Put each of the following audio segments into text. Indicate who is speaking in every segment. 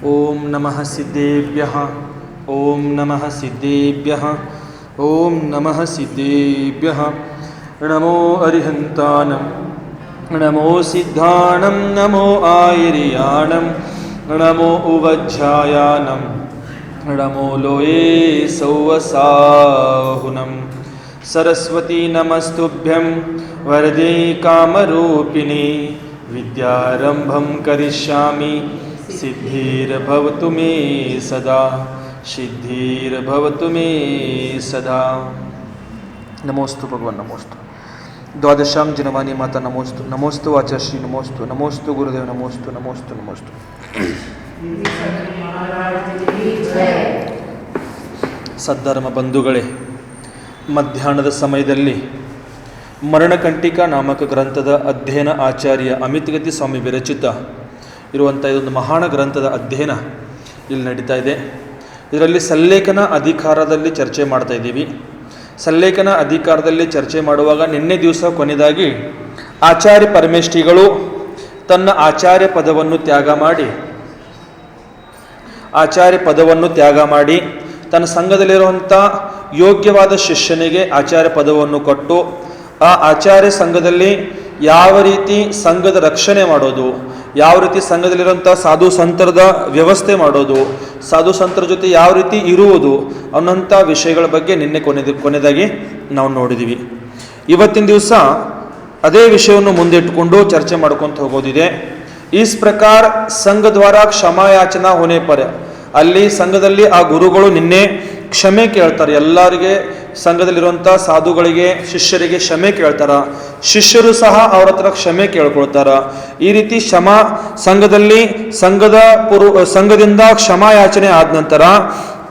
Speaker 1: ಓಂ ನಮಃ ಸಿದ್ಧೇಭ್ಯಃ ಓಂ ನಮಃ ಸಿದ್ಧೇಭ್ಯಃ ಓಂ ನಮಃ ಸಿದ್ಧೇಭ್ಯಃ ನಮೋ ಅರಿಹಂತಾನಂ ನಮೋ ಸಿದ್ಧಾಣಂ ನಮೋ ಆಯಿರಿಯಾಣಂ ನಮೋ ಉವಜ್ಜಾಯಾನಂ ನಮೋ ಲೋಯೇ ಸೌವಸಾಹುನಂ ಸರಸ್ವತಿ ನಮಸ್ತುಭ್ಯಂ ವರದೇ ಕಾಮರೂಪಿಣಿ ವಿದ್ಯಾರಂಭಂ ಕರಿಷ್ಯಾಮಿ ಸಿದ್ಧಿರ್ಭವತು ಮೇ ಸದಾ ಸಿದ್ಧಿರ್ಭವತು ಮೇ ಸದಾ. ನಮೋಸ್ತು ಭಗವನ್ ನಮೋಸ್ತು. ದ್ವಾದಶಾಂ ಜಿನವಾನಿ ಮಾತಾ ನಮೋಸ್ತು. ನಮೋಸ್ತು ವಾಚಶ್ರೀ ನಮೋಸ್ತು. ನಮೋಸ್ತು ಗುರುದೇವ ನಮೋಸ್ತು. ನಮೋಸ್ತು ನಮೋಸ್ತು. ಸದ್ಧರ್ಮ ಬಂಧುಗಳೇ, ಮಧ್ಯಾಹ್ನದ ಸಮಯದಲ್ಲಿ ಮರಣಕಂಟಿಕಾ ನಾಮಕ ಗ್ರಂಥದ ಅಧ್ಯಯನ ಆಚಾರ್ಯ ಅಮಿತಗತಿ ಸ್ವಾಮಿ ವಿರಚಿತ ಇರುವಂಥ ಇದೊಂದು ಮಹಾನ್ ಗ್ರಂಥದ ಅಧ್ಯಯನ ಇಲ್ಲಿ ನಡೀತಾ ಇದೆ. ಇದರಲ್ಲಿ ಸಲ್ಲೇಖನ ಅಧಿಕಾರದಲ್ಲಿ ಚರ್ಚೆ ಮಾಡ್ತಾ ಇದ್ದೀವಿ. ಸಲ್ಲೇಖನ ಅಧಿಕಾರದಲ್ಲಿ ಚರ್ಚೆ ಮಾಡುವಾಗ ನಿನ್ನೆ ದಿವಸ ಕೊನೆಯದಾಗಿ ಆಚಾರ್ಯ ಪರಮೇಷ್ಠಿಗಳು ತನ್ನ ಆಚಾರ್ಯ ಪದವನ್ನು ತ್ಯಾಗ ಮಾಡಿ ತನ್ನ ಸಂಘದಲ್ಲಿರುವಂಥ ಯೋಗ್ಯವಾದ ಶಿಷ್ಯನಿಗೆ ಆಚಾರ್ಯ ಪದವನ್ನು ಕೊಟ್ಟು ಆ ಆಚಾರ್ಯ ಸಂಘದಲ್ಲಿ ಯಾವ ರೀತಿ ಸಂಘದ ರಕ್ಷಣೆ ಮಾಡೋದು, ಯಾವ ರೀತಿ ಸಂಘದಲ್ಲಿರುವಂಥ ಸಾಧು ಸಂತರದ ವ್ಯವಸ್ಥೆ ಮಾಡೋದು, ಸಾಧು ಸಂತರ ಜೊತೆ ಯಾವ ರೀತಿ ಇರುವುದು ಅನ್ನೋಂಥ ವಿಷಯಗಳ ಬಗ್ಗೆ ನಿನ್ನೆ ಕೊನೆಯದಾಗಿ ನಾವು ನೋಡಿದ್ದೀವಿ. ಇವತ್ತಿನ ದಿವಸ ಅದೇ ವಿಷಯವನ್ನು ಮುಂದಿಟ್ಟುಕೊಂಡು ಚರ್ಚೆ ಮಾಡ್ಕೊತ ಹೋಗೋದಿದೆ. ಇಸ್ ಪ್ರಕಾರ ಸಂಘ ದ್ವಾರ ಕ್ಷಮಾಯಾಚನಾ ಹೋನೆ ಪರ, ಅಲ್ಲಿ ಸಂಘದಲ್ಲಿ ಆ ಗುರುಗಳು ನಿನ್ನೆ ಕ್ಷಮೆ ಕೇಳ್ತಾರೆ. ಎಲ್ಲರಿಗೆ ಸಂಘದಲ್ಲಿರುವಂಥ ಸಾಧುಗಳಿಗೆ ಶಿಷ್ಯರಿಗೆ ಕ್ಷಮೆ ಕೇಳ್ತಾರ. ಶಿಷ್ಯರು ಸಹ ಅವ್ರ ಹತ್ರ ಕ್ಷಮೆ ಕೇಳ್ಕೊಳ್ತಾರ. ಈ ರೀತಿ ಸಂಘದಿಂದ ಕ್ಷಮಾಯಾಚನೆ ಆದ ನಂತರ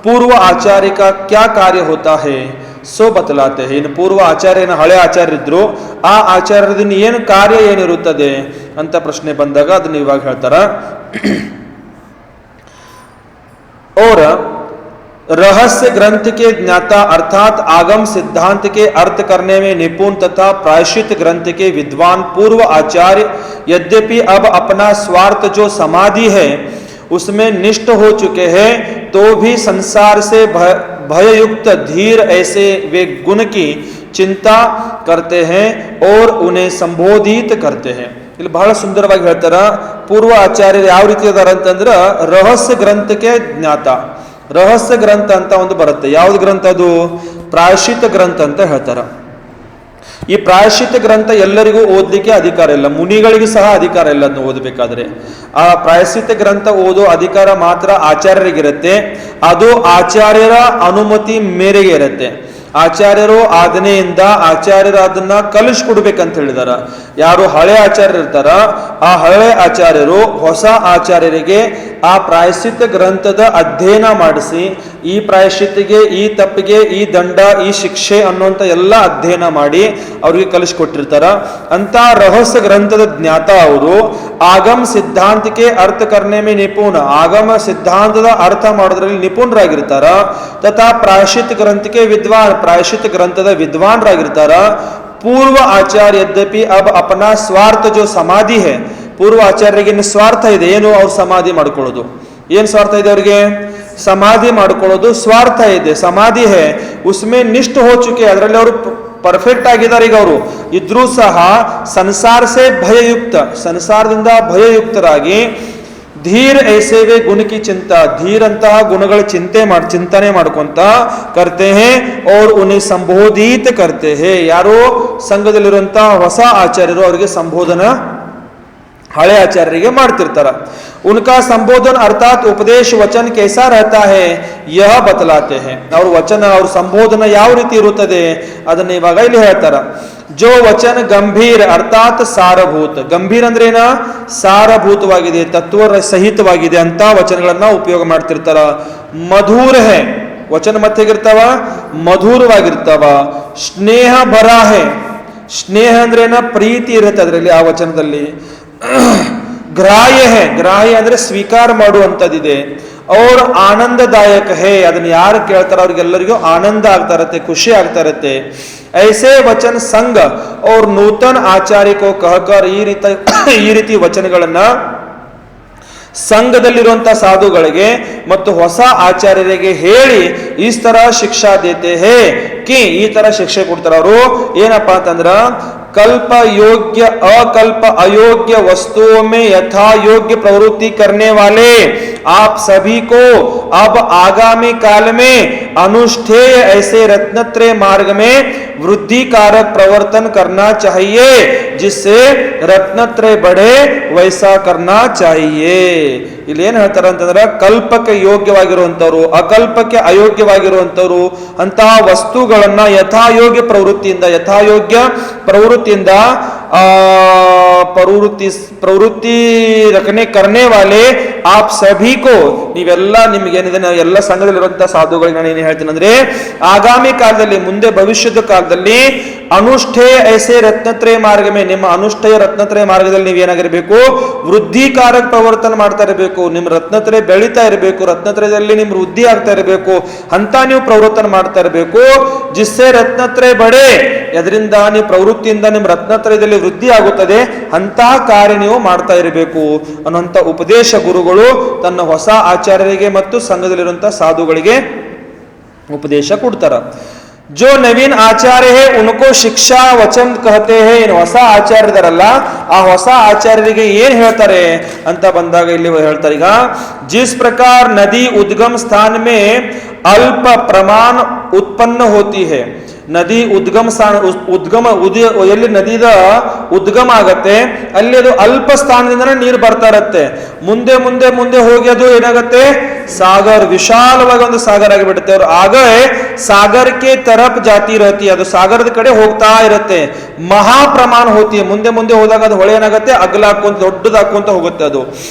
Speaker 1: ಪೂರ್ವ ಆಚಾರ್ಯ का क्या कार्य होता है ಸೋ ಬತಲಾತೆ ಹೇ. ಇನ್ನು ಪೂರ್ವ ಆಚಾರ್ಯನ ಹಳೆ ಆಚಾರ್ಯರಿದ್ರು, ಆ ಆಚಾರ್ಯದಿಂದ ಏನು ಕಾರ್ಯ ಏನಿರುತ್ತದೆ ಅಂತ ಪ್ರಶ್ನೆ ಬಂದಾಗ ಅದನ್ನ ಇವಾಗ ಹೇಳ್ತಾರ. और रहस्य ग्रंथ के ज्ञाता अर्थात आगम सिद्धांत के अर्थ करने में निपुण तथा प्रायश्चित ग्रंथ के विद्वान पूर्व आचार्य यद्यपि अब अपना स्वार्थ जो समाधि है उसमें निष्ठ हो चुके हैं, तो भी संसार से भययुक्त धीर ऐसे वे गुण की चिंता करते हैं और उन्हें संबोधित करते हैं. ಇಲ್ಲಿ ಬಹಳ ಸುಂದರವಾಗಿ ಹೇಳ್ತಾರ. ಪೂರ್ವ ಆಚಾರ್ಯರು ಯಾವ ರೀತಿ ಅದಾರ ಅಂತಂದ್ರ ರಹಸ್ಯ ಗ್ರಂಥಕ್ಕೆ ಜ್ಞಾತ. ರಹಸ್ಯ ಗ್ರಂಥ ಅಂತ ಒಂದು ಬರುತ್ತೆ. ಯಾವ್ದು ಗ್ರಂಥ ಅದು? ಪ್ರಾಯಶ್ಚಿತ್ತ ಗ್ರಂಥ ಅಂತ ಹೇಳ್ತಾರ. ಈ ಪ್ರಾಯಶ್ಚಿತ್ತ ಗ್ರಂಥ ಎಲ್ಲರಿಗೂ ಓದಲಿಕ್ಕೆ ಅಧಿಕಾರ ಇಲ್ಲ, ಮುನಿಗಳಿಗೂ ಸಹ ಅಧಿಕಾರ ಇಲ್ಲ ಅದನ್ನು ಓದಬೇಕಾದ್ರೆ. ಆ ಪ್ರಾಯಶ್ಚಿತ್ತ ಗ್ರಂಥ ಓದೋ ಅಧಿಕಾರ ಮಾತ್ರ ಆಚಾರ್ಯರಿಗಿರುತ್ತೆ. ಅದು ಆಚಾರ್ಯರ ಅನುಮತಿ ಮೇರೆಗೆ ಇರುತ್ತೆ. ಆಚಾರ್ಯರು ಆಜ್ಞೆಯಿಂದ ಆಚಾರ್ಯರು ಅದನ್ನ ಕಲಿಸ್ಕೊಡ್ಬೇಕಂತ ಹೇಳಿದಾರ. ಯಾರು ಹಳೆ ಆಚಾರ್ಯರು ಇರ್ತಾರ, ಆ ಹಳೆ ಆಚಾರ್ಯರು ಹೊಸ ಆಚಾರ್ಯರಿಗೆ ಆ ಪ್ರಾಯಶ್ಚಿತ್ತ ಗ್ರಂಥದ ಅಧ್ಯಯನ ಮಾಡಿಸಿ, ಈ ಪ್ರಾಯಶ್ಚಿತ್ತಿಗೆ, ಈ ತಪ್ಪಿಗೆ ಈ ದಂಡ, ಈ ಶಿಕ್ಷೆ ಅನ್ನುವಂಥ ಎಲ್ಲ ಅಧ್ಯಯನ ಮಾಡಿ ಅವ್ರಿಗೆ ಕಲಿಸ್ಕೊಟ್ಟಿರ್ತಾರ. ಅಂತ ರಹಸ್ಯ ಗ್ರಂಥದ ಜ್ಞಾತ ಅವರು ಆಗಮ ಸಿದ್ಧಾಂತಕ್ಕೆ ಅರ್ಥ ಕರ್ನೆ ಮೇ ನಿಪುಣ, ಆಗಮ ಸಿದ್ಧಾಂತದ ಅರ್ಥ ಮಾಡೋದ್ರಲ್ಲಿ ನಿಪುಣರಾಗಿರ್ತಾರ. ತಥಾ ಪ್ರಾಯಶ್ಚಿತ್ತ ಗ್ರಂಥಕ್ಕೆ ವಿದ್ವಾನ್, ಪ್ರಾಯಶ್ಚಿತ್ತ ಗ್ರಂಥದ ವಿದ್ವಾನ್ರಾಗಿರ್ತಾರ. ಪೂರ್ವ ಆಚಾರ್ಯ ಯದ್ಯಪಿ ಅಬ್ ಅಪನಾ ಸ್ವಾರ್ಥ ಜೋ ಸಮಾಧಿ ಹೇ, ಪೂರ್ವ ಆಚಾರ್ಯರಿಗೆ ಸ್ವಾರ್ಥ ಇದೆ. ಏನು? ಅವ್ರು ಸಮಾಧಿ ಮಾಡ್ಕೊಳ್ಳೋದು. ಏನ್ ಸ್ವಾರ್ಥ ಇದೆ ಅವ್ರಿಗೆ? ಸಮಾಧಿ ಮಾಡ್ಕೊಳ್ಳೋದು ಸ್ವಾರ್ಥ ಇದೆ. ಸಮಾಧಿ ಹೇ ಉಸ್ಮೇ ನಿಷ್ಠ ಹೋ ಚುಕೆ, ಅದರಲ್ಲಿ ಅವರು ಪರ್ಫೆಕ್ಟ್ ಆಗಿದ್ದಾರೆ. ಈಗ ಅವರು ಇದ್ರೂ ಸಹ ಸಂಸಾರ ಸೇ ಭಯಯುಕ್ತ, ಸಂಸಾರದಿಂದ ಭಯಯುಕ್ತರಾಗಿ ಧೀರ್ ಐಸೇವೆ ಗುಣಕಿ ಚಿಂತಾ, ಧೀರ್ ಅಂತಹ ಗುಣಗಳ ಚಿಂತನೆ ಮಾಡ್ಕೊಂತ ಕರ್ತೆ ಹೇ और उन्हें संबोधित करते हैं. ಯಾರೋ ಸಂಘದಲ್ಲಿರುವಂತಹ ಹೊಸ ಆಚಾರ್ಯರು ಅವರಿಗೆ ಸಂಬೋಧನ ಹಳೆ ಆಚಾರ್ಯರಿಗೆ ಮಾಡ್ತಿರ್ತಾರ. उनका संबोधन अर्थात उपदेश वचन कैसा रहता है यह बतलाते हैं. ಅವ್ರ ವಚನ, ಅವ್ರ ಸಂಬೋಧನ ಯಾವ ರೀತಿ ಇರುತ್ತದೆ ಅದನ್ನ ಇವಾಗ ಇಲ್ಲಿ ಹೇಳ್ತಾರ. जो वचन गंभीर अर्थात सारभूत, गंभीर ಅಂದ್ರೆ ಏನ? ಸಾರಭೂತವಾಗಿದೆ, ತತ್ವ ಸಹಿತವಾಗಿದೆ ಅಂತ ವಚನಗಳನ್ನ ಉಪಯೋಗ ಮಾಡ್ತಿರ್ತಾರ. ಮಧುರ ಹೇ, ವಚನ ಮತ್ತೆ ಹೇಗಿರ್ತಾವ? ಮಧುರವಾಗಿರ್ತಾವ. ಸ್ನೇಹ ಭರ ಹೇ, ಸ್ನೇಹ ಅಂದ್ರೆ ಏನ? ಪ್ರೀತಿ ಇರುತ್ತೆ ಅದರಲ್ಲಿ, ಆ ವಚನದಲ್ಲಿ. ಗ್ರಾಹ್ಯ ಹೇ, ಗ್ರಾಹ್ಯ ಅಂದ್ರೆ ಸ್ವೀಕಾರ ಮಾಡುವಂಥದ್ದಿದೆ. और आनंददायक है, ಅದನ್ನ ಯಾರು ಕೇಳ್ತಾರ ಅವ್ರಿಗೆಲ್ಲರಿಗೂ ಆನಂದ ಆಗ್ತಾ ಇರುತ್ತೆ, ಖುಷಿ ಆಗ್ತಾ ಇರುತ್ತೆ. ऐसे वचन संघ और नूतन आचार्य को कहकर ಈ ರೀತಿ ವಚನಗಳನ್ನ ಸಂಘದಲ್ಲಿರುವಂತಹ ಸಾಧುಗಳಿಗೆ ಮತ್ತು ಹೊಸ ಆಚಾರ್ಯರಿಗೆ ಹೇಳಿ ಈ ತರ ಶಿಕ್ಷಾ ದೇತೆ ಹೇ ಕಿ ಈ ತರ ಶಿಕ್ಷೆ ಕೊಡ್ತಾರ ಅವರು ಏನಪ್ಪಾ ಅಂತಂದ್ರ कल्प योग्य अकल्प अयोग्य वस्तुओं में यथा योग्य प्रवृत्ति करने वाले आप सभी को अब आगामी काल में अनुष्ठेय ऐसे रत्नत्रय मार्ग में वृद्धि कारक प्रवर्तन करना चाहिए जिससे रत्नत्रय बढ़े वैसा करना चाहिए ಇಲ್ಲಿ ಏನ್ ಹೇಳ್ತಾರ ಅಂತಂದ್ರೆ ಕಲ್ಪಕ್ಕೆ ಯೋಗ್ಯವಾಗಿರುವಂತವ್ರು ಅಕಲ್ಪಕ್ಕೆ ಅಯೋಗ್ಯವಾಗಿರುವಂತವ್ರು ಅಂತಹ ವಸ್ತುಗಳನ್ನ ಯಥಾಯೋಗ್ಯ ಪ್ರವೃತ್ತಿಯಿಂದ ಪ್ರವೃತ್ತಿ ರಖನೆ करने वाले आप सभी को ನೀವೆಲ್ಲ ನಿಮ್ಗೇನಿದೆ ಎಲ್ಲ ಸಂಘದಲ್ಲಿರುವಂತಹ ಸಾಧುಗಳಿಗೆ ನಾನು ಏನ್ ಹೇಳ್ತೀನಿ ಅಂದ್ರೆ ಆಗಾಮಿ ಕಾಲದಲ್ಲಿ ಮುಂದೆ ಭವಿಷ್ಯದ ಕಾಲದಲ್ಲಿ ಅನುಷ್ಠೇಯ ಐಸೆ ರತ್ನತ್ರಯ ಮಾರ್ಗ ಮೇ ನಿಮ್ಮ ಅನುಷ್ಠೇಯ ರತ್ನತ್ರಯ ಮಾರ್ಗದಲ್ಲಿ ನೀವು ಏನಾಗಿರ್ಬೇಕು ವೃದ್ಧಿಕಾರಕ ಪ್ರವರ್ತನ ಮಾಡ್ತಾ ಇರಬೇಕು ನಿಮ್ಮ ರತ್ನತ್ರಯ ಬೆಳೀತಾ ಇರಬೇಕು ರತ್ನತ್ರಯದಲ್ಲಿ ನಿಮ್ ವೃದ್ಧಿ ಆಗ್ತಾ ಇರಬೇಕು ಅಂತ ನೀವು ಪ್ರವರ್ತನ ಮಾಡ್ತಾ ಇರಬೇಕು ಜಿಸ್ಸೆ ರತ್ನತ್ರಯ ಬಡೆ ಅದರಿಂದ ನೀವು ಪ್ರವೃತ್ತಿಯಿಂದ ನಿಮ್ಮ ರತ್ನತ್ರಯದಲ್ಲಿ ವೃದ್ಧಿ ಆಗುತ್ತದೆ ಅಂತಹ ಕಾರ್ಯ ನೀವು ಮಾಡ್ತಾ ಇರಬೇಕು ಅನ್ನುವಂತ ಉಪದೇಶ ಗುರುಗಳು ತನ್ನ ಹೊಸ ಆಚಾರ್ಯರಿಗೆ ಮತ್ತು ಸಂಘದಲ್ಲಿರುವಂತಹ ಸಾಧುಗಳಿಗೆ ಉಪದೇಶ ಕೊಡ್ತಾರ जो नवीन आचार्य है उनको शिक्षा वचन कहते हैं इन ಹೊಸ ಆಚಾರ್ಯರಲ್ಲ ಆ ಹೊಸ ಆಚಾರ್ಯರಿಗೆ ಏನ್ ಹೇಳ್ತಾರೆ ಅಂತ ಬಂದಾಗ ಇಲ್ಲಿ ಹೇಳ್ತಾರೆ ಈಗ जिस प्रकार नदी उद्गम स्थान में अल्प प्रमाण उत्पन्न होती है ನದಿ ಉದ್ಗಮ ಎಲ್ಲಿ ನದಿದ ಉದ್ಗಮ ಆಗತ್ತೆ ಅಲ್ಲಿ ಅದು ಅಲ್ಪ ಸ್ಥಾನದಿಂದ ನೀರು ಬರ್ತಾ ಇರತ್ತೆ ಮುಂದೆ ಮುಂದೆ ಮುಂದೆ ಹೋಗಿ ಅದು ಏನಾಗತ್ತೆ ಸಾಗರ್ ವಿಶಾಲವಾಗಿ ಒಂದು ಸಾಗರ ಆಗಿಬಿಡುತ್ತೆ ಅವ್ರು ಆಗ ಸಾಗರಕ್ಕೆ ತರಫ್ ಜಾತಿ ಇರತ್ತೆ ಅದು ಸಾಗರದ ಕಡೆ ಹೋಗ್ತಾ ಇರತ್ತೆ ಮಹಾ ಪ್ರಮಾಣ ಹೋತಿ ಮುಂದೆ ಮುಂದೆ ಹೋದಾಗ ಅದು ಹೊಳೆ ಏನಾಗತ್ತೆ ಅಗಲಾಕೊಂತ ದೊಡ್ಡದಾಕೊಂತ ಹೋಗುತ್ತೆ ಅದು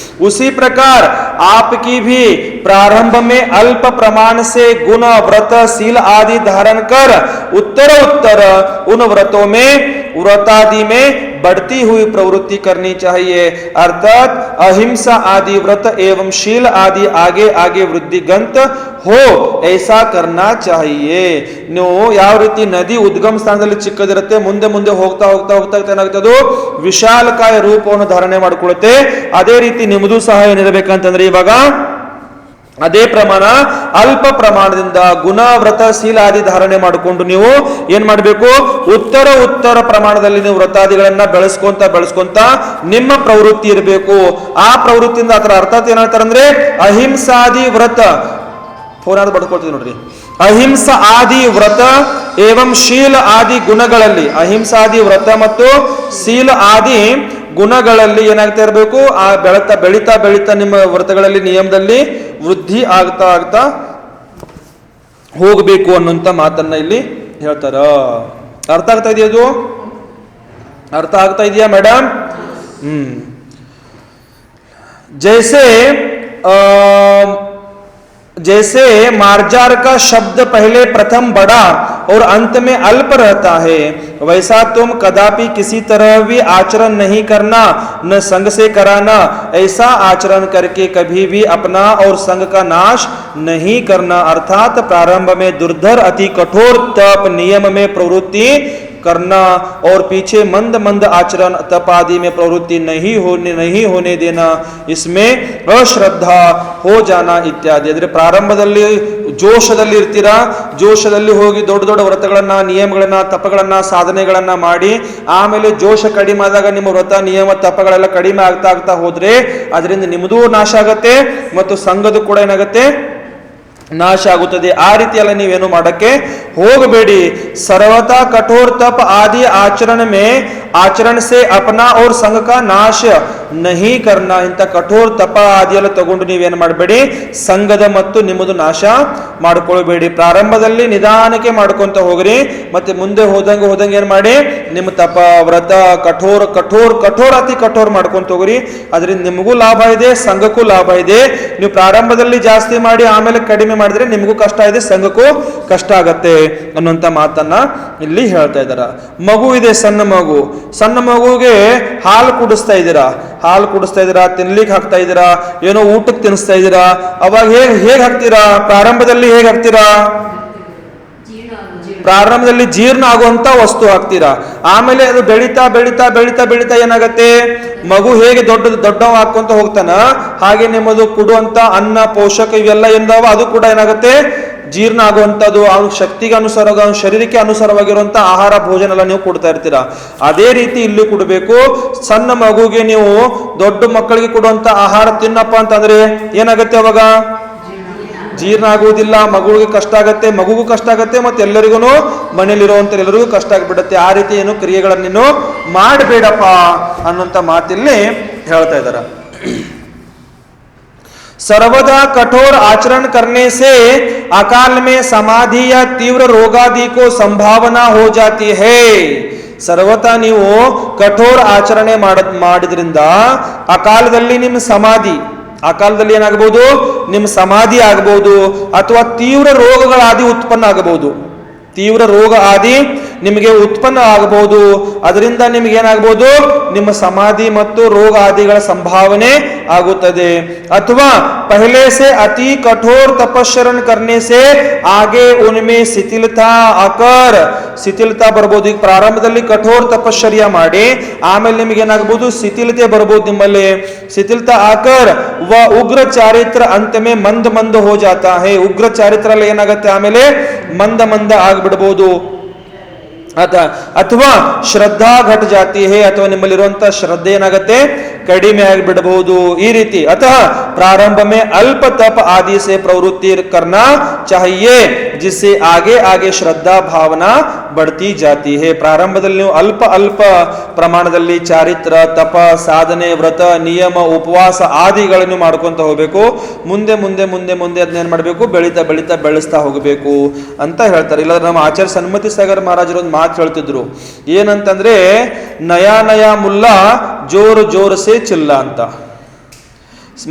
Speaker 1: ಉಸಿ ಪ್ರಕಾರ आपकी भी प्रारंभ में अल्प प्रमाण से गुण व्रत शील आदि धारण कर उत्तर उन व्रतों में व्रतादि में बढ़ती हुई प्रवृत्ति करनी चाहिए अर्थात अहिंसा आदि व्रत एवं शील आदि आगे आगे वृद्धिगंत हो ऐसा करना चाहिए ನೀವು ಯಾವ ರೀತಿ ನದಿ ಉದ್ಗಮ ಸ್ಥಾನದಲ್ಲಿ ಚಿಕ್ಕದಿರುತ್ತೆ ಮುಂದೆ ಮುಂದೆ ಹೋಗ್ತಾ ಹೋಗ್ತಾ ಹೋಗ್ತಾ ಏನಾಗುತ್ತೆ ಅದು ವಿಶಾಲಕಾಯ ರೂಪವನ್ನು ಧಾರಣೆ ಮಾಡಿಕೊಳ್ಳುತ್ತೆ ಅದೇ ರೀತಿ ನಿಮ್ಮದು ಸಹ ಏನಿರಬೇಕಂತಂದ್ರೆ ಇವಾಗ ಅದೇ ಪ್ರಮಾಣ ಅಲ್ಪ ಪ್ರಮಾಣದಿಂದ ಗುಣ ವ್ರತ ಶೀಲ ಆದಿ ಧಾರಣೆ ಮಾಡಿಕೊಂಡು ನೀವು ಏನ್ ಮಾಡಬೇಕು ಉತ್ತರ ಪ್ರಮಾಣದಲ್ಲಿ ನೀವು ವ್ರತಾದಿಗಳನ್ನ ಬೆಳೆಸ್ಕೊಂತ ನಿಮ್ಮ ಪ್ರವೃತ್ತಿ ಇರಬೇಕು ಆ ಪ್ರವೃತ್ತಿಯಿಂದ ಅದರ ಅರ್ಥಾತ್ ಏನ್ ಹೇಳ್ತಾರೆ ಅಂದ್ರೆ ಅಹಿಂಸಾದಿ ವ್ರತ ಫೋನ್ ಆದ ಬಡ್ಕೊಳ್ತೀವಿ ನೋಡ್ರಿ ಅಹಿಂಸಾ ಆದಿ ವ್ರತ ಏವಂ ಶೀಲ ಆದಿ ಗುಣಗಳಲ್ಲಿ ಅಹಿಂಸಾದಿ ವ್ರತ ಮತ್ತು ಶೀಲ ಆದಿ ಗುಣಗಳಲ್ಲಿ ಏನಾಗ್ತಾ ಇರಬೇಕು ಆ ಬೆಳೀತಾ ನಿಮ್ಮ ವ್ರತಗಳಲ್ಲಿ ನಿಯಮದಲ್ಲಿ ವೃದ್ಧಿ ಆಗ್ತಾ ಹೋಗಬೇಕು ಅನ್ನುವಂತ ಮಾತನ್ನ ಇಲ್ಲಿ ಹೇಳ್ತಾರ ಅರ್ಥ ಆಗ್ತಾ ಇದೆಯಾ ಅದು ಅರ್ಥ ಆಗ್ತಾ ಇದೆಯಾ ಮೇಡಮ್ जैसे मार्जार का शब्द पहले प्रथम बड़ा और अंत में अल्प रहता है वैसा तुम कदापि किसी तरह भी आचरण नहीं करना न संग से कराना ऐसा आचरण करके कभी भी अपना और संग का नाश नहीं करना अर्थात प्रारंभ में दुर्धर अति कठोर तप नियम में प्रवृत्ति करना और पीछे मंद मंद आचरण तप आदि में प्रवृत्ति नहीं होने देना इसमें अश्रद्धा हो जाना इत्यादि ಅಂದ್ರೆ ಪ್ರಾರಂಭದಲ್ಲಿ ಜೋಶದಲ್ಲಿ ಇರ್ತೀರಾ ಜೋಶದಲ್ಲಿ ಹೋಗಿ ದೊಡ್ಡ ದೊಡ್ಡ ವ್ರತಗಳನ್ನ ನಿಯಮಗಳನ್ನ ತಪಗಳನ್ನ ಸಾಧನೆಗಳನ್ನ ಮಾಡಿ ಆಮೇಲೆ ಜೋಶ ಕಡಿಮೆ ಆದಾಗ ನಿಮ್ಮ ವ್ರತ ನಿಯಮ ತಪಗಳೆಲ್ಲ ಕಡಿಮೆ ಆಗ್ತಾ ಹೋದ್ರೆ ಅದರಿಂದ ನಿಮ್ಮದು ನಾಶ ಆಗತ್ತೆ ಮತ್ತು ಸಂಘದ ಕೂಡ ಏನಾಗತ್ತೆ ನಾಶ ಆಗುತ್ತದೆ ಆ ರೀತಿಯಲ್ಲ ನೀವೇನು ಮಾಡಕ್ಕೆ ಹೋಗಬೇಡಿ ಸರ್ವತಾ ಕಠೋರ ತಪ ಆದಿ आचरण से अपना और संघ का नाश नहीं करना ಇಂತ ಕಠೋರ ತಪ ಆದಿಯೆಲ್ಲ ತಗೊಂಡು ನೀವೇನು ಮಾಡಬೇಡಿ ಸಂಘದ ಮತ್ತು ನಿಮ್ಮದು ನಾಶ ಮಾಡ್ಕೊಳ್ಬೇಡಿ ಪ್ರಾರಂಭದಲ್ಲಿ ನಿಧಾನಕ್ಕೆ ಮಾಡ್ಕೊಂತ ಹೋಗ್ರಿ ಮತ್ತೆ ಮುಂದೆ ಹೋದಂಗೆ ಏನ್ ಮಾಡಿ ನಿಮ್ಮ ತಪ ವ್ರತ ಕಠೋರ ಅತಿ ಕಠೋರ ಮಾಡ್ಕೊಂತ ಹೋಗ್ರಿ ಅದರಿಂದ ನಿಮಗೂ ಲಾಭ ಇದೆ ಸಂಘಕ್ಕೂ ಲಾಭ ಇದೆ ನೀವು ಪ್ರಾರಂಭದಲ್ಲಿ ಜಾಸ್ತಿ ಮಾಡಿ ಆಮೇಲೆ ಕಡಿಮೆ ಮಾಡಿದ್ರೆ ನಿಮಗೂ ಕಷ್ಟ ಇದೆ ಸಂಘಕ್ಕೂ ಕಷ್ಟ ಆಗತ್ತೆ ಅನ್ನುವಂತ ಮಾತನ್ನ ಇಲ್ಲಿ ಹೇಳ್ತಾ ಇದ್ದಾರ ಮಗು ಇದೆ ಸಣ್ಣ ಮಗುಗೆ ಹಾಲು ಕುಡಿಸ್ತಾ ಇದ್ದೀರಾ ತಿನ್ಲಿಕ್ಕೆ ಹಾಕ್ತಾ ಇದ್ದೀರಾ ಏನೋ ಊಟಕ್ಕೆ ತಿನ್ನಿಸ್ತಾ ಇದ್ದೀರಾ ಅವಾಗ ಹೇಗೆ ಹಾಕ್ತೀರಾ ಪ್ರಾರಂಭದಲ್ಲಿ ಹೇಗೆ ಹಾಕ್ತೀರಾ ಪ್ರಾರಂಭದಲ್ಲಿ ಜೀರ್ಣ ಆಗುವಂತ ವಸ್ತು ಹಾಕ್ತೀರಾ, ಆಮೇಲೆ ಅದು ಬೆಳೀತಾ ಬೆಳೀತಾ ಬೆಳೀತಾ ಬೆಳೀತಾ ಏನಾಗತ್ತೆ, ಮಗು ಹೇಗೆ ದೊಡ್ಡವ ಹಾಕೊಂತ ಹೋಗ್ತಾನ ಹಾಗೆ ನಿಮ್ಮದು ಕೊಡುವಂತ ಅನ್ನ ಪೋಷಕ ಇವೆಲ್ಲ ಏನಾವ ಅದು ಕೂಡ ಏನಾಗುತ್ತೆ, ಜೀರ್ಣ ಆಗುವಂಥದ್ದು, ಅವ್ನ ಶಕ್ತಿಗೆ ಅನುಸಾರ ಅವ್ನ ಶರೀರಕ್ಕೆ ಅನುಸಾರವಾಗಿರುವಂತ ಆಹಾರ ಭೋಜನ ಎಲ್ಲ ನೀವು ಕೊಡ್ತಾ ಇರ್ತೀರಾ. ಅದೇ ರೀತಿ ಇಲ್ಲಿ ಕೊಡಬೇಕು. ಸಣ್ಣ ಮಗುಗೆ ನೀವು ದೊಡ್ಡ ಮಕ್ಕಳಿಗೆ ಕೊಡುವಂತ ಆಹಾರ ತಿನ್ನಪ್ಪ ಅಂತಂದ್ರೆ ಏನಾಗುತ್ತೆ, ಅವಾಗ ಜೀರ್ಣ ಆಗುವುದಿಲ್ಲ, ಮಗುವಿಗೆ ಕಷ್ಟ ಆಗತ್ತೆ, ಮಗುಗೂ ಕಷ್ಟ ಆಗತ್ತೆ, ಮತ್ತೆ ಎಲ್ಲರಿಗೂ ಮನೇಲಿರುವಂತ ಎಲ್ಲರಿಗೂ ಕಷ್ಟ ಆಗಿಬಿಡತ್ತೆ. ಆ ರೀತಿ ಏನು ಕ್ರಿಯೆಗಳನ್ನೇನು ಮಾಡಬೇಡಪ್ಪ ಅನ್ನುವಂತ ಮಾತಿಲ್ಲಿ ಹೇಳ್ತಾ ಇದ್ದಾರೆ. सर्वदा कठोर आचरण करने से अकाल में समाधि या तीव्र रोगादि को संभावना हो जाती है. ಸರ್ವತಾ ನೀವು ಕಠೋರ ಆಚರಣೆ ಮಾಡಿದ್ರಿಂದ ಅಕಾಲದಲ್ಲಿ ನಿಮ್ಮ ಸಮಾಧಿ, ಅಕಾಲದಲ್ಲಿ ಏನಾಗಬಹುದು, ನಿಮ್ಮ ಸಮಾಧಿ ಆಗಬಹುದು, ಅಥವಾ ತೀವ್ರ ರೋಗಗಳಾದಿ ಉತ್ಪನ್ನ ಆಗಬಹುದು. ತೀವ್ರ ರೋಗ ಆದಿ ನಿಮಗೆ ಉತ್ಪನ್ನ ಆಗಬಹುದು. ಅದರಿಂದ ನಿಮಗೆ ಏನಾಗಬಹುದು, ನಿಮ್ಮ ಸಮಾಧಿ ಮತ್ತು ರೋಗ ಆದಿಗಳ ಸಂಭಾವನೆ ಆಗುತ್ತದೆ. ಅಥವಾ पहले से अति कठोर तपस्या करने से आगे उनमें शिथिलता आकर, ಶಿಥಿಲತಾ ಬರ್ಬೋದು. ಈಗ ಪ್ರಾರಂಭದಲ್ಲಿ ಕಠೋರ ತಪಶ್ಚರ್ಯ ಮಾಡಿ ಆಮೇಲೆ ನಿಮಗೆ ಏನಾಗಬಹುದು, ಶಿಥಿಲತೆ ಬರ್ಬೋದು ನಿಮ್ಮಲ್ಲಿ. ಶಿಥಿಲತಾ ಆಕರ್ ವ ಉಗ್ರ ಚಾರಿತ್ರ ಅಂತಮೇ ಮಂದ ಮಂದ ಹೋ ಜಾತಾ ಹೇ. ಉಗ್ರ ಚಾರಿತ್ರ ಅಲ್ಲಿ ಏನಾಗುತ್ತೆ, ಆಮೇಲೆ ಮಂದ ಮಂದ ಆಗ್ಬಿಡ್ಬೋದು. ಅಥವಾ ಶ್ರದ್ಧಾ ಘಟ ಜಾತಿ ಹೇ, ಅಥವಾ ನಿಮ್ಮಲ್ಲಿರುವಂತಹ ಶ್ರದ್ಧೆ ಏನಾಗತ್ತೆ, ಕಡಿಮೆ ಆಗಿಬಿಡಬಹುದು. ಈ ರೀತಿ अतः प्रारंभ में अल्प तप आदि से प्रवृत्ति करना चाहिए जिससे आगे आगे श्रद्धा भावना बढ़ती जाती है. ಪ್ರಾರಂಭದಲ್ಲಿ ನೀವು ಅಲ್ಪ ಅಲ್ಪ ಪ್ರಮಾಣದಲ್ಲಿ ಚಾರಿತ್ರ, ತಪ, ಸಾಧನೆ, ವ್ರತ, ನಿಯಮ, ಉಪವಾಸ ಆದಿಗಳನ್ನು ಮಾಡ್ಕೊಂತ ಹೋಗ್ಬೇಕು. ಮುಂದೆ ಮುಂದೆ ಮುಂದೆ ಮುಂದೆ ಅದನ್ನೇನ್ ಮಾಡಬೇಕು, ಬೆಳೀತಾ ಬೆಳೀತಾ ಬೆಳೆಸ್ತಾ ಹೋಗಬೇಕು ಅಂತ ಹೇಳ್ತಾರೆ. ಇಲ್ಲ ನಮ್ಮ ಆಚಾರ್ಯ ಸನ್ಮತಿ ಸಾಗರ್ ಮಹಾರಾಜರು ಒಂದು ಮಾತು ಹೇಳ್ತಿದ್ರು. ಏನಂತಂದ್ರೆ, ನಯಾ ನಯಾ ಮುಲ್ಲಾ ಜೋರ್ ಜೋರ್ ಸೇ ಚಿಲ್ಲ ಅಂತ.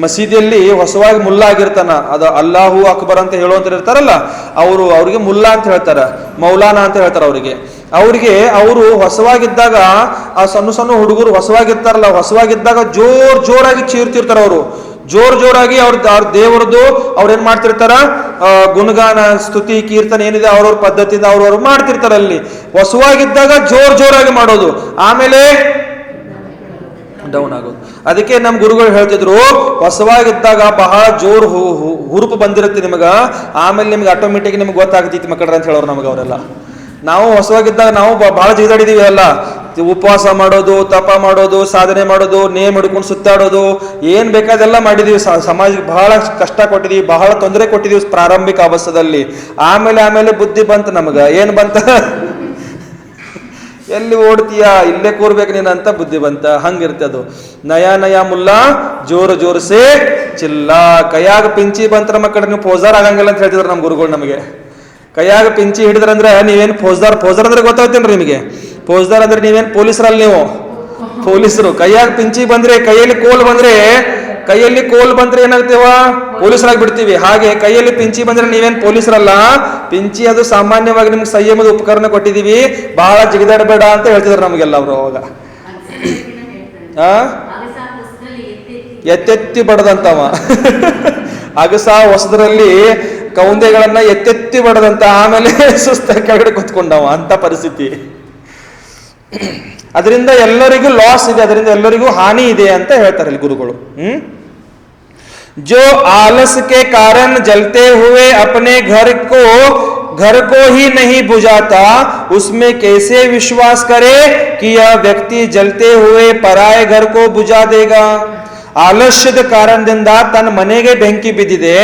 Speaker 1: ಮಸೀದಿಯಲ್ಲಿ ಹೊಸವಾಗಿ ಮುಲ್ಲಾ ಆಗಿರ್ತಾನ, ಅದು ಅಲ್ಲಾಹು ಅಕ್ಬರ್ ಅಂತ ಹೇಳುವಂತ ಇರ್ತಾರಲ್ಲ, ಅವ್ರಿಗೆ ಮುಲ್ಲಾ ಅಂತ ಹೇಳ್ತಾರ, ಮೌಲಾನಾ ಅಂತ ಹೇಳ್ತಾರ. ಅವರು ಹೊಸವಾಗಿದ್ದಾಗ, ಆ ಸಣ್ಣ ಸಣ್ಣ ಹುಡುಗರು ಹೊಸವಾಗಿರ್ತಾರಲ್ಲ, ಹೊಸವಾಗಿದ್ದಾಗ ಜೋರಾಗಿ ಚೀರ್ತಿರ್ತಾರ. ಅವರು ಜೋರಾಗಿ ಅವ್ರ ದೇವರದ್ದು ಅವ್ರು ಏನ್ ಮಾಡ್ತಿರ್ತಾರ, ಗುಣಗಾನ, ಸ್ತುತಿ, ಕೀರ್ತನೆ ಏನಿದೆ ಅವ್ರವ್ರ ಪದ್ಧತಿಯಿಂದ ಅವ್ರವ್ರು ಮಾಡ್ತಿರ್ತಾರ. ಅಲ್ಲಿ ಹೊಸವಾಗಿದ್ದಾಗ ಜೋರಾಗಿ ಮಾಡೋದು, ಆಮೇಲೆ ಡೌನ್ ಆಗೋದು. ಅದಕ್ಕೆ ನಮ್ಮ ಗುರುಗಳು ಹೇಳ್ತಿದ್ರು, ಹೊಸವಾಗಿದ್ದಾಗ ಬಹಳ ಜೋರ್ ಹುರುಪು ಬಂದಿರುತ್ತೆ ನಿಮಗ, ಆಮೇಲೆ ನಿಮ್ಗೆ ಆಟೋಮೆಟಿಕ್ ನಿಮ್ಗೆ ಗೊತ್ತಾಗ್ತೈತಿ ಮಕ್ಕಳ್ರ ಅಂತ ಹೇಳೋರು ನಮಗೆ ಅವರೆಲ್ಲ. ನಾವು ಹೊಸವಾಗಿದ್ದಾಗ ನಾವು ಬಹಳ ಜಿಗಿದಾಡಿದೀವಿ ಅಲ್ಲ, ಉಪವಾಸ ಮಾಡೋದು, ತಪ ಮಾಡೋದು, ಸಾಧನೆ ಮಾಡೋದು, ನೇಮ್ ಹಿಡ್ಕೊಂಡು ಸುತ್ತಾಡೋದು, ಏನ್ ಬೇಕಾದೆಲ್ಲ ಮಾಡಿದೀವಿ. ಸಮಾಜಕ್ಕೆ ಬಹಳ ಕಷ್ಟ ಕೊಟ್ಟಿದೀವಿ, ಬಹಳ ತೊಂದರೆ ಕೊಟ್ಟಿದೀವಿ ಪ್ರಾರಂಭಿಕ ಅವಸ್ಥೆಯಲ್ಲಿ. ಆಮೇಲೆ ಬುದ್ಧಿ ಬಂತ ನಮಗ. ಏನ್ ಬಂತ, ಎಲ್ಲಿ ಓಡ್ತೀಯ, ಇಲ್ಲೇ ಕೂರ್ಬೇಕು ನೀನು ಅಂತ ಬುದ್ಧಿ ಬಂತ. ಹಂಗಿರುತ್ತೆ ಅದು. ನಯಾ ನಯಾ ಮುಲ್ಲಾ ಜೋರ್ ಸೇ ಚಿಲ್ಲ. ಕೈಯಾಗ ಪಿಂಚಿ ಬಂತರ ಮಕ್ಕಳ ನೀವು ಫೌಜಾರ್ ಆಗಂಗಿಲ್ಲ ಅಂತ ಹೇಳ್ತಿದ್ರು ನಮ್ಮ ಗುರುಗಳು ನಮಗೆ. ಕೈಯಾಗ ಪಿಂಚಿ ಹಿಡಿದ್ರಂದ್ರೆ ನೀವೇನು ಫೌಜಾರ್ ಅಂದ್ರೆ ಗೊತ್ತಾಗ್ತೇನ್ರಿ ನಿಮಗೆ? ಫೌಜದಾರ್ ಅಂದ್ರೆ ನೀವೇನು ಪೊಲೀಸರಲ್ಲಿ, ನೀವು ಪೊಲೀಸರು. ಕೈಯಾಗ ಪಿಂಚಿ ಬಂದ್ರೆ, ಕೈಯಲ್ಲಿ ಕೋಲ್ ಬಂದ್ರೆ ಏನಾಗ್ತೇವ, ಪೊಲೀಸರಾಗಿ ಬಿಡ್ತೀವಿ. ಹಾಗೆ ಕೈಯಲ್ಲಿ ಪಿಂಚಿ ಬಂದ್ರೆ ನೀವೇನ್ ಪೊಲೀಸರಲ್ಲ. ಪಿಂಚಿ ಅದು ಸಾಮಾನ್ಯವಾಗಿ ನಿಮ್ಗೆ ಸಂಯಮದ ಉಪಕರಣ ಕೊಟ್ಟಿದೀವಿ, ಬಹಳ ಜಿಗಿದಾಡಬೇಡ ಅಂತ ಹೇಳ್ತಿದ್ರು ನಮಗೆಲ್ಲ ಅವರು ಅವಾಗ. ಎತ್ತೆತ್ತಿ ಬಡದಂತವ ಅಗಸ ಹೊಸದ್ರಲ್ಲಿ ಕೌಂದೆಗಳನ್ನ ಎತ್ತೆತ್ತಿ ಬಡದಂತ, ಆಮೇಲೆ ಸುಸ್ತ ಕೆಳಗಡೆ ಕೂತ್ಕೊಂಡವ ಅಂತ ಪರಿಸ್ಥಿತಿ. ಅದರಿಂದ ಎಲ್ಲರಿಗೂ ಲಾಸ್ ಇದೆ, ಅದರಿಂದ ಎಲ್ಲರಿಗೂ ಹಾನಿ ಇದೆ ಅಂತ ಹೇಳ್ತಾರೆ ಇಲ್ಲಿ ಗುರುಗಳು. जो आलस के कारण जलते हुए अपने घर को ही नहीं बुझाता, उसमें कैसे विश्वास करे कि यह व्यक्ति जलते हुए पराये घर को बुझा देगा. ಆಲಸ್ಯದ ಕಾರಣದಿಂದ ತನ್ನ ಮನೆಗೆ ಬೆಂಕಿ ಬಿದ್ದಿದೆ,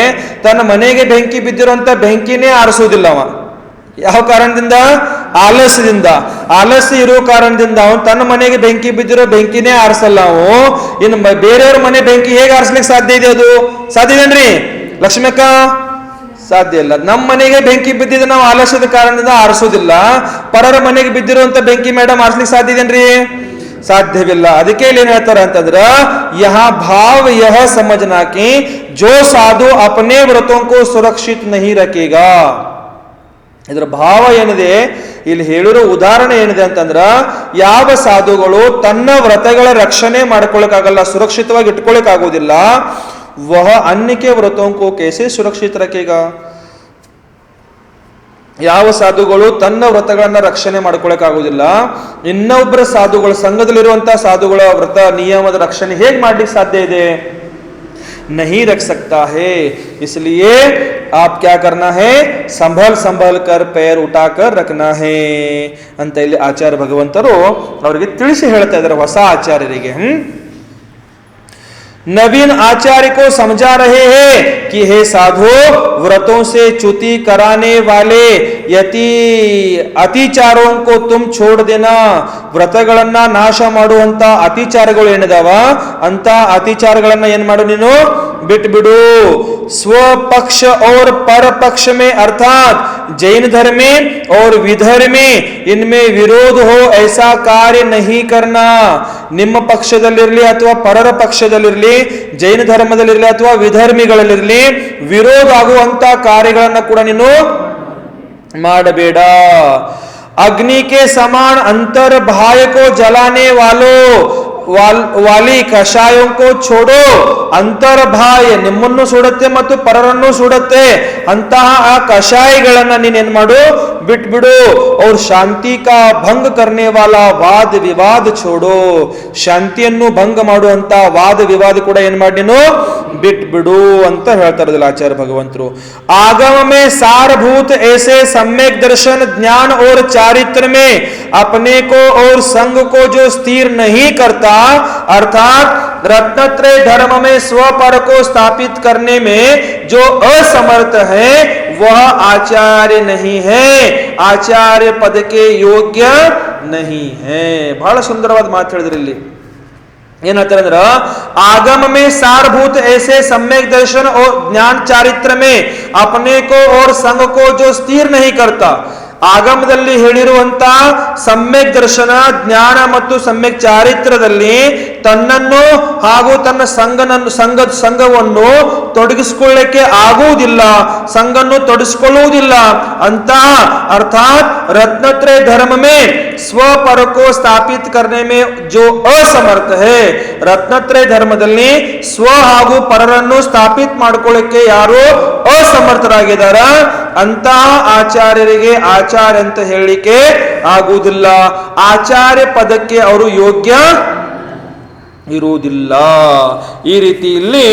Speaker 1: ತನ್ನ ಮನೆಗೆ ಬೆಂಕಿ ಬಿದ್ದಿರುವಂತ ಬೆಂಕಿನೇ ಆರಿಸುವುದಿಲ್ಲ ಅವ. ಯಾವ ಕಾರಣದಿಂದ? ಆಲಸ್ಯದಿಂದ. ಆಲಸ್ಯ ಇರೋ ಕಾರಣದಿಂದ ಅವನು ತನ್ನ ಮನೆಗೆ ಬೆಂಕಿ ಬಿದ್ದಿರೋ ಬೆಂಕಿನೇ ಆರಿಸಲ್ಲ. ಅವು ಇನ್ನು ಬೇರೆಯವ್ರ ಮನೆ ಬೆಂಕಿ ಹೇಗೆ ಆರಿಸ್ಲಿಕ್ಕೆ ಸಾಧ್ಯ ಇದೆ? ಅದು ಸಾಧ್ಯ ಇದೇನ್ರಿ ಲಕ್ಷ್ಮಕ್ಕ? ಸಾಧ್ಯ ಇಲ್ಲ. ನಮ್ಮ ಮನೆಗೆ ಬೆಂಕಿ ಬಿದ್ದಿದೆ, ನಾವು ಆಲಸ್ಯದ ಕಾರಣದಿಂದ ಆರಿಸೋದಿಲ್ಲ. ಪರರ ಮನೆಗೆ ಬಿದ್ದಿರುವಂತ ಬೆಂಕಿ ಮೇಡಮ್ ಆರಿಸ್ಲಿಕ್ಕೆ ಸಾಧ್ಯ ಇದೇನ್ರಿ? ಸಾಧ್ಯವಿಲ್ಲ. ಅದಕ್ಕೆ ಇಲ್ಲಿ ಏನ್ ಹೇಳ್ತಾರ ಅಂತಂದ್ರ, ಯಹ ಭಾವ ಯಹ ಸಮझना कि जो साधु अपने व्रतों को सुरक्षित नहीं रखेगा. ಇದರ ಭಾವ ಏನಿದೆ, ಇಲ್ಲಿ ಹೇಳಿರೋ ಉದಾಹರಣೆ ಏನಿದೆ ಅಂತಂದ್ರ, ಯಾವ ಸಾಧುಗಳು ತನ್ನ ವ್ರತಗಳ ರಕ್ಷಣೆ ಮಾಡ್ಕೊಳಕ್ಕಾಗಲ್ಲ, ಸುರಕ್ಷಿತವಾಗಿ ಇಟ್ಕೊಳಕ್ ಆಗೋದಿಲ್ಲ, ವಹ ಅನ್ಯ ಕೆ ವ್ರತೋಂ ಕೋ ಕೈಸೆ ಸುರಕ್ಷಿತ ರಖೇಗಾ. ಯಾವ ಸಾಧುಗಳು ತನ್ನ ವ್ರತಗಳನ್ನ ರಕ್ಷಣೆ ಮಾಡ್ಕೊಳಕ್ಕಾಗುವುದಿಲ್ಲ, ಇನ್ನೊಬ್ಬರ ಸಾಧುಗಳು ಸಂಘದಲ್ಲಿರುವಂತಹ ಸಾಧುಗಳ ವ್ರತ ನಿಯಮದ ರಕ್ಷಣೆ ಹೇಗೆ ಮಾಡ್ಲಿಕ್ಕೆ ಸಾಧ್ಯ ಇದೆ? नहीं रख सकता है। इसलिए आप क्या करना है? संभल संभल कर पैर उठाकर रखना है ಅಂತ ಇಲ್ಲಿ ಆಚಾರ್ಯ ಭಗವಂತರು ಅವರಿಗೆ ತಿಳಿಸಿ ಹೇಳ್ತಾ ಇದ್ದಾರೆ, ಹೊಸ ಆಚಾರ್ಯರಿಗೆ। नवीन आचार्य को समझा रहे हैं कि हे साधु, व्रतों से च्युति कराने वाले ಅತಿಚಾರೋं को तुम छोड़ देना। ವ್ರತಗಳನ್ನ ನಾಶ ಮಾಡುವಂತ ಅತಿಚಾರಗಳು ಏನಿದಾವ ಅಂತ ಅತಿಚಾರಗಳನ್ನ ಏನ್ ಮಾಡು, ನೀನು ಬಿಟ್ಬಿಡು। स्वपक्ष और पर पक्ष में अर्थात जैन धर्म में और विधर्म में इनमें विरोध हो ऐसा कार्य नहीं करना। ನಿಮ್ಮ ಪಕ್ಷದಲ್ಲಿರಲಿ ಅಥವಾ ಪರರ ಪಕ್ಷದಲ್ಲಿರಲಿ, ಜೈನ ಧರ್ಮದಲ್ಲಿರಲಿ ಅಥವಾ ವಿಧರ್ಮಿಗಳಲ್ಲಿರಲಿ ವಿರೋಧ ಆಗುವಂತ ಕಾರ್ಯಗಳನ್ನ ಕೂಡ ನೀನು ಮಾಡಬೇಡ। अग्नि के समान अंतर भाय को जलाने वाली ಕಷಾಯೋं को छोड़ो। ಅಂತರ ಭಾಯ ನಿಮ್ಮನ್ನು ಸುಡುತ್ತೆ ಮತ್ತು ಪರರನ್ನು ಸುಡುತ್ತೆ ಅಂತಹ ಆ ಕಷಾಯಗಳನ್ನ ನೀನೇನ್ ಮಾಡು, ಬಿಟ್ಬಿಡು। और ಶಾಂತಿ का ಭಂಗ करने वाला ವಾದ ವಿವಾದ छोड़ो। ಶಾಂತಿಯನ್ನು ಭಂಗ ಮಾಡುವಂತ ವಾದ ವಿವಾದ ಕೂಡ ಏನ್ ಮಾಡಿ ನೀನು ಬಿಟ್ಬಿಡು ಅಂತ ಹೇಳ್ತಾ ಇರೋದಿಲ್ಲ ಆಚಾರ್ಯ ಭಗವಂತರು। आगम में सारभूत ऐसे सम्यक दर्शन ज्ञान और चारित्र में अपने को और संग को जो स्थिर नहीं करता, अर्थात रत्नत्रय धर्म में स्वपर को स्थापित करने में जो असमर्थ है वह आचार्य नहीं है, आचार्य पद के योग्य नहीं है। ಬಹಳ ಸುಂದರವಾದ ಮಾತು ಹೇಳಿದ್ರಿ ಇಲ್ಲಿ। ಏನಂತಾರೆ ಅಂದ್ರ, आगम में सारभूत ऐसे सम्यक दर्शन और ज्ञान चारित्र में अपने को और संग को जो स्थिर नहीं करता। ಆಗಮದಲ್ಲಿ ಹೇಳಿರುವಂತ ಸಮ್ಯಕ್ ದರ್ಶನ, ಜ್ಞಾನ ಮತ್ತು ಸಮ್ಯಕ್ ಚಾರಿತ್ರದಲ್ಲಿ ತನ್ನನ್ನು ಹಾಗೂ ತನ್ನ ಸಂಘವನ್ನು ತೊಡಗಿಸಿಕೊಳ್ಳಕ್ಕೆ ಆಗುವುದಿಲ್ಲ, ಸಂಘನ್ನು ತೊಡಗಿಸಿಕೊಳ್ಳುವುದಿಲ್ಲ ಅಂತ ಅರ್ಥಾತ್ रत्नत्रय धर्म में स्वपर को स्थापित करने में जो असमर्थ है, रत्नत्रय ಧರ್ಮದಲ್ಲಿ ಸ್ವ ಹಾಗೂ ಪರರನ್ನು ಸ್ಥಾಪಿತ ಮಾಡಿಕೊಳ್ಳಕ್ಕೆ ಯಾರು ಅಸಮರ್ಥರಾಗಿದ್ದಾರ ಅಂತಹ ಆಚಾರ್ಯರಿಗೆ ಆಚಾರ್ಯ ಅಂತ ಹೇಳಿಕೆ ಆಗುವುದಿಲ್ಲ, ಆಚಾರ್ಯ ಪದಕ್ಕೆ ಅವರು ಯೋಗ್ಯ ಇರುವುದಿಲ್ಲ। ಈ ರೀತಿ ಇಲ್ಲಿ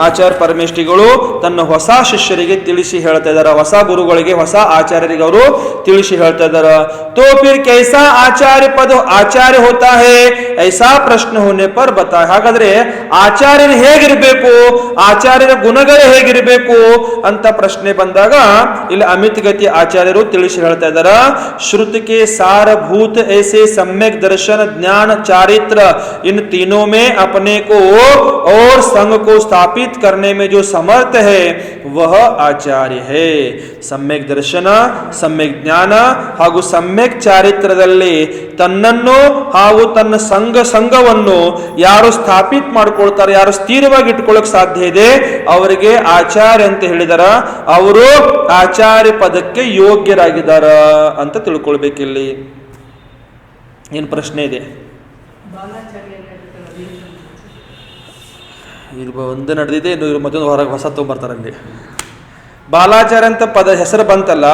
Speaker 1: ಆಚಾರ್ಯ ಪರಮೇಷ್ಠಿಗಳು ತನ್ನ ಹೊಸ ಶಿಷ್ಯರಿಗೆ ತಿಳಿಸಿ ಹೇಳ್ತಾ ಇದ್ದಾರೆ, ಹೊಸ ಗುರುಗಳಿಗೆ ಹೊಸ ಆಚಾರ್ಯರಿಗೆ ಅವರು ತಿಳಿಸಿ ಹೇಳ್ತಾ ಇದ್ದಾರೆ। तो फिर कैसा आचार्य पद आचार्य होता है ऐसा प्रश्न होने पर बताए। ಹಾಗಾದ್ರೆ ಆಚಾರ್ಯರು ಹೇಗಿರಬೇಕು, ಆಚಾರ್ಯರ ಗುಣಗಳು ಹೇಗಿರಬೇಕು ಅಂತ ಪ್ರಶ್ನೆ ಬಂದಾಗ ಇಲ್ಲಿ ಅಮಿತ್ ಗತಿ ಆಚಾರ್ಯರು ತಿಳಿಸಿ ಹೇಳ್ತಾ ಇದ್ದಾರೆ, श्रुति के सारभूत ऐसे सम्यक दर्शन ज्ञान चारित्र इन तीनों में अपने को और संग को स्थापित करने में जो समर्थ है वह आचार्य है। सम्यक दर्शन, सम्यक ಜ್ಞಾನ ಹಾಗೂ ಸಮ್ಯಕ್ ಚಾರಿತ್ರದಲ್ಲಿ ತನ್ನನ್ನು ಹಾಗೂ ತನ್ನ ಸಂಘವನ್ನು ಯಾರು ಸ್ಥಾಪಿತ ಮಾಡ್ಕೊಳ್ತಾರೆ, ಯಾರು ಸ್ಥಿರವಾಗಿ ಇಟ್ಕೊಳ್ಳಕ್ ಸಾಧ್ಯ ಇದೆ ಅವರಿಗೆ ಆಚಾರ್ಯ ಅಂತ ಹೇಳಿದಾರ, ಅವರು ಆಚಾರ್ಯ ಪದಕ್ಕೆ ಯೋಗ್ಯರಾಗಿದ್ದಾರ ಅಂತ ತಿಳ್ಕೊಳ್ಬೇಕಿಲ್ಲಿ। ಏನ್ ಪ್ರಶ್ನೆ ಇದೆ? ಇದು ಒಂದು ನಡೆದಿದೆ, ಇನ್ನು ಮತ್ತೊಂದು ಹೊರಗೆ ಹೊಸ ತಗೊಂಡ್ಬರ್ತಾರಲ್ಲಿ। ಬಾಲಾಚಾರ್ಯ ಅಂತ ಪದ ಹೆಸರು ಬಂತಲ್ಲ,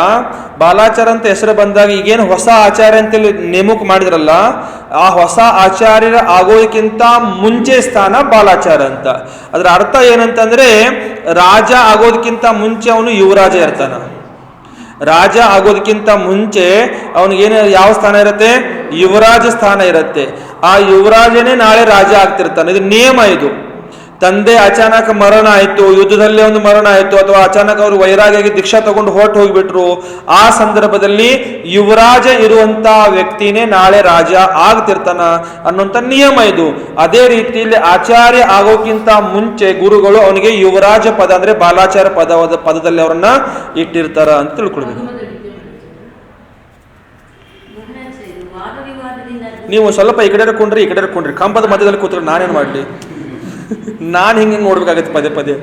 Speaker 1: ಬಾಲಾಚಾರ್ಯ ಅಂತ ಹೆಸರು ಬಂದಾಗ ಈಗೇನು ಹೊಸ ಆಚಾರ್ಯ ಅಂತೇಳಿ ನೇಮಕ ಮಾಡಿದ್ರಲ್ಲ, ಆ ಹೊಸ ಆಚಾರ್ಯರ ಆಗೋದಕ್ಕಿಂತ ಮುಂಚೆ ಸ್ಥಾನ ಬಾಲಾಚಾರ್ಯ ಅಂತ। ಅದರ ಅರ್ಥ ಏನಂತಂದ್ರೆ, ರಾಜ ಆಗೋದಕ್ಕಿಂತ ಮುಂಚೆ ಅವನು ಯುವರಾಜ ಇರ್ತಾನ। ರಾಜ ಆಗೋದಕ್ಕಿಂತ ಮುಂಚೆ ಅವನಿಗೇನು ಯಾವ ಸ್ಥಾನ ಇರುತ್ತೆ? ಯುವರಾಜ ಸ್ಥಾನ ಇರುತ್ತೆ। ಆ ಯುವರಾಜನೇ ನಾಳೆ ರಾಜ ಆಗ್ತಿರ್ತಾನೆ, ಇದು ನಿಯಮ ಇದು। ತಂದೆ ಅಚಾನಕ್ ಮರಣ ಆಯ್ತು, ಯುದ್ಧದಲ್ಲಿ ಒಂದು ಮರಣ ಆಯ್ತು, ಅಥವಾ ಅಚಾನಕ್ ಅವರು ವೈರಾಗಿಯಾಗಿ ದೀಕ್ಷಾ ತಗೊಂಡು ಹೊರಟು ಹೋಗ್ಬಿಟ್ರು, ಆ ಸಂದರ್ಭದಲ್ಲಿ ಯುವರಾಜ ಇರುವಂತ ವ್ಯಕ್ತಿನೇ ನಾಳೆ ರಾಜ ಆಗ್ತಿರ್ತಾನ ಅನ್ನುವಂತ ನಿಯಮ ಇದು। ಅದೇ ರೀತಿಯಲ್ಲಿ ಆಚಾರ್ಯ ಆಗೋಕ್ಕಿಂತ ಮುಂಚೆ ಗುರುಗಳು ಅವನಿಗೆ ಯುವರಾಜ ಪದ ಅಂದ್ರೆ ಬಾಲಾಚಾರ್ಯ ಪದದಲ್ಲಿ ಅವರನ್ನ ಇಟ್ಟಿರ್ತಾರ ಅಂತ ತಿಳ್ಕೊಳ್ಬೇಕು। ನೀವು ಸ್ವಲ್ಪ ಈ ಕಡೆ ಕೊಂಡ್ರಿ, ಈ ಕಡೆ ಕೊಂಡ್ರಿ, ಕಂಬದ ಮಧ್ಯದಲ್ಲಿ ಕೂತ್ರೆ ನಾನೇನ್ ಮಾಡ್ಲಿ? ನಾನು ಹಿಂಗೆ ನೋಡ್ಬೇಕಾಗತ್ತೆ ಪದೇ ಪದೇ।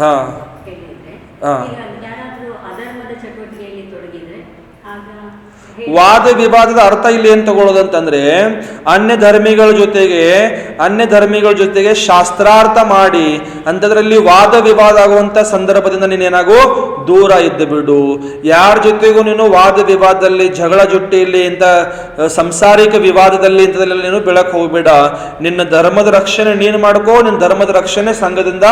Speaker 1: ಹಾ ಹಾ ವಾದ ವಿವಾದದ ಅರ್ಥ ಇಲ್ಲಿ ಏನ್ ತಗೊಳ್ಳೋದಂತಂದ್ರೆ, ಅನ್ಯ ಧರ್ಮಿಗಳ ಜೊತೆಗೆ ಶಾಸ್ತ್ರಾರ್ಥ ಮಾಡಿ ಅಂತದ್ರಲ್ಲಿ ವಾದ ವಿವಾದ ಆಗುವಂತ ಸಂದರ್ಭದಿಂದ ನೀನೇನಾಗು ದೂರ ಇದ್ದು ಬಿಡು. ಯಾರ ಜೊತೆಗೂ ನೀನು ವಾದ ವಿವಾದದಲ್ಲಿ, ಜಗಳ ಜುಟ್ಟಿಯಲ್ಲಿ, ಇಂಥ ಸಂಸಾರಿಕ ವಿವಾದದಲ್ಲಿ ಇಂಥದ್ರಲ್ಲಿ ನೀನು ಬೆಳಕು ಹೋಗ್ಬೇಡ. ನಿನ್ನ ಧರ್ಮದ ರಕ್ಷಣೆ ನೀನು ಮಾಡ್ಕೋ, ನಿನ್ನ ಧರ್ಮದ ರಕ್ಷಣೆ ಸಂಘದಿಂದ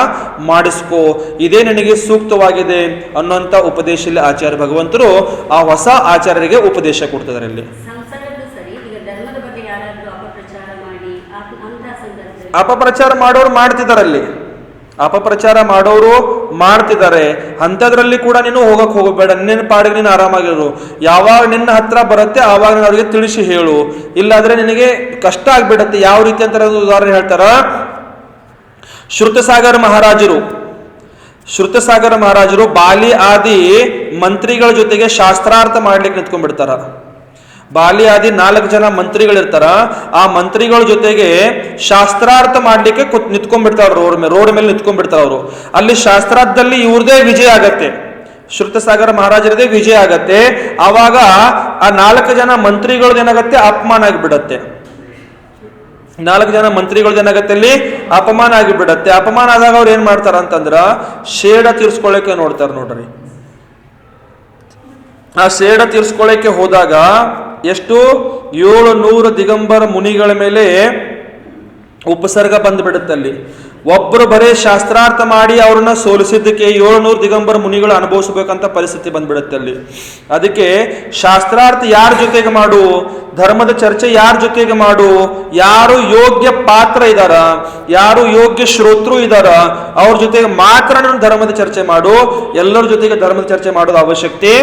Speaker 1: ಮಾಡಿಸ್ಕೋ, ಇದೇ ನಿನಗೆ ಸೂಕ್ತವಾಗಿದೆ ಅನ್ನುವಂಥ ಉಪದೇಶದಲ್ಲಿ ಆಚಾರ್ಯ ಭಗವಂತರು ಆ ಹೊಸ ಆಚಾರ್ಯರಿಗೆ ಉಪದೇಶ ಕೊಡ್ತಿದ್ದಾರೆ. ಇಲ್ಲಿ ಅಪಪ್ರಚಾರ ಮಾಡೋರು ಮಾಡ್ತಿದಾರಲ್ಲಿ, ಅಪಪ್ರಚಾರ ಮಾಡೋರು ಮಾಡ್ತಿದ್ದಾರೆ. ಅಂಥದ್ರಲ್ಲಿ ಕೂಡ ನೀನು ಹೋಗಬೇಡ. ನಿನ್ನ ಪಾಡಿಗೆ ನೀನು ಆರಾಮಾಗಿರು. ಯಾವಾಗ ನಿನ್ನ ಹತ್ರ ಬರುತ್ತೆ ಆವಾಗ ನೀನು ಅವ್ರಿಗೆ ತಿಳಿಸಿ ಹೇಳು, ಇಲ್ಲಾದ್ರೆ ನಿನಗೆ ಕಷ್ಟ ಆಗ್ಬಿಡತ್ತೆ. ಯಾವ ರೀತಿ ಅಂತ ಉದಾಹರಣೆ ಹೇಳ್ತಾರ. ಶ್ರುತಸಾಗರ ಮಹಾರಾಜರು ಬಾಲಿ ಆದಿ ಮಂತ್ರಿಗಳ ಜೊತೆಗೆ ಶಾಸ್ತ್ರಾರ್ಥ ಮಾಡ್ಲಿಕ್ಕೆ ನಿಂತ್ಕೊಂಡ್ಬಿಡ್ತಾರ. ಬಾಲಿ ಆದಿ 4 ಜನ ಮಂತ್ರಿಗಳಿರ್ತಾರ. ಆ ಮಂತ್ರಿಗಳ ಜೊತೆಗೆ ಶಾಸ್ತ್ರಾರ್ಥ ಮಾಡ್ಲಿಕ್ಕೆ ನಿಂತ್ಕೊಂಡ್ಬಿಡ್ತಾರ. ರೋಡ್ ಮೇಲೆ ನಿಂತ್ಕೊಂಡ್ಬಿಡ್ತಾರ ಅವರು. ಅಲ್ಲಿ ಶಾಸ್ತ್ರಾರ್ಥದಲ್ಲಿ ಇವ್ರದೇ ವಿಜಯ ಆಗತ್ತೆ, ಶ್ರುತಸಾಗರ ಮಹಾರಾಜರದೇ ವಿಜಯ ಆಗತ್ತೆ. ಆವಾಗ ಆ 4 ಜನ ಮಂತ್ರಿಗಳದ್ದು ಏನಾಗತ್ತೆ, ಅಪಮಾನ ಆಗಿಬಿಡತ್ತೆ. 4 ಜನ ಮಂತ್ರಿಗಳದ್ದು ಏನಾಗತ್ತೆ, ಅಲ್ಲಿ ಅಪಮಾನ ಆಗಿಬಿಡತ್ತೆ. ಅಪಮಾನ ಆದಾಗ ಅವ್ರು ಏನ್ ಮಾಡ್ತಾರ ಅಂತಂದ್ರ ಶೇಡ ತೀರ್ಸ್ಕೊಳ್ಳಕ್ಕೆ ನೋಡ್ತಾರ. ನೋಡ್ರಿ, ಆ ಶೇಡ ತೀರ್ಸ್ಕೊಳ್ಳಕ್ಕೆ ಹೋದಾಗ ಎಷ್ಟು 700 ದಿಗಂಬರ ಮುನಿಗಳ ಮೇಲೆ ಉಪಸರ್ಗ ಬಂದ್ಬಿಡುತ್ತೆ. ಅಲ್ಲಿ ಒಬ್ಬರು ಬರೇ ಶಾಸ್ತ್ರಾರ್ಥ ಮಾಡಿ ಅವ್ರನ್ನ ಸೋಲಿಸಿದ್ದಕ್ಕೆ 700 ದಿಗಂಬರ ಮುನಿಗಳು ಅನುಭವಿಸಬೇಕಂತ ಪರಿಸ್ಥಿತಿ ಬಂದ್ಬಿಡುತ್ತೆ ಅಲ್ಲಿ. ಅದಕ್ಕೆ ಶಾಸ್ತ್ರಾರ್ಥ ಯಾರ ಜೊತೆಗೆ ಮಾಡು, ಧರ್ಮದ ಚರ್ಚೆ ಯಾರ ಜೊತೆಗೆ ಮಾಡು, ಯಾರು ಯೋಗ್ಯ ಪಾತ್ರ ಇದಾರ, ಯಾರು ಯೋಗ್ಯ ಶ್ರೋತೃ ಇದಾರ, ಅವ್ರ ಜೊತೆಗೆ ಮಾತ್ರ ನಾನು ಧರ್ಮದ ಚರ್ಚೆ ಮಾಡು. ಎಲ್ಲರ ಜೊತೆಗೆ ಧರ್ಮದ ಚರ್ಚೆ ಮಾಡೋದು ಅವಶ್ಯಕತೆ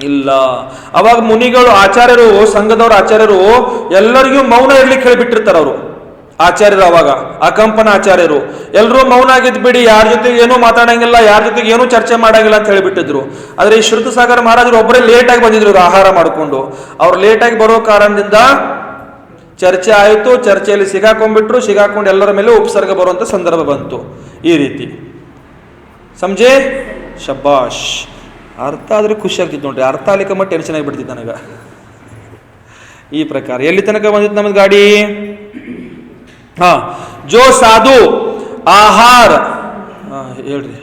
Speaker 1: ಇಲ್ಲ. ಅವಾಗ ಮುನಿಗಳು, ಆಚಾರ್ಯರು, ಸಂಘದವ್ರ ಆಚಾರ್ಯರು ಎಲ್ಲರಿಗೂ ಮೌನ ಇರ್ಲಿಕ್ಕೆ ಹೇಳಿಬಿಟ್ಟಿರ್ತಾರ. ಅವರು ಆಚಾರ್ಯರು ಅವಾಗ ಅಕಂಪನ ಆಚಾರ್ಯರು ಎಲ್ಲರೂ ಮೌನ ಆಗಿದ್ ಬಿಡಿ, ಯಾರ ಜೊತೆಗೆ ಏನೂ ಮಾತಾಡಂಗಿಲ್ಲ, ಯಾರ ಜೊತೆಗೆ ಏನೂ ಚರ್ಚೆ ಮಾಡಂಗಿಲ್ಲ ಅಂತ ಹೇಳಿಬಿಟ್ಟಿದ್ರು. ಆದ್ರೆ ಈ ಶ್ರುತಸಾಗರ ಮಹಾರಾಜರು ಒಬ್ಬರೇ ಲೇಟಾಗಿ ಬಂದಿದ್ರು ಆಹಾರ ಮಾಡಿಕೊಂಡು. ಅವ್ರು ಲೇಟಾಗಿ ಬರೋ ಕಾರಣದಿಂದ ಚರ್ಚೆ ಆಯಿತು. ಚರ್ಚೆಯಲ್ಲಿ ಸಿಗಾಕೊಂಡು ಎಲ್ಲರ ಮೇಲೆ ಉಪಸರ್ಗ ಬರುವಂತ ಸಂದರ್ಭ ಬಂತು. ಈ ರೀತಿ ಸಮಜೆ? ಶಬ್ಬಾಷ್. ಅರ್ಥ ಆದ್ರೆ ಖುಷಿ ಆಗ್ತಿತ್ತು ನೋಡ್ರಿ. ಅರ್ಥ ಆಗ್ಲಿಕ್ಕೆ ಮತ್ತೆ ಟೆನ್ಷನ್ ಆಗಿಬಿಡ್ತಿತ್ತು ನನಗ. ಈ ಪ್ರಕಾರ ಎಲ್ಲಿ ತನಕ ಬಂದಿತ್ತು ನಮ್ದು ಗಾಡಿ? ಹಾ, ಜೋ ಸಾಧು ಆಹಾರ. ಹೇಳ್ರಿ.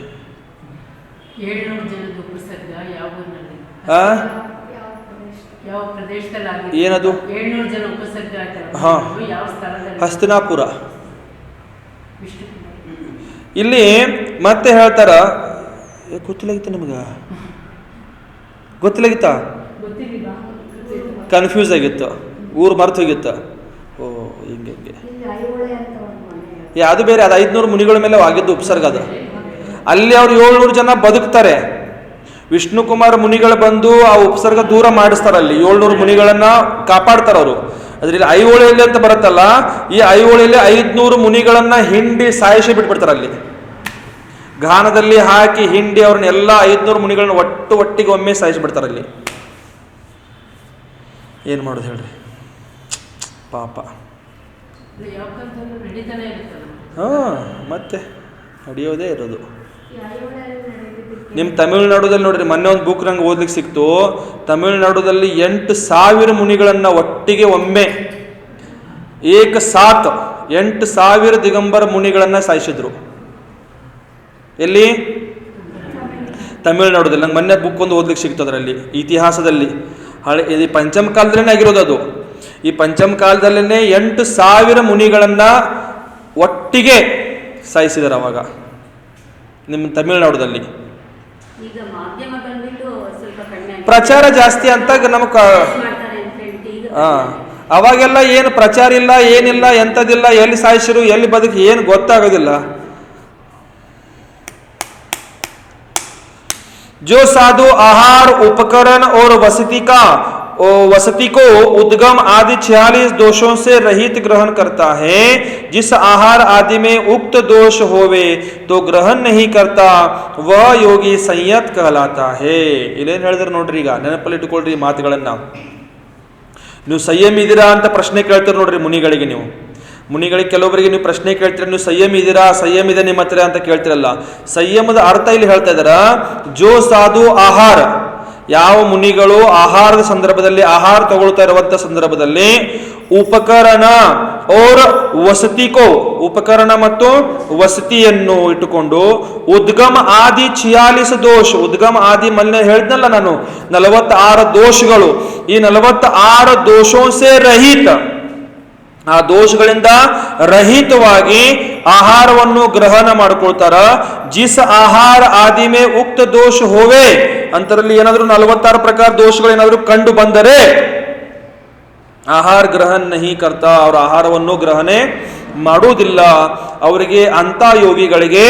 Speaker 1: ಏನದು? ಹಾ, ಹಸ್ತಿನಾಪುರ. ಇಲ್ಲಿ ಮತ್ತೆ ಹೇಳ್ತಾರ, ಗೊತ್ತಿಲ್ಲಾಗಿತ್ತ ನಿಮಗ? ಗೊತ್ತಿಲ್ಲಾಗಿತ್ತ? ಕನ್ಫ್ಯೂಸ್ ಆಗಿತ್ತು, ಊರು ಮರ್ತು ಹೋಗಿತ್ತ. ಓ, ಹಿಂಗೆ ಅದು ಬೇರೆ. ಅದು 500 ಮುನಿಗಳ ಮೇಲೆ ಆಗಿದ್ದು ಉಪಸರ್ಗ. ಅದು ಅಲ್ಲಿ ಅವ್ರು 700 ಜನ ಬದುಕ್ತಾರೆ. ವಿಷ್ಣು ಕುಮಾರ್ ಮುನಿಗಳು ಬಂದು ಆ ಉಪಸರ್ಗ ದೂರ ಮಾಡಿಸ್ತಾರ. ಅಲ್ಲಿ 700 ಮುನಿಗಳನ್ನ ಕಾಪಾಡ್ತಾರ ಅವರು. ಅದ್ರಲ್ಲಿ ಐಹೊಳೆಯಲ್ಲಿ ಅಂತ ಬರುತ್ತಲ್ಲ, ಈ ಐಹೊಳೆಯಲ್ಲಿ 500 ಮುನಿಗಳನ್ನ ಹಿಂಡಿ ಸಾಯಿಸಿ ಬಿಟ್ಬಿಡ್ತಾರ. ಅಲ್ಲಿ ಗಾನದಲ್ಲಿ ಹಾಕಿ ಹಿಂಡಿ ಅವ್ರನ್ನ ಎಲ್ಲ 500 ಮುನಿಗಳನ್ನ ಒಟ್ಟಿಗೆ ಒಮ್ಮೆ ಸಾಯಿಸಿಬಿಡ್ತಾರ. ಅಲ್ಲಿ ಏನ್ ಮಾಡೋದು ಹೇಳ್ರಿ, ಪಾಪ. ಹಾ, ಮತ್ತೆ ನಡೆಯೋದೇ ಇರೋದು. ನಿಮ್ಮ ತಮಿಳುನಾಡುದಲ್ಲಿ ನೋಡ್ರಿ, ಮೊನ್ನೆ ಒಂದು ಬುಕ್ ನಂಗೆ ಓದ್ಲಿಕ್ಕೆ ಸಿಕ್ತು. ತಮಿಳುನಾಡುದಲ್ಲಿ 8,000 ಮುನಿಗಳನ್ನ ಒಟ್ಟಿಗೆ ಒಮ್ಮೆ ಸಾತ್ 8,000 ದಿಗಂಬರ ಮುನಿಗಳನ್ನ ಸಾಯಿಸಿದ್ರು. ಎಲ್ಲಿ? ತಮಿಳುನಾಡುದಲ್ಲಿ. ನಂಗೆ ಮೊನ್ನೆ ಬುಕ್ ಒಂದು ಓದ್ಲಿಕ್ಕೆ ಸಿಕ್ತು. ಅದರಲ್ಲಿ ಇತಿಹಾಸದಲ್ಲಿ ಈ ಪಂಚಮ ಕಾಲದಲ್ಲೇ ಆಗಿರೋದು ಅದು. ಈ ಪಂಚಮ ಕಾಲದಲ್ಲೇ 8,000 ಮುನಿಗಳನ್ನ ಒಟ್ಟಿಗೆ ಸಾಯಿಸಿದಾರೆ ಅವಾಗ ನಿಮ್ಮ ತಮಿಳುನಾಡುದಲ್ಲಿ. ಪ್ರಚಾರ ಜಾಸ್ತಿ ಅಂತ ನಮಗ. ಅವಾಗೆಲ್ಲ ಏನು ಪ್ರಚಾರ ಇಲ್ಲ, ಏನಿಲ್ಲ, ಎಂಥದಿಲ್ಲ. ಎಲ್ಲಿ ಸಾಯಿಸಿರು, ಎಲ್ಲಿ ಬದುಕಿ ಏನು ಗೊತ್ತಾಗೋದಿಲ್ಲ. जो साधु आहार उपकरण और वसति को उद्गम आदि 46 दोषों से रहित ग्रहण करता है, जिस आहार आदि में उक्त दोष होवे तो ग्रहण नहीं करता, वह योगी संयत कहलाता है. ಇಲ್ಲೇನು ಹೇಳಿದ್ರು ನೋಡ್ರಿ. ಈಗ ನೆನಪಲ್ಲಿ ಇಟ್ಕೊಳ್ರಿ ಈ ಮಾತುಗಳನ್ನ. ನೀವು ಸಂಯಮ ಇದ್ದೀರಾ ಅಂತ ಪ್ರಶ್ನೆ ಕೇಳ್ತೀರಿ ನೋಡ್ರಿ ಮುನಿಗಳಿಗೆ. ಮುನಿಗಳಿಗೆ ಕೆಲವೊಬ್ಬರಿಗೆ ನೀವು ಪ್ರಶ್ನೆ ಕೇಳ್ತೀರ, ನೀವು ಸಂಯಮ ಇದ್ದೀರಾ, ಸಂಯಮ ಇದೆ ನಿಮ್ಮ ಹತ್ರ ಅಂತ ಕೇಳ್ತಿರಲ್ಲ. ಸಂಯಮದ ಅರ್ಥ ಇಲ್ಲಿ ಹೇಳ್ತಾ ಇದ್ದಾರ. ಜೋ ಸಾಧು ಆಹಾರ, ಯಾವ ಮುನಿಗಳು ಆಹಾರದ ಸಂದರ್ಭದಲ್ಲಿ ಆಹಾರ ತಗೊಳ್ತಾ ಇರುವಂತ ಸಂದರ್ಭದಲ್ಲಿ ಉಪಕರಣ और ವಸತಿ ಕೋ ಉಪಕರಣ ಮತ್ತು ವಸತಿಯನ್ನು ಇಟ್ಟುಕೊಂಡು ಉದ್ಗಮ ಆದಿ 46 ದೋಷ, ಉದ್ಗಮ ಆದಿ ಮೊನ್ನೆ ಹೇಳಿದ್ನಲ್ಲ ನಾನು 46 ದೋಷಗಳು, ಈ 46 ದೋಷೋಸೆ ರಹಿತ, ಆ ದೋಷಗಳಿಂದ ರಹಿತವಾಗಿ ಆಹಾರವನ್ನು ಗ್ರಹಣ ಮಾಡ್ಕೊಳ್ತಾರ. ಜಿಸ್ ಆಹಾರ ಆದಿ ಮೇ ಉಕ್ತ ದೋಷ ಹೋವೆ, ಅಂತರಲ್ಲಿ ಏನಾದ್ರೂ 46 ಪ್ರಕಾರ ದೋಷಗಳು ಏನಾದ್ರೂ ಕಂಡು ಬಂದರೆ ಆಹಾರ ಗ್ರಹಣ ನಹಿ ಕರ್ತಾ, ಅವರ ಆಹಾರವನ್ನು ಗ್ರಹಣೆ ಮಾಡುವುದಿಲ್ಲ. ಅವರಿಗೆ ಅಂತ ಯೋಗಿಗಳಿಗೆ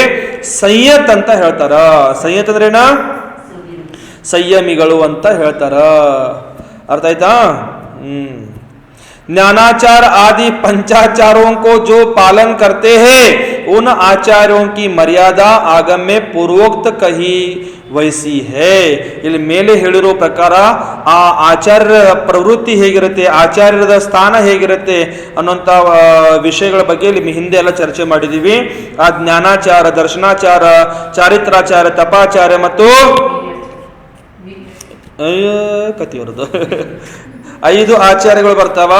Speaker 1: ಸಂಯತ್ ಅಂತ ಹೇಳ್ತಾರ. ಸಂಯತ್ ಅಂದ್ರೇನ? ಸಂಯಮಿಗಳು ಅಂತ ಹೇಳ್ತಾರ. ಅರ್ಥ ಆಯ್ತಾ? ज्ञानाचार आदि पंचाचारों को जो पालन करते हैं उन आचार्यों की मर्यादा आगम में पूर्वोक्त कही वैसी है. ಇಲ್ಲಿ ಮೇಲೆ ಹೇಳಿರೋ ಪ್ರಕಾರ ಆ ಆಚಾರ್ಯರ ಪ್ರವೃತ್ತಿ ಹೇಗಿರುತ್ತೆ, ಆಚಾರ್ಯರ ಸ್ಥಾನ ಹೇಗಿರುತ್ತೆ ಅನ್ನುವಂಥ ವಿಷಯಗಳ ಬಗ್ಗೆ ಇಲ್ಲಿ ಹಿಂದೆ ಎಲ್ಲ ಚರ್ಚೆ ಮಾಡಿದ್ದೀವಿ. ಆ ಜ್ಞಾನಾಚಾರ, ದರ್ಶನಾಚಾರ, ಚಾರಿತ್ರಾಚಾರ, ತಪಾಚಾರ ಮತ್ತು ಕತಿಯವರದು 5 ಆಚಾರಗಳು ಬರ್ತಾವ.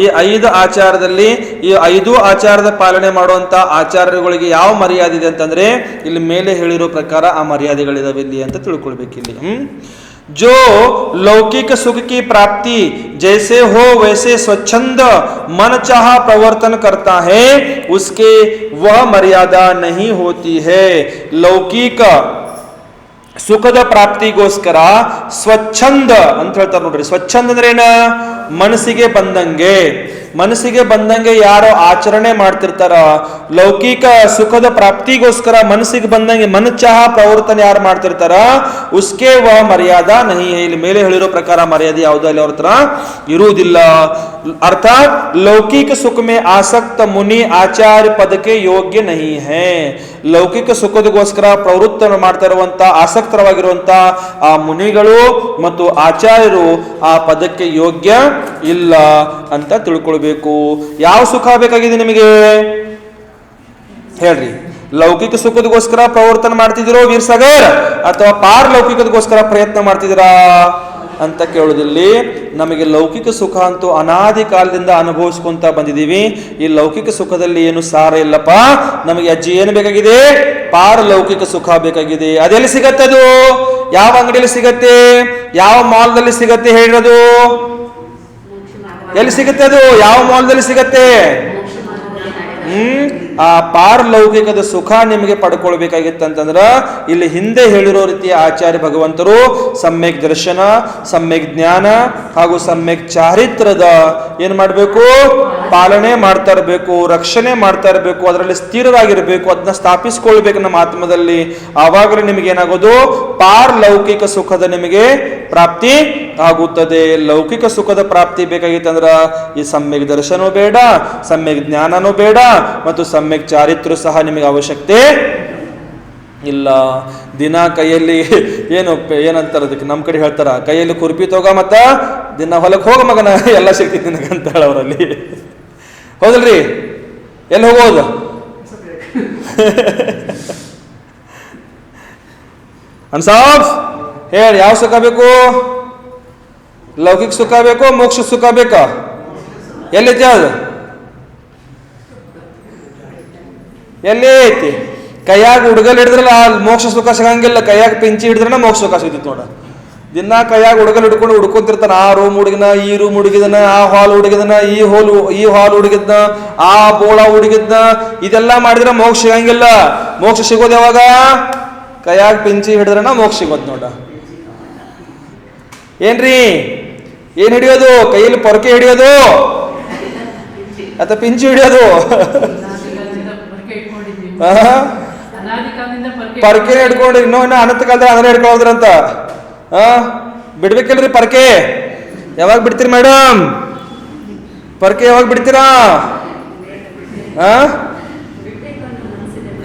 Speaker 1: ಈ 5 ಆಚಾರದಲ್ಲಿ ಈ 5 ಆಚಾರದ ಪಾಲನೆ ಮಾಡುವಂತ ಆಚಾರ್ಯಗಳಿಗೆ ಯಾವ ಮರ್ಯಾದೆ ಇದೆ ಅಂತಂದ್ರೆ ಇಲ್ಲಿ ಮೇಲೆ ಹೇಳಿರೋ ಪ್ರಕಾರ ಆ ಮರ್ಯಾದೆಗಳಿದಾವೆ ಇಲ್ಲಿ ಅಂತ ತಿಳ್ಕೊಳ್ಬೇಕಿಲ್ಲಿ. जो लौकिक सुख की प्राप्ति जैसे हो वैसे स्वच्छंद मन चाह प्रवर्तन करता है उसके वह मर्यादा नहीं होती है. लौकिक ಸುಖದ ಪ್ರಾಪ್ತಿಗೋಸ್ಕರ ಸ್ವಚ್ಛಂದ ಅಂತ ಹೇಳ್ತಾರೆ ನೋಡ್ರಿ. ಸ್ವಚ್ಛಂದ ಅಂದ್ರೆ ಏನ? ಮನಸ್ಸಿಗೆ ಬಂದಂಗೆ, ಮನಸ್ಸಿಗೆ ಬಂದಂಗೆ ಯಾರೋ ಆಚರಣೆ ಮಾಡ್ತಿರ್ತಾರ. ಲೌಕಿಕ ಸುಖದ ಪ್ರಾಪ್ತಿಗೋಸ್ಕರ ಮನಸ್ಸಿಗೆ ಬಂದಂಗೆ ಮನಚಾಹ ಪ್ರವರ್ತನೆ ಯಾರು ಮಾಡ್ತಿರ್ತಾರ ಉಸ್ಕೆ ವ ಮರ್ಯಾದಾ ನಹಿ ಹೈ. ಇಲ್ಲಿ ಮೇಲೆ ಹೇಳಿರೋ ಪ್ರಕಾರ ಮರ್ಯಾದೆ ಯಾವುದೋ ಅಲ್ಲಿ ಅವ್ರ ಹತ್ರ ಇರುವುದಿಲ್ಲ. ಅರ್ಥಾತ್ ಲೌಕಿಕ ಸುಖ ಮೇ ಆಸಕ್ತ ಮುನಿ ಆಚಾರ್ಯ ಪದಕ್ಕೆ ಯೋಗ್ಯ ನಹಿ ಹೈ. ಲೌಕಿಕ ಸುಖದಗೋಸ್ಕರ ಪ್ರವೃತ್ತ ಮಾಡ್ತಾ ಇರುವಂತ ಆಸಕ್ತರವಾಗಿರುವಂತ ಆ ಮುನಿಗಳು ಮತ್ತು ಆಚಾರ್ಯರು ಆ ಪದಕ್ಕೆ ಯೋಗ್ಯ ಇಲ್ಲ ಅಂತ ತಿಳ್ಕೊಳ್ಬೇಕು. ಯಾವ ಸುಖ ಬೇಕಾಗಿದೆ ನಿಮಗೆ ಹೇಳ್ರಿ? ಲೌಕಿಕ ಸುಖದಗೋಸ್ಕರ ಪ್ರವರ್ತನೆ ಮಾಡ್ತಿದ್ದೀರೋ ವೀರ್ ಸಾಗರ್, ಅಥವಾ ಪಾರಲೌಕಿಕದಗೋಸ್ಕರ ಪ್ರಯತ್ನ ಮಾಡ್ತಿದ್ದೀರಾ ಅಂತ ಕೇಳೋದಿಲ್ಲಿ. ನಮಗೆ ಲೌಕಿಕ ಸುಖ ಅಂತೂ ಅನಾದಿ ಕಾಲದಿಂದ ಅನುಭವಿಸ್ಕೊಂತ ಬಂದಿದ್ದೀವಿ. ಈ ಲೌಕಿಕ ಸುಖದಲ್ಲಿ ಏನು ಸಾರ ಇಲ್ಲಪ್ಪ. ನಮಗೆ ಅಜ್ಜಿ ಏನು ಬೇಕಾಗಿದೆ? ಪಾರಲೌಕಿಕ ಸುಖ ಬೇಕಾಗಿದೆ. ಅದೆಲ್ಲಿ ಸಿಗತ್ತೆ? ಅದು ಯಾವ ಅಂಗಡಿಯಲ್ಲಿ ಸಿಗತ್ತೆ? ಯಾವ ಮಾಲ್ದಲ್ಲಿ ಸಿಗತ್ತೆ ಹೇಳಿರೋದು? ಎಲ್ಲಿ ಸಿಗುತ್ತೆ ಅದು? ಯಾವ ಮಾಲ್ದಲ್ಲಿ ಸಿಗತ್ತೆ? ಆ ಪಾರಲೌಕಿಕದ ಸುಖ ನಿಮಗೆ ಪಡ್ಕೊಳ್ಬೇಕಾಗಿತ್ತಂತಂದ್ರ ಇಲ್ಲಿ ಹಿಂದೆ ಹೇಳಿರೋ ರೀತಿಯ ಆಚಾರ್ಯ ಭಗವಂತರು ಸಮ್ಯಕ್ ದರ್ಶನ, ಸಮ್ಯಕ್ ಜ್ಞಾನ ಹಾಗೂ ಸಮ್ಯಕ್ ಚಾರಿತ್ರದ ಏನ್ ಮಾಡ್ಬೇಕು? ಪಾಲನೆ ಮಾಡ್ತಾ ಇರಬೇಕು, ರಕ್ಷಣೆ ಮಾಡ್ತಾ ಇರಬೇಕು, ಅದರಲ್ಲಿ ಸ್ಥಿರವಾಗಿರ್ಬೇಕು, ಅದನ್ನ ಸ್ಥಾಪಿಸ್ಕೊಳ್ಬೇಕು ನಮ್ಮ ಆತ್ಮದಲ್ಲಿ. ಆವಾಗಲೇ ನಿಮಗೆ ಏನಾಗೋದು? ಪಾರಲೌಕಿಕ ಸುಖದ ನಿಮಗೆ ಪ್ರಾಪ್ತಿ ಆಗುತ್ತದೆ. ಲೌಕಿಕ ಸುಖದ ಪ್ರಾಪ್ತಿ ಬೇಕಾಗಿತ್ತಂದ್ರ ಈ ಸಮ್ಯಕ್ ದರ್ಶನವೂ ಬೇಡ, ಸಮ್ಯಕ್ ಜ್ಞಾನನೂ ಬೇಡ, ಮತ್ತು ಸಮ್ಯಕ್ ಚಾರಿತ್ರ ಸಹ ನಿಮಗೆ ಅವಶ್ಯಕತೆ ಇಲ್ಲ. ದಿನ ಕೈಯಲ್ಲಿ ಏನಂತಾರ ಅದಕ್ಕೆ ನಮ್ಮ ಕಡೆ ಹೇಳ್ತಾರ, ಕೈಯಲ್ಲಿ ಕುರ್ಪಿ ತಗೋ ಮತ್ತ ದಿನ ಹೊಲಕ್ಕೆ ಹೋಗ ಮಗನ ಎಲ್ಲ ಸಿಗ್ತೈತಿ ನಿನಗಂತ ಹೇಳವ್ರಲ್ಲಿ. ಹೌದಲ್ರಿ? ಎಲ್ಲಿ ಹೋಗೋದು? ಅನ್ಸಾಫ್ ಹೇಳಿ, ಯಾವ ಸುಖ ಬೇಕು? ಲೌಕಿಕ ಸುಖ ಬೇಕೋ ಮೋಕ್ಷ ಸುಖ ಬೇಕಾ? ಎಲ್ಲೈತಿ ಅದು? ಎಲ್ಲಿ ಐತಿ? ಕೈಯಾಗ ಹುಡುಗಲ್ ಹಿಡಿದ್ರಲ್ಲ ಮೋಕ್ಷ ಸುಖ ಸಿಗಂಗಿಲ್ಲ, ಕೈಯಾಗ ಪಿಂಚಿ ಹಿಡಿದ್ರನ ಮೋಕ್ಷ ಸುಖ ಸಿಗ್ತೈತಿ ನೋಡ. ದಿನ ಕೈಯಾಗ ಹುಡುಗಲ್ ಹಿಡ್ಕೊಂಡು ಹುಡ್ಕೊಂತಿರ್ತಾನ. ಆ ರೂಮ್ ಹುಡುಗಿನ, ಈ ರೂಮ್ ಹುಡುಗಿದನ, ಆ ಹಾಲ್ ಹುಡುಗಿದನ, ಈ ಹಾಲ್ ಹುಡುಗಿದ್ನ, ಆ ಬೋಳ ಹುಡುಗಿದ್ನ, ಇದೆಲ್ಲ ಮಾಡಿದ್ರೆ ಮೋಕ್ಷ ಸಿಗಂಗಿಲ್ಲ. ಮೋಕ್ಷ ಸಿಗೋದು ಯಾವಾಗ? ಕೈಯಾಗ ಪಿಂಚಿ ಹಿಡಿದ್ರನ ಮೋಕ್ಷ ಸಿಗೋದು ನೋಡ. ಏನ್ರಿ? ಏನ್ ಹಿಡಿಯೋದು? ಕೈಯಲ್ಲಿ ಪೊರಕೆ ಹಿಡಿಯೋದು ಅಥವಾ ಪಿಂಚಿ ಹಿಡಿಯೋದು? ಪರ್ಕೆ ಹಿಡ್ಕೊಂಡು ಇನ್ನೂ ಅನಂತ ಕಾಲದ ಅದನ್ನ ಹಿಡ್ಕೊಳ್ಳೋದ್ರಂತ. ಬಿಡ್ಬೇಕಿಲ್ರಿ ಪರ್ಕೆ? ಯಾವಾಗ ಬಿಡ್ತೀರಿ ಮೇಡಮ್? ಪರ್ಕೆ ಯಾವಾಗ ಬಿಡ್ತೀರಾ?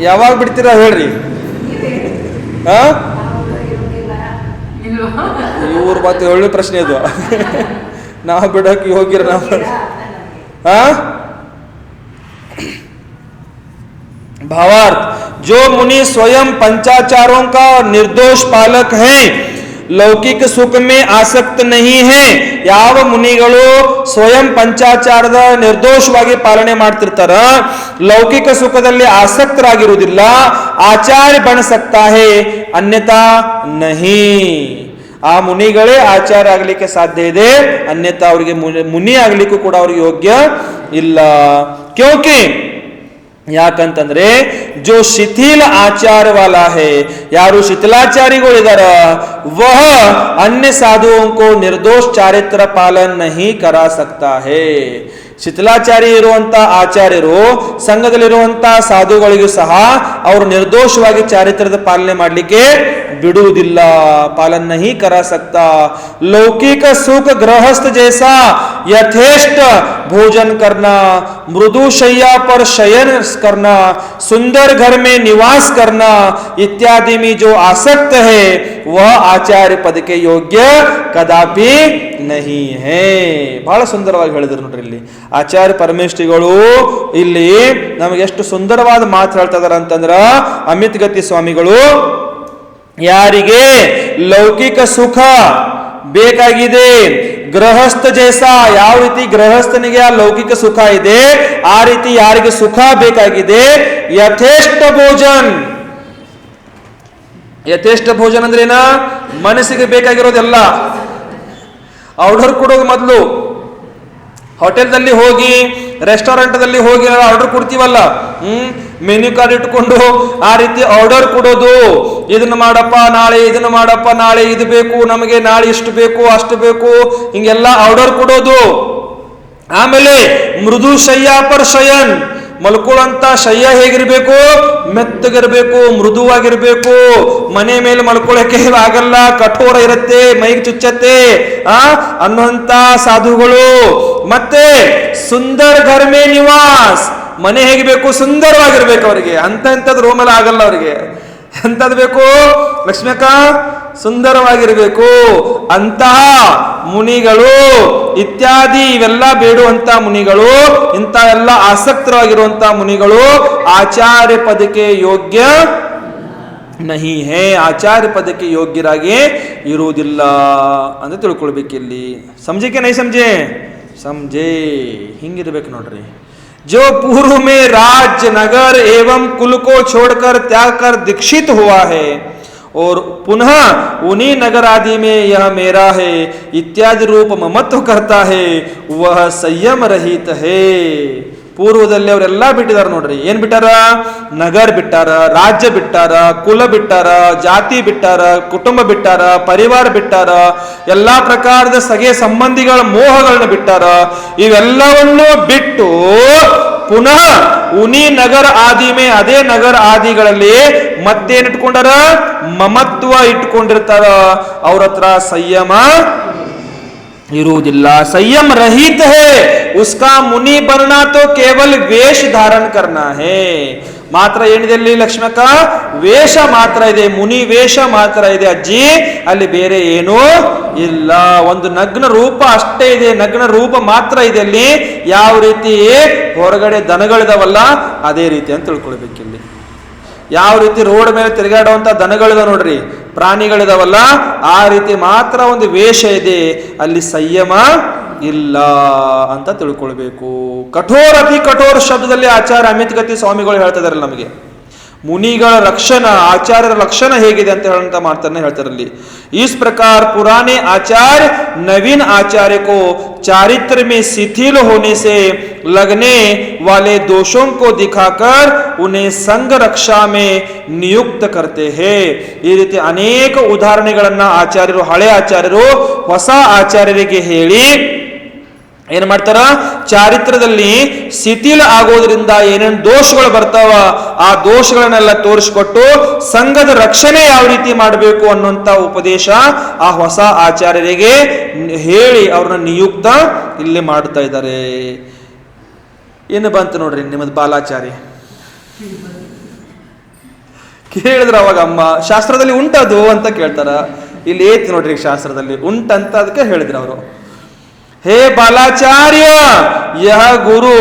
Speaker 1: ಯಾವಾಗ ಬಿಡ್ತೀರಾ ಹೇಳ್ರಿ? ಇವ್ರ ಮತ್ತೆ ಒಳ್ಳೆ ಪ್ರಶ್ನೆ ಇದು. ನಾವು ಬಿಡೋಕೆ ಹೋಗಿರ ನಾವು. भावार्थ, जो मुनि स्वयं पंचाचारों का निर्दोष पालक हैं ಲೌಕಿಕ ಸುಖ ಮೇ ಆಸಕ್ತ ನಹಿ ಹೇ. ಯಾವ ಮುನಿಗಳು ಸ್ವಯಂ ಪಂಚಾಚಾರದ ನಿರ್ದೋಷವಾಗಿ ಪಾಲನೆ ಮಾಡ್ತಿರ್ತಾರ, ಲೌಕಿಕ ಸುಖದಲ್ಲಿ ಆಸಕ್ತರಾಗಿರುವುದಿಲ್ಲ, ಆಚಾರ್ಯ ಬಣ ಸಕ್ತಾ ಹೇ ಅನ್ಯತಾ ನಹಿ. ಆ ಮುನಿಗಳೇ ಆಚಾರ್ಯ ಆಗ್ಲಿಕ್ಕೆ ಸಾಧ್ಯ ಇದೆ, ಅನ್ಯತಾ ಅವರಿಗೆ ಮುನಿ ಆಗ್ಲಿಕ್ಕೂ ಕೂಡ ಅವ್ರಿಗೆ ಯೋಗ್ಯ ಇಲ್ಲ. ಕ್ಯೋಂಕಿ ಯಾಕಂತಂದ್ರೆ ಜೋ ಶಿಥಿಲ ಆಚಾರ ವಾಲಾ ಹೇ, ಯಾರು ಶಿಥಿಲಾಚಾರಿಗಳಿದಾರ, ವಹ ಅನ್ಯ ಸಾಧುओं ನಿರ್ದೋಷ ಚಾರಿತ್ರ ಪಾಲನ್ ನಹಿ ಕರಾ ಸಕ್ತಾ ಹೇ. ಶಿಥಿಲಾಚಾರಿ ಇರುವಂತ ಆಚಾರ್ಯರು ಸಂಘದಲ್ಲಿರುವಂತ ಸಾಧುಗಳಿಗೂ ಸಹ ಅವರು ನಿರ್ದೋಷವಾಗಿ ಚಾರಿತ್ರದ ಪಾಲನೆ ಮಾಡಲಿಕ್ಕೆ ಬಿಡುವುದಿಲ್ಲ, ಪಾಲನ್ ನಹಿ ಕರಾ ಸಕ್ತಾ. ಲೌಕಿಕ ಸುಖ ಗೃಹಸ್ಥ ಜೈಸಾ ಯಥೇಷ್ಟ भोजन करना, मृदु शैया पर शयन करना, सुंदर घर में निवास करना इत्यादि में जो आसक्त है वह आचार्य पद के योग्य कदापि नहीं है. ಬಹಳ ಸುಂದರವಾಗಿ ಹೇಳಿದ್ರು ನೋಡ್ರಿ ಇಲ್ಲಿ ಆಚಾರ್ಯ ಪರಮೇಶ್ವರಿಗಳು. ಇಲ್ಲಿ ನಮಗೆ ಎಷ್ಟು ಸುಂದರವಾದ ಮಾತು ಹೇಳ್ತಾ ಇದಾರೆ ಅಂತಂದ್ರ, ಅಮಿತ್ ಗತಿ ಸ್ವಾಮಿಗಳು ಯಾರಿಗೆ ಲೌಕಿಕ ಸುಖ ಬೇಕಾಗಿದೆ, ಗೃಹಸ್ಥ ಜೈಸ ಯಾವ ರೀತಿ ಗೃಹಸ್ಥನಿಗೆ ಆ ಲೌಕಿಕ ಸುಖ ಇದೆ ಆ ರೀತಿ ಯಾರಿಗೆ ಸುಖ ಬೇಕಾಗಿದೆ, ಯಥೇಷ್ಟ ಭೋಜನ್. ಯಥೇಷ್ಟ ಭೋಜನ ಅಂದ್ರೆ ಏನ, ಮನಸ್ಸಿಗೆ ಬೇಕಾಗಿರೋದೆಲ್ಲ ಆರ್ಡರ್ ಕೊಡೋದು. ಮೊದಲು ಹೋಟೆಲ್ದಲ್ಲಿ ಹೋಗಿ ರೆಸ್ಟೋರೆಂಟ್ದಲ್ಲಿ ಹೋಗಿ ಆರ್ಡರ್ ಕೊಡ್ತೀವಲ್ಲ, ಮೆನ್ಯೂ ಕಾರ್ಡ್ ಇಟ್ಕೊಂಡು ಆ ರೀತಿ ಆರ್ಡರ್ ಕೊಡೋದು. ಇದನ್ನ ಮಾಡಪ್ಪ ನಾಳೆ, ಇದನ್ನ ಮಾಡಪ್ಪ ನಾಳೆ, ಇದು ಬೇಕು ನಮಗೆ, ನಾಳೆ ಇಷ್ಟು ಬೇಕು ಅಷ್ಟು ಬೇಕು, ಹಿಂಗೆಲ್ಲ ಆರ್ಡರ್ ಕೊಡೋದು. ಆಮೇಲೆ ಮೃದು ಶಯ್ಯ ಪರ್ ಶಯನ್, ಮಲ್ಕೊಳ್ಳುವಂತ ಶಯ್ಯ ಹೇಗಿರ್ಬೇಕು, ಮೆತ್ತಗಿರ್ಬೇಕು, ಮೃದುವಾಗಿರ್ಬೇಕು. ಮನೆ ಮೇಲೆ ಮಲ್ಕೊಳ್ಳಕ್ಕೆ ಆಗಲ್ಲ, ಕಠೋರ ಇರುತ್ತೆ, ಮೈಗೆ ಚುಚ್ಚತ್ತೆ ಅನ್ನುವಂತ ಸಾಧುಗಳು. ಮತ್ತೆ ಸುಂದರ್ ಘರ್ ಮೇ ನಿವಾಸ್, ಮನೆ ಹೇಗಿರ್ಬೇಕು, ಸುಂದರವಾಗಿರ್ಬೇಕು ಅವರಿಗೆ. ಇಂಥದ್ದು ರೂಮಲ್ಲಿ ಆಗಲ್ಲ ಅವರಿಗೆ. ಎಂಥದ್ದು ಬೇಕು ಲಕ್ಷ್ಮೀಕ, ಸುಂದರವಾಗಿರ್ಬೇಕು. ಅಂತಹ ಮುನಿಗಳು ಇತ್ಯಾದಿ ಇವೆಲ್ಲ ಬೇಡುವಂತ ಮುನಿಗಳು, ಇಂಥ ಎಲ್ಲ ಆಸಕ್ತರಾಗಿರುವಂತ ಮುನಿಗಳು ಆಚಾರ್ಯ ಪದಕ್ಕೆ ಯೋಗ್ಯ ನಹಿ ಹೇ, ಆಚಾರ್ಯ ಪದಕ್ಕೆ ಯೋಗ್ಯರಾಗಿ ಇರುವುದಿಲ್ಲ ಅಂತ ತಿಳ್ಕೊಳ್ಬೇಕಿಲ್ಲಿ. ಸಮಜಿಕೆ ನೈ ಸಮಜೆ, ಸಮಜೆ ಹಿಂಗಿರ್ಬೇಕು ನೋಡ್ರಿ. जो पूर्व में राज्य नगर एवं कुल को छोड़कर त्याग कर दीक्षित हुआ है और पुनः उन्हीं नगर आदि में यह मेरा है इत्यादि रूप ममत्व करता है, वह संयम रहित है. ಪೂರ್ವದಲ್ಲಿ ಅವರೆಲ್ಲ ಬಿಟ್ಟಿದ್ದಾರೆ ನೋಡ್ರಿ. ಏನ್ ಬಿಟ್ಟಾರ, ನಗರ್ ಬಿಟ್ಟಾರ, ರಾಜ್ಯ ಬಿಟ್ಟಾರ, ಕುಲ ಬಿಟ್ಟಾರ, ಜಾತಿ ಬಿಟ್ಟಾರ, ಕುಟುಂಬ ಬಿಟ್ಟಾರ, ಪರಿವಾರ ಬಿಟ್ಟಾರ, ಎಲ್ಲಾ ಪ್ರಕಾರದ ಸಗೆ ಸಂಬಂಧಿಗಳ ಮೋಹಗಳನ್ನ ಬಿಟ್ಟಾರ. ಇವೆಲ್ಲವನ್ನೂ ಬಿಟ್ಟು ಪುನಃ ಉನಿ ನಗರ ಆದಿ ಮೇ, ಅದೇ ನಗರ ಆದಿಗಳಲ್ಲಿ ಮತ್ತೇನ್ ಇಟ್ಕೊಂಡಾರ, ಮಮತ್ವ ಇಟ್ಕೊಂಡಿರ್ತಾರ. ಅವ್ರ ಹತ್ರ ಸಂಯಮ ಇರುವುದಿಲ್ಲ. ಸಂಯಮ ರಹಿತ ಹೇ, ಉಸ್ಕಾ ಮುನಿ ಬನ್ನ ತೋ ಕೇವಲ ವೇಷ ಧಾರಣ ಕರ್ನಾ ಹೇ. ಮಾತ್ರ ಏನಿದೆ ಅಲ್ಲಿ ಲಕ್ಷ್ಮಕ, ವೇಷ ಮಾತ್ರ ಇದೆ, ಮುನಿ ವೇಷ ಮಾತ್ರ ಇದೆ ಅಜ್ಜಿ, ಅಲ್ಲಿ ಬೇರೆ ಏನೂ ಇಲ್ಲ. ಒಂದು ನಗ್ನ ರೂಪ ಅಷ್ಟೇ ಇದೆ, ನಗ್ನ ರೂಪ ಮಾತ್ರ ಇದೆ ಅಲ್ಲಿ. ಯಾವ ರೀತಿ ಹೊರಗಡೆ ದನಗಳಿದಾವಲ್ಲ ಅದೇ ರೀತಿ ಅಂತ ತಿಳ್ಕೊಳ್ಬೇಕಿಲ್ಲಿ. ಯಾವ ರೀತಿ ರೋಡ್ ಮೇಲೆ ತಿರುಗಾಡುವಂತ ದನಗಳಿದ ನೋಡ್ರಿ, ಪ್ರಾಣಿಗಳಿದಾವಲ್ಲ ಆ ರೀತಿ ಮಾತ್ರ ಒಂದು ವೇಷ ಇದೆ, ಅಲ್ಲಿ ಸಂಯಮ ಇಲ್ಲ ಅಂತ ತಿಳ್ಕೊಳ್ಬೇಕು. ಕಠೋರ, ಅತಿ ಕಠೋರ ಶಬ್ದದಲ್ಲಿ ಆಚಾರ್ಯ ಅಮಿತ್ ಗತಿ ಸ್ವಾಮಿಗಳು ಹೇಳ್ತಾ ಇದಾರೆ ನಮಗೆ. ಮುನಿಗಳ ಲಕ್ಷಣ, ಆಚಾರ್ಯರ ಲಕ್ಷಣ ಹೇಗಿದೆ ಅಂತ ಹೇಳಂತ ಮಾತನ್ನ ಹೇಳ್ತಾರಲ್ಲಿ. इस प्रकार पुराने आचार्य नवीन आचार्य को चारित्र में शिथिल होने से लगने वाले दोषों को दिखाकर उन्हें संघ रक्षा में नियुक्त करते हैं. ಈ ರೀತಿ ಅನೇಕ ಉದಾಹರಣೆಗಳನ್ನ ಆಚಾರ್ಯರು, ಹಳೆ ಆಚಾರ್ಯರು ಹೊಸ ಆಚಾರ್ಯರಿಗೆ ಹೇಳಿ ಏನ್ ಮಾಡ್ತಾರ, ಚಾರಿತ್ರದಲ್ಲಿ ಶಿಥಿಲ ಆಗೋದ್ರಿಂದ ಏನೇನು ದೋಷಗಳು ಬರ್ತಾವ ಆ ದೋಷಗಳನ್ನೆಲ್ಲ ತೋರಿಸಿಕೊಟ್ಟು ಸಂಘದ ರಕ್ಷಣೆ ಯಾವ ರೀತಿ ಮಾಡಬೇಕು ಅನ್ನುವಂತ ಉಪದೇಶ ಆ ಹೊಸ ಆಚಾರ್ಯರಿಗೆ ಹೇಳಿ ಅವ್ರನ್ನ ನಿಯುಕ್ತ ಇಲ್ಲಿ ಮಾಡ್ತಾ ಇದ್ದಾರೆ. ಏನು ಬಂತು ನೋಡ್ರಿ ನಿಮ್ಮದು ಬಾಲಾಚಾರಿ ಕೇಳಿದ್ರ ಅವಾಗ ಅಮ್ಮ, ಶಾಸ್ತ್ರದಲ್ಲಿ ಉಂಟದು ಅಂತ ಕೇಳ್ತಾರ. ಇಲ್ಲಿ ಏತ್ ನೋಡ್ರಿ ಶಾಸ್ತ್ರದಲ್ಲಿ ಉಂಟಂತ ಅದಕ್ಕೆ ಹೇಳಿದ್ರು ಅವರು. हे बालाचार्य, यह गुरु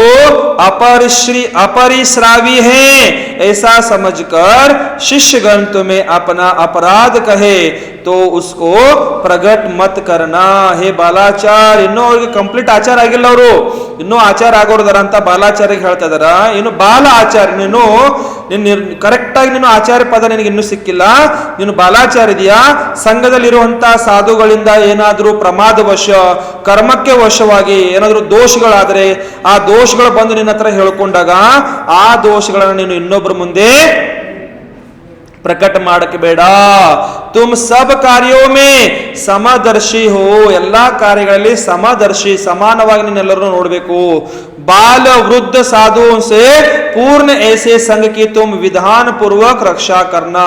Speaker 1: अपरिश्रावी है, ऐसा समझकर शिष्यगण तुम्हें अपना अपराध कहे तो उसको प्रकट मत करना. हे ಬಾಲಾಚಾರ್ಯ, ಇನ್ನೂ ಅವ್ರಿಗೆ ಕಂಪ್ಲೀಟ್ ಆಚಾರ ಆಗಿಲ್ಲ, ಅವರು ಇನ್ನೂ ಆಚಾರ ಆಗೋರ್ದಾರ ಅಂತ ಬಾಲಾಚಾರ್ಯ ಹೇಳ್ತಾ ಇದಾರ. ಇನ್ನು ಬಾಲ ಆಚಾರ್ಯ, ನೀನು ಕರೆಕ್ಟ್ ಆಗಿ ನೀನು ಆಚಾರ್ಯ ಪದ ನಿನಗೆ ಇನ್ನೂ ಸಿಕ್ಕಿಲ್ಲ. ನೀನು ಬಾಲಾಚಾರ್ಯ ಇದೆಯಾ, ಸಂಘದಲ್ಲಿರುವಂತಹ ಸಾಧುಗಳಿಂದ ಏನಾದ್ರೂ ಪ್ರಮಾದವಶ ಕರ್ಮಕ್ಕೆ ವಶವಾಗಿ ಏನಾದ್ರೂ ದೋಷಗಳಾದ್ರೆ ಆ ದೋಷಗಳು ಬಂದು ನಿನ್ನ ಹತ್ರ ಹೇಳ್ಕೊಂಡಾಗ ಆ ದೋಷಗಳನ್ನು ನೀನು ಇನ್ನೊಬ್ಬರ ಮುಂದೆ ಪ್ರಕಟ ಮಾಡಕ್ಕೆ ಬೇಡ. ತುಮ್ ಸಬ್ ಕಾರ್ಯೋ ಮೇ ಸಮದರ್ಶಿ ಹೋ, ಎಲ್ಲಾ ಕಾರ್ಯಗಳಲ್ಲಿ ಸಮದರ್ಶಿ, ಸಮಾನವಾಗಿ ನೀನೆಲ್ಲರೂ ನೋಡ್ಬೇಕು. बाल वृद्ध साधुओं से पूर्ण ऐसे संघ की तुम विधान पूर्वक रक्षा करना.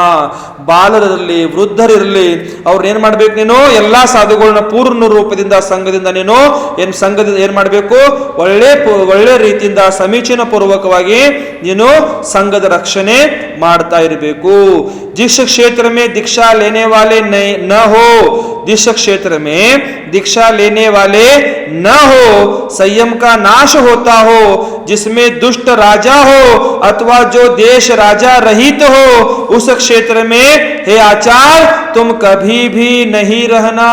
Speaker 1: ಬಾಲರಲ್ಲಿ ವೃದ್ಧರಿರಲಿ ಅವ್ರನ್ನ ಏನ್ ಮಾಡ್ಬೇಕು, ನೀನು ಎಲ್ಲಾ ಸಾಧುಗಳನ್ನ ಪೂರ್ಣ ರೂಪದಿಂದ ಸಂಘದಿಂದ ನೀನು ಸಂಘದಿಂದ ಏನ್ ಮಾಡ್ಬೇಕು, ಒಳ್ಳೆ ರೀತಿಯಿಂದ ಸಮೀಚೀನ ಪೂರ್ವಕವಾಗಿ ನೀನು ಸಂಘದ ರಕ್ಷಣೆ ಮಾಡ್ತಾ ಇರಬೇಕು. जिस क्षेत्र में दीक्षा लेने वाले न हो, जिस क्षेत्र में दीक्षा लेने वाले न हो, संयम का नाश होता हो, जिसमें दुष्ट राजा हो अथवा जो देश राजा रहित हो, उस क्षेत्र में हे आचार्य तुम कभी भी नहीं रहना.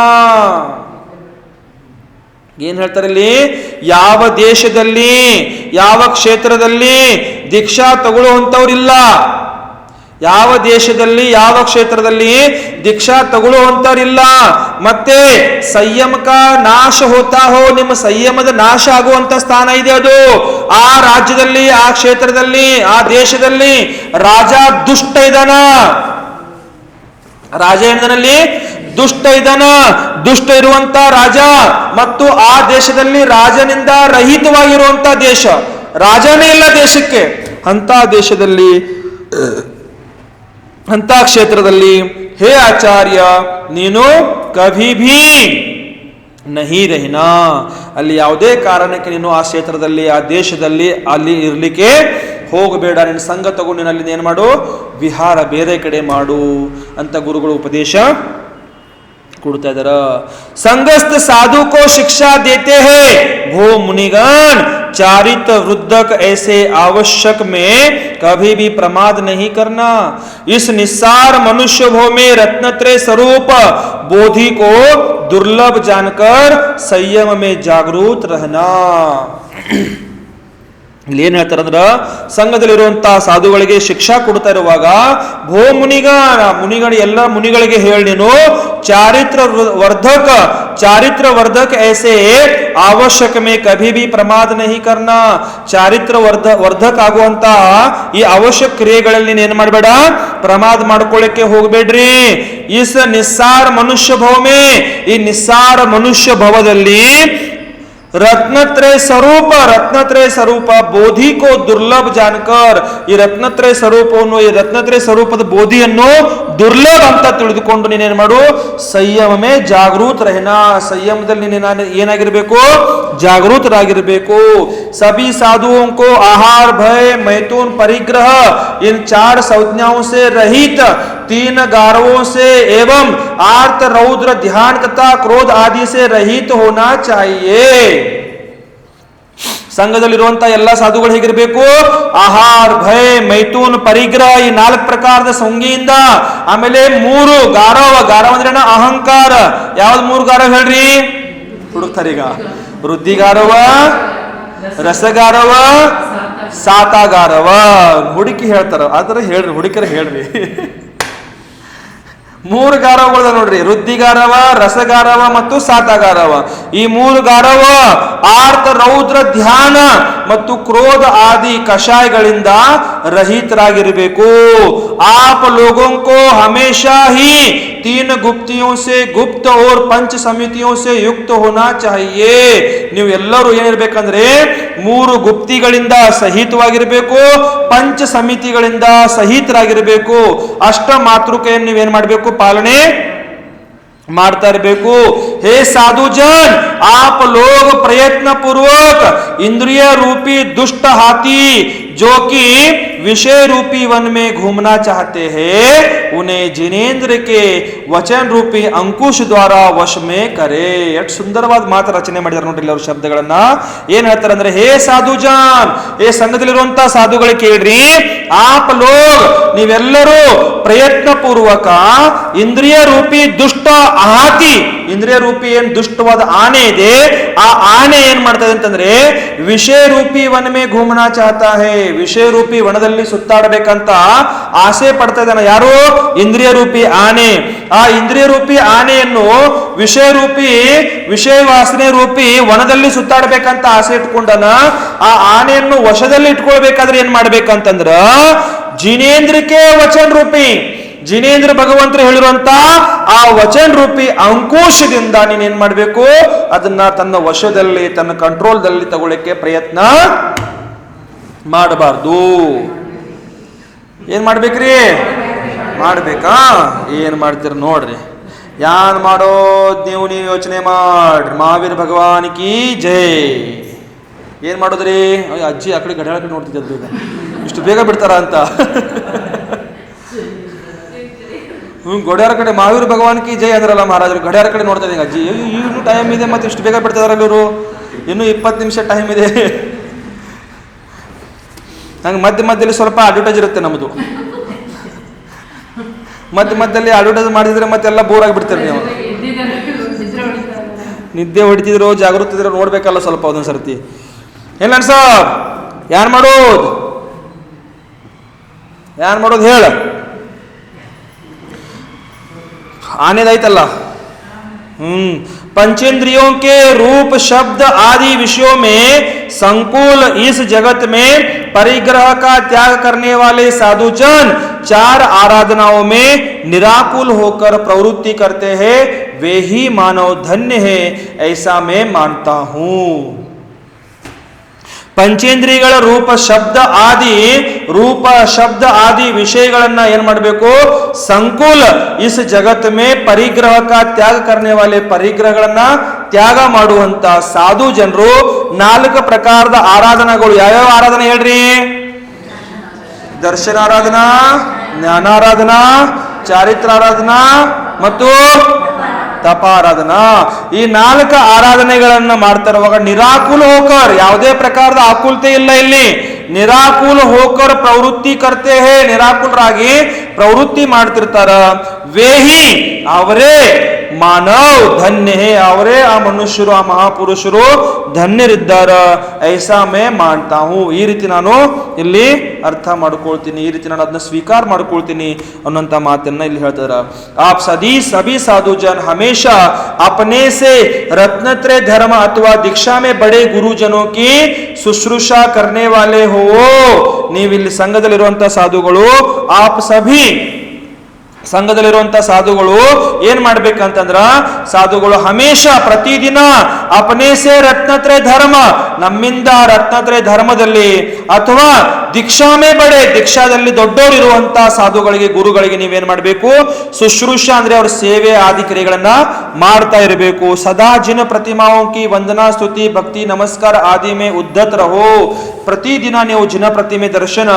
Speaker 1: ಏನ್ ಹೇಳ್ತಾರೆ ಇಲ್ಲಿ, ಯಾವ ದೇಶದಲ್ಲಿ ಯಾವ ಕ್ಷೇತ್ರದಲ್ಲಿ ದೀಕ್ಷಾ ತಗೊಳ್ಳುವಂತವ್ರಿಲ್ಲ, ಯಾವ ದೇಶದಲ್ಲಿ ಯಾವ ಕ್ಷೇತ್ರದಲ್ಲಿ ದೀಕ್ಷಾ ತಗೊಳ್ಳುವಂತವ್ರಿಲ್ಲ, ಮತ್ತೆ ಸಂಯಮಕ ನಾಶ ಹೋತಾ ಹೋ, ನಿಮ್ಮ ಸಂಯಮದ ನಾಶ ಆಗುವಂತ ಸ್ಥಾನ ಇದೆ ಅದು. ಆ ರಾಜ್ಯದಲ್ಲಿ ಆ ಕ್ಷೇತ್ರದಲ್ಲಿ ಆ ದೇಶದಲ್ಲಿ ರಾಜ ದುಷ್ಟ ಇದಾನ, ರಾಜ ಏನದಲ್ಲಿ ದುಷ್ಟ ಇದಾನ, ದುಷ್ಟ ಇರುವಂತ ರಾಜ ಮತ್ತು ಆ ದೇಶದಲ್ಲಿ ರಾಜನಿಂದ ರಹಿತವಾಗಿರುವಂತ ದೇಶ, ರಾಜನೇ ಇಲ್ಲ ದೇಶಕ್ಕೆ, ಅಂತ ದೇಶದಲ್ಲಿ ಅಂತ ಕ್ಷೇತ್ರದಲ್ಲಿ ಹೇ ಆಚಾರ್ಯ ನೀನು ಕಭಿ ಭೀ ನಹಿ ರಹಿನಾ, ಅಲ್ಲಿ ಯಾವುದೇ ಕಾರಣಕ್ಕೆ ನೀನು ಆ ಕ್ಷೇತ್ರದಲ್ಲಿ ಆ ದೇಶದಲ್ಲಿ ಅಲ್ಲಿ ಇರ್ಲಿಕ್ಕೆ ಹೋಗಬೇಡ. ನಿನ್ನ ಸಂಘ ತಗೊಂಡು ನೀನು ಅಲ್ಲಿ ಏನ್ ಮಾಡು, ವಿಹಾರ ಬೇರೆ ಕಡೆ ಮಾಡು ಅಂತ ಗುರುಗಳು ಉಪದೇಶ ಕೊಡ್ತಾ ಇದಾರ. संगस्थ साधु को शिक्षा देते हैं, भो मुनिगण चारित्र वृद्धक ऐसे आवश्यक में कभी भी प्रमाद नहीं करना. इस निस्सार मनुष्य भव में रत्नत्रय स्वरूप बोधि को दुर्लभ जानकर संयम में जागरूक रहना. ಇಲ್ಲಿ ಏನ್ ಹೇಳ್ತಾರಂದ್ರ, ಸಂಘದಲ್ಲಿರುವಂತಹ ಸಾಧುಗಳಿಗೆ ಶಿಕ್ಷಾ ಕೊಡ್ತಾ ಇರುವಾಗ ಭೋ ಮುನಿಗಣ ಎಲ್ಲ ಮುನಿಗಳಿಗೆ ಹೇಳಿ ನೀನು ಚಾರಿತ್ರ ವರ್ಧಕ ऐसे आवश्यक में कभी भी प्रमाद नहीं करना. ಚಾರಿತ್ರ ವರ್ಧಕ ಆಗುವಂತಹ ಈ ಅವಶ್ಯಕ ಕ್ರಿಯೆಗಳಲ್ಲಿ ನೀನು ಏನ್ ಮಾಡಬೇಡ, ಪ್ರಮಾದ ಮಾಡ್ಕೊಳ್ಳಿಕ್ಕೆ ಹೋಗ್ಬೇಡ್ರಿ. ಇಸ್ ನಿಸ್ಸಾರ ಮನುಷ್ಯ ಭವ ಮೇ, ಈ ನಿಸ್ಸಾರ ಮನುಷ್ಯ ಭವದಲ್ಲಿ रत्नत्रय स्वरूप बोधि को दुर्लभ जानकर, ಈ ರತ್ನತ್ರಯ ಸ್ವರೂಪವನ್ನು ಈ ರತ್ನತ್ರಯ ಸ್ವರೂಪದ ಬೋಧಿಯನ್ನು ದುರ್ಲಭ ಅಂತ ತಿಳಿದುಕೊಂಡು ನೀನೇನ್ ಮಾಡು, ಸಂಯಮೇ ಜಾಗೃತ ರಹನ, ಸಂಯಮದಲ್ಲಿ ನೀನು ಏನಾಗಿರ್ಬೇಕು, ಜಾಗೃತರಾಗಿರ್ಬೇಕು. सभी साधुओं को आहार भय मैथुन परिग्रह इन 4 संज्ञाओं से रहित 3 गारवों से एवं आर्त रौद्र ध्यान तथा क्रोध आदि से रहित होना चाहिए. ಸಂಘದಲ್ಲಿರುವಂತಹ ಎಲ್ಲ ಸಾಧುಗಳು ಹೇಗಿರಬೇಕು, ಆಹಾರ ಭಯ ಮೈಥುನ್ ಪರಿಗ್ರಹ ಈ 4 ಪ್ರಕಾರದ ಸಂಗಿಯಿಂದ, ಆಮೇಲೆ 3 ಗಾರವ ಅಂದ್ರೆ ಅಹಂಕಾರ. ಯಾವ್ದು 3 ಗಾರವ ಹೇಳ್ರಿ, ಹುಡುಕ್ತಾರೀಗ, ವೃದ್ಧಿಗಾರವ, ರಸಗಾರವ, ಸಾತಾಗಾರವ. ಹುಡುಕಿ ಹೇಳ್ತಾರ, ಆದ್ರೆ ಹೇಳ್ರಿ, ಹುಡುಕರ ಹೇಳ್ರಿ. 3 ಗಾರವಗಳು ನೋಡ್ರಿ, ವೃದ್ಧಿಗಾರವ, ರಸಗಾರವ ಮತ್ತು ಸಾತಾಗಾರವ. ಈ 3 ಗಾರವ ಆರ್ತ ರೌದ್ರ ಧ್ಯಾನ ಮತ್ತು ಕ್ರೋಧ ಆದಿ ಕಷಾಯಗಳಿಂದ ರಹಿತರಾಗಿರಬೇಕು. आप लोगों को हमेशा ही 3 गुप्तियों से गुप्त और पंच समितियों से युक्त होना चाहिए. ನೀವು ಎಲ್ಲರೂ ಏನಿರ್ಬೇಕಂದ್ರೆ 3 ಗುಪ್ತಿಗಳಿಂದ ಸಹಿತವಾಗಿರಬೇಕು, ಪಂಚ ಸಮಿತಿಗಳಿಂದ ಸಹಿತರಾಗಿರಬೇಕು. ಅಷ್ಟ ಮಾತೃಕೆಯನ್ನು ನೀವೇನ್ ಮಾಡಬೇಕು, ಪಾಲನೆ ಮಾಡ್ತಾ ಇರಬೇಕು. हे साधुजन, आप लोग प्रयत्न पूर्वक इंद्रिय रूपी दुष्ट हाथी जो कि विषय रूपी वन में घूमना चाहते हैं उन्हें जिनेंद्र के वचन रूपी अंकुश द्वारा वश में करे. ಎಷ್ಟು ಸುಂದರವಾದ ಮಾತು ರಚನೆ ಮಾಡಿದ್ದಾರೆ ನೋಡ್ರಿ ಅವ್ರ ಶಬ್ದಗಳನ್ನ. ಏನ್ ಹೇಳ್ತಾರೆ ಅಂದ್ರೆ, ಹೇ ಸಾಧು ಜಾನ್, ಏ ಸಂಘದಲ್ಲಿರುವಂತ ಸಾಧುಗಳು ಕೇಳ್ರಿ, ಆಪ್ ಲೋಗ್ ನೀವೆಲ್ಲರೂ ಪ್ರಯತ್ನ ಪೂರ್ವಕ ಇಂದ್ರಿಯ ರೂಪಿ ದುಷ್ಟ ಆಹಾತಿ, ಇಂದ್ರಿಯ ರೂಪಿ ಏನ್ ದುಷ್ಟವಾದ ಆನೆ ಇದೆ ಆ ಆನೆ ಏನ್ ಮಾಡ್ತದೆ ಅಂತಂದ್ರೆ ವಿಷಯ ರೂಪಿ ವನ ಮೇ ಘೂಮನಾ ಚಾಹತಾ ಹೇ, ವಿಷಯ ರೂಪಿ ವನದಲ್ಲಿ ಸುತ್ತಾಡಬೇಕಂತ ಆಸೆ ಪಡ್ತಾ ಇದ್ದಾನೆ. ಯಾರು? ಇಂದ್ರಿಯ ರೂಪಿ ಆನೆ. ಆ ಇಂದ್ರಿಯ ರೂಪಿ ಆನೆಯನ್ನು ವಿಷಯ ರೂಪಿ ವಿಷಯ ವಾಸನೆ ರೂಪಿ ವನದಲ್ಲಿ ಸುತ್ತಾಡಬೇಕಂತ ಆಸೆ ಇಟ್ಕೊಂಡನ. ಆ ಆನೆಯನ್ನು ವಶದಲ್ಲಿ ಇಟ್ಕೊಳ್ಬೇಕಾದ್ರೆ ಏನ್ ಮಾಡ್ಬೇಕಂತಂದ್ರ ಜಿನೇಂದ್ರಕ್ಕೆ ವಚನ ರೂಪಿ, ಜಿನೇಂದ್ರ ಭಗವಂತರು ಹೇಳಿರುವಂತ ಆ ವಚನ ರೂಪಿ ಅಂಕುಶದಿಂದ ನೀನೇನ್ ಮಾಡ್ಬೇಕು, ಅದನ್ನ ತನ್ನ ವಶದಲ್ಲಿ ತನ್ನ ಕಂಟ್ರೋಲ್ದಲ್ಲಿ ತಗೊಳ್ಳಿಕ್ಕೆ ಪ್ರಯತ್ನ ಮಾಡಬಾರ್ದು. ಏನ್ ಮಾಡ್ಬೇಕ್ರಿ? ಮಾಡ್ಬೇಕಾ? ಏನ್ ಮಾಡ್ತೀರ ನೋಡ್ರಿ. ಯಾನ್ ಮಾಡೋದ್ ನೀವು ಯೋಚನೆ ಮಾಡ್ರಿ. ಮಹಾವೀರ ಭಗವಾನ್ ಕಿ ಜೈ. ಏನ್ ಮಾಡೋದ್ರಿ? ಅಜ್ಜಿ ಆ ಕಡೆ ಗಡಿಯಾರ ಕಡೆ ನೋಡ್ತಿದ್ದ, ಇಷ್ಟು ಬೇಗ ಬಿಡ್ತಾರ ಅಂತ. ಗಡಿಯಾರ ಕಡೆ ಮಹಾವೀರ ಭಗವಾನ್ ಕಿ ಜೈ ಅಂದ್ರಲ್ಲ ಮಹಾರಾಜರು, ಗಡಿಯಾರ ಕಡೆ ನೋಡ್ತಾ ಇದ್ದಂಗೆ ಅಜ್ಜಿ ಇನ್ನೂ ಟೈಮ್ ಇದೆ, ಮತ್ತೆ ಇಷ್ಟು ಬೇಗ ಬಿಡ್ತಿದಾರಲ್ಲ ಇವರು, ಇನ್ನೂ 20 ನಿಮಿಷ ಟೈಮ್ ಇದೆ. ನಂಗೆ ಮಧ್ಯದಲ್ಲಿ ಸ್ವಲ್ಪ ಅಡ್ವರ್ಟೈಸ್ ಇರುತ್ತೆ ನಮ್ಮದು. ಮಧ್ಯದಲ್ಲಿ ಅಡ್ವರ್ಟೈಸ್ ಮಾಡಿದ್ರೆ ಮತ್ತೆಲ್ಲ ಬೋರ್ ಆಗಿಬಿಡ್ತಾರೆ. ನೀವು ನಿದ್ದೆ ಹೊಡಿತಿದ್ರು ಜಾಗೃತಿ ಇದ್ರೆ ನೋಡ್ಬೇಕಲ್ಲ ಸ್ವಲ್ಪ ಒಂದೊಂದು ಸರ್ತಿ. ಏನ್ ಸರ್ ಯಾನ್ ಮಾಡೋದು ಹೇಳ. ಆನೆದಾಯ್ತಲ್ಲ. पंचेंद्रियों के रूप शब्द आदि विषयों में संकुल इस जगत में परिग्रह का त्याग करने वाले साधुजन 4 आराधनाओं में निराकुल होकर प्रवृत्ति करते हैं, वे ही मानव धन्य है, ऐसा मैं मानता हूं. ಪಂಚೇಂದ್ರಿಯಗಳ ರೂಪ ಶಬ್ದ ಆದಿ ವಿಷಯಗಳನ್ನ ಏನ್ ಮಾಡಬೇಕು, ಸಂಕುಲ ಇಸ್ ಜಗತ್ ಮೇ ಪರಿಗ್ರಹ ಕಾ ತ್ಯಾಗ ಕರ್ನೆ ವಾಲೆ, ಪರಿಗ್ರಹಗಳನ್ನ ತ್ಯಾಗ ಮಾಡುವಂತ ಸಾಧು ಜನರು 4 ಪ್ರಕಾರದ ಆರಾಧನೆಗಳು. ಯಾವ್ಯಾವ ಆರಾಧನೆ ಹೇಳ್ರಿ? ದರ್ಶನಾರಾಧನಾ, ಜ್ಞಾನಾರಾಧನಾ, ಚಾರಿತ್ರಾರಾಧನಾ ಮತ್ತು ತಪಾರಾಧನಾ. ಈ 4 ಆರಾಧನೆಗಳನ್ನ ಮಾಡ್ತಾ ಇರುವಾಗ ನಿರಾಕುಲ ಹೋಕರ್, ಯಾವುದೇ ಪ್ರಕಾರದ ಆಕುಲತೆ ಇಲ್ಲ ಇಲ್ಲಿ, ನಿರಾಕುಲ ಹೋಕರ್ ಪ್ರವೃತ್ತಿ ಕರ್ತೆ ಹೇ, ನಿರಾಕುಲರಾಗಿ ಪ್ರವೃತ್ತಿ ಮಾಡ್ತಿರ್ತಾರ. ವೇಹಿ ಅವರೇ ಮಾನವ್ ಧನ್ಯ ಹೇ, ಅವರೇ ಆ ಮನುಷ್ಯರು ಆ ಮಹಾಪುರುಷರು ಧನ್ಯರಿದ್ದಾರ. ಐಸಾ ಮೇ ಮಾನ್ತಾ ಹೂ, ಈ ರೀತಿ ನಾನು ಇಲ್ಲಿ ಅರ್ಥ ಮಾಡ್ಕೊಳ್ತೀನಿ, ಈ ರೀತಿ ನಾನು ಅದನ್ನ ಸ್ವೀಕಾರ ಮಾಡ್ಕೊಳ್ತೀನಿ ಅನ್ನೋಂಥ ಮಾತನ್ನ ಇಲ್ಲಿ ಹೇಳ್ತಾರ. आप सभी साधु जन हमेशा अपने से रत्नत्रय धर्म अथवा दीक्षा में बड़े गुरुजनों की शुश्रूषा करने वाले हो. ನೀವಿಲ್ಲಿ ಸಂಘದಲ್ಲಿರುವಂತ ಸಾಧುಗಳು, ಆಪ್ ಸಭಿ ಸಂಘದಲ್ಲಿರುವಂತ ಸಾಧುಗಳು ಏನ್ ಮಾಡ್ಬೇಕಂತಂದ್ರ, ಸಾಧುಗಳು ಹಮೇಶ ಪ್ರತಿದಿನ ಅಪನೇಸೆ ರತ್ನತ್ರಯ ಧರ್ಮ, ನಮ್ಮಿಂದ ರತ್ನತ್ರಯ ಧರ್ಮದಲ್ಲಿ ಅಥವಾ ದೀಕ್ಷಾಮೇ ಬಡೆ, ದೀಕ್ಷಾದಲ್ಲಿ ದೊಡ್ಡವರಿರುವಂತ ಸಾಧುಗಳಿಗೆ ಗುರುಗಳಿಗೆ ನೀವೇನ್ ಮಾಡ್ಬೇಕು, ಶುಶ್ರೂಷಾ ಅಂದ್ರೆ ಅವ್ರ ಸೇವೆ ಆದಿ ಕ್ರಿಯೆಗಳನ್ನ ಮಾಡ್ತಾ ಇರಬೇಕು. ಸದಾ ಜಿನ ಪ್ರತಿಮಾओं की ವಂದನಾ ಸ್ತುತಿ ಭಕ್ತಿ ನಮಸ್ಕಾರ ಆದಿ ಮೇ ಉದ್ಧತ ರಹೋ. ಪ್ರತಿದಿನ ನೀವು ಜಿನ ಪ್ರತಿಮೆ ದರ್ಶನ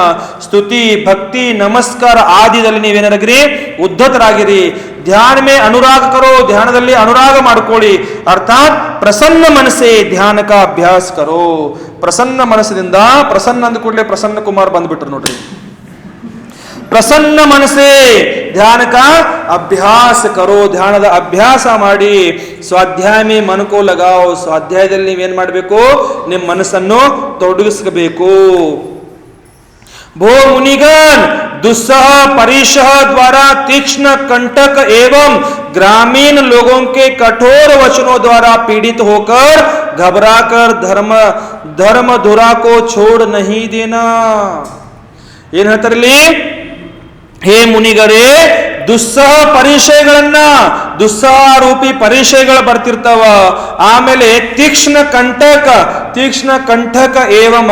Speaker 1: ಸ್ತುತಿ ಭಕ್ತಿ ನಮಸ್ಕಾರ ಆದಿದಲ್ಲಿ ನೀವೇನಾಗಿರಿ, ಉದ್ಧತರಾಗಿರಿ. ಧ್ಯಾನ ಮೇ ಅನುರಾಗ ಕರೋ, ಧ್ಯಾನದಲ್ಲಿ ಅನುರಾಗ ಮಾಡ್ಕೊಳ್ಳಿ. ಅರ್ಥಾತ್ ಪ್ರಸನ್ನ ಮನಸ್ಸೇ ಧ್ಯಾನ ಕಾ ಅಭ್ಯಾಸ ಕರೋ. ಪ್ರಸನ್ನ ಮನಸ್ಸಿನಿಂದ, ಪ್ರಸನ್ನ ಅಂದ ಕೂಡಲೇ ಪ್ರಸನ್ನ ಕುಮಾರ್ ಬಂದ್ಬಿಟ್ರು ನೋಡ್ರಿ. ಪ್ರಸನ್ನ ಮನಸ್ಸೇ ಧ್ಯಾನ ಕಾ ಅಭ್ಯಾಸ ಕರೋ, ಧ್ಯಾನದ ಅಭ್ಯಾಸ ಮಾಡಿ. ಸ್ವಾಧ್ಯಾಯ ಮೇ ಮನ ಕೋ ಲಗಾओ, ಸ್ವಾಧ್ಯಾಯದಲ್ಲಿ ನೀವೇನ್ ಮಾಡಬೇಕು, ನಿಮ್ಮ ಮನಸ್ಸನ್ನು ತೊಡಗಿಸಬೇಕು. भो मुनिगण दुस्सह परिशह द्वारा तीक्ष्ण कंटक एवं ग्रामीण लोगों के कठोर वचनों द्वारा पीड़ित होकर घबराकर धर्म धुरा को छोड़ नहीं देना. ಏನ್ ಹೇಳ್ತಾರಲ್ಲಿ? ಹೇ ಮುನಿಗರೇ, ದುಸ್ಸಹ ಪರಿಚಯಗಳನ್ನ, ದುಸ್ಸಹ ರೂಪಿ ಪರಿಚಯಗಳು ಬರ್ತಿರ್ತಾವ. ಆಮೇಲೆ ತೀಕ್ಷ್ಣ ಕಂಠಕ ಏವಮ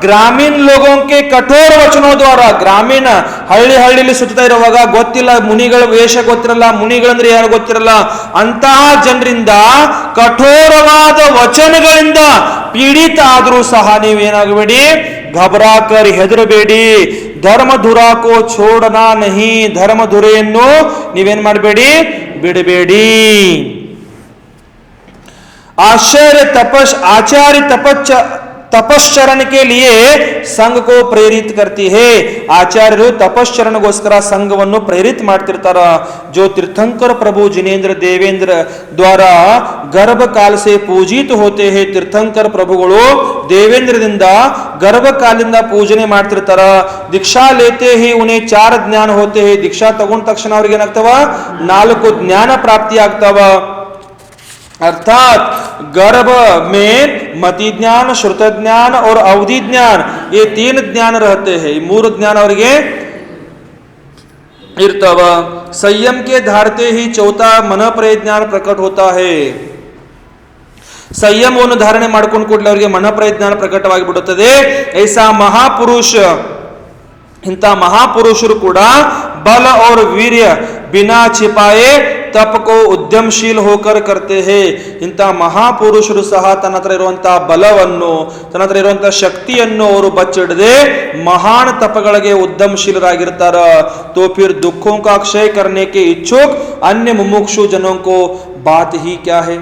Speaker 1: ಗ್ರಾಮೀಣ ಲೋಗೋಂಕೆ ಕಠೋರ ವಚನೋ ದ್ವಾರ, ಗ್ರಾಮೀಣ ಹಳ್ಳಿಲಿ ಸುತ್ತಾ ಇರುವಾಗ ಗೊತ್ತಿಲ್ಲ, ಮುನಿಗಳ ವೇಷ ಗೊತ್ತಿರಲ್ಲ, ಮುನಿಗಳಂದ್ರೆ ಯಾರು ಗೊತ್ತಿರಲ್ಲ, ಅಂತಹ ಜನರಿಂದ ಕಠೋರವಾದ ವಚನಗಳಿಂದ ಪೀಡಿತ ಆದ್ರೂ ಸಹ ನೀವೇನಾಗಬೇಡಿ, घबरा कर ಹೆದರಬೇಡಿ, ಧರ್ಮಧುರ ಕೋ ಛೋಡನಾ ನಹಿ, ಧರ್ಮಧುರೆಯನ್ನು ನೀವೇನ್ ಮಾಡಬೇಡಿ, ಬಿಡಬೇಡಿ. आचार्य तपश्चरण के लिए संघ को प्रेरित करती है. ಆಚಾರ್ಯರು ತಪಶ್ಚರಣಗೋಸ್ಕರ ಸಂಘವನ್ನು ಪ್ರೇರಿತ ಮಾಡ್ತಿರ್ತಾರ. जो तीर्थंकर प्रभु जिनेन्द्र देवेंद्र द्वारा गर्भ काल से पूजित होते हैं. तीर्थंकर प्रभुಗಳು ದೇವೇಂದ್ರದಿಂದ ಗರ್ಭ ಕಾಲದಿಂದ ಪೂಜನೆ ಮಾಡ್ತಿರ್ತಾರ. दीक्षा लेते ही उन्हें 4 ज्ञान होते हैं. दीक्षा ತಗೊಂಡ ತಕ್ಷಣ ಅವ್ರಿಗೆ ಏನಾಗ್ತಾವ, 4 ಜ್ಞಾನ ಪ್ರಾಪ್ತಿ ಆಗ್ತಾವ. अर्थात गर्भ में मति ज्ञान, श्रुत ज्ञान और अवधि ज्ञान, ये 3 ज्ञान रहते हैं. 3 ज्ञान ಅವರಿಗೆ ಇರ್ತವ. संयम के धारते ही 4था मन प्रज्ञान प्रकट होता है. ಸಂಯಮವನ್ನು ಧಾರಣೆ ಮಾಡ್ಕೊಂಡು ಕೂಡಲೇ ಅವರಿಗೆ ಮನ ಪ್ರಜ್ಞಾನ ಪ್ರಕಟವಾಗಿ ಬಿಡುತ್ತದೆ. ऐसा महापुरुष, ಇಂಥ ಮಹಾಪುರುಷರು ಕೂಡ बल और वीर्य बिना छिपाए तप को उद्यमशील होकर करते हैं. ಇಂಥ ಮಹಾಪುರುಷರು ಸಹ ತನ್ನ ಹತ್ರ ಇರುವಂತಹ ಬಲವನ್ನು, ತನ್ನ ಹತ್ರ ಇರುವಂತಹ ಶಕ್ತಿಯನ್ನು ಅವರು ಬಚ್ಚಿಡದೆ ಮಹಾನ್ ತಪಗಳಿಗೆ ಉದ್ಯಮಶೀಲರಾಗಿರ್ತಾರ. तो फिर दुखों का क्षय करने के इच्छुक अन्य मुमुक्षु जनों को बात ही क्या है.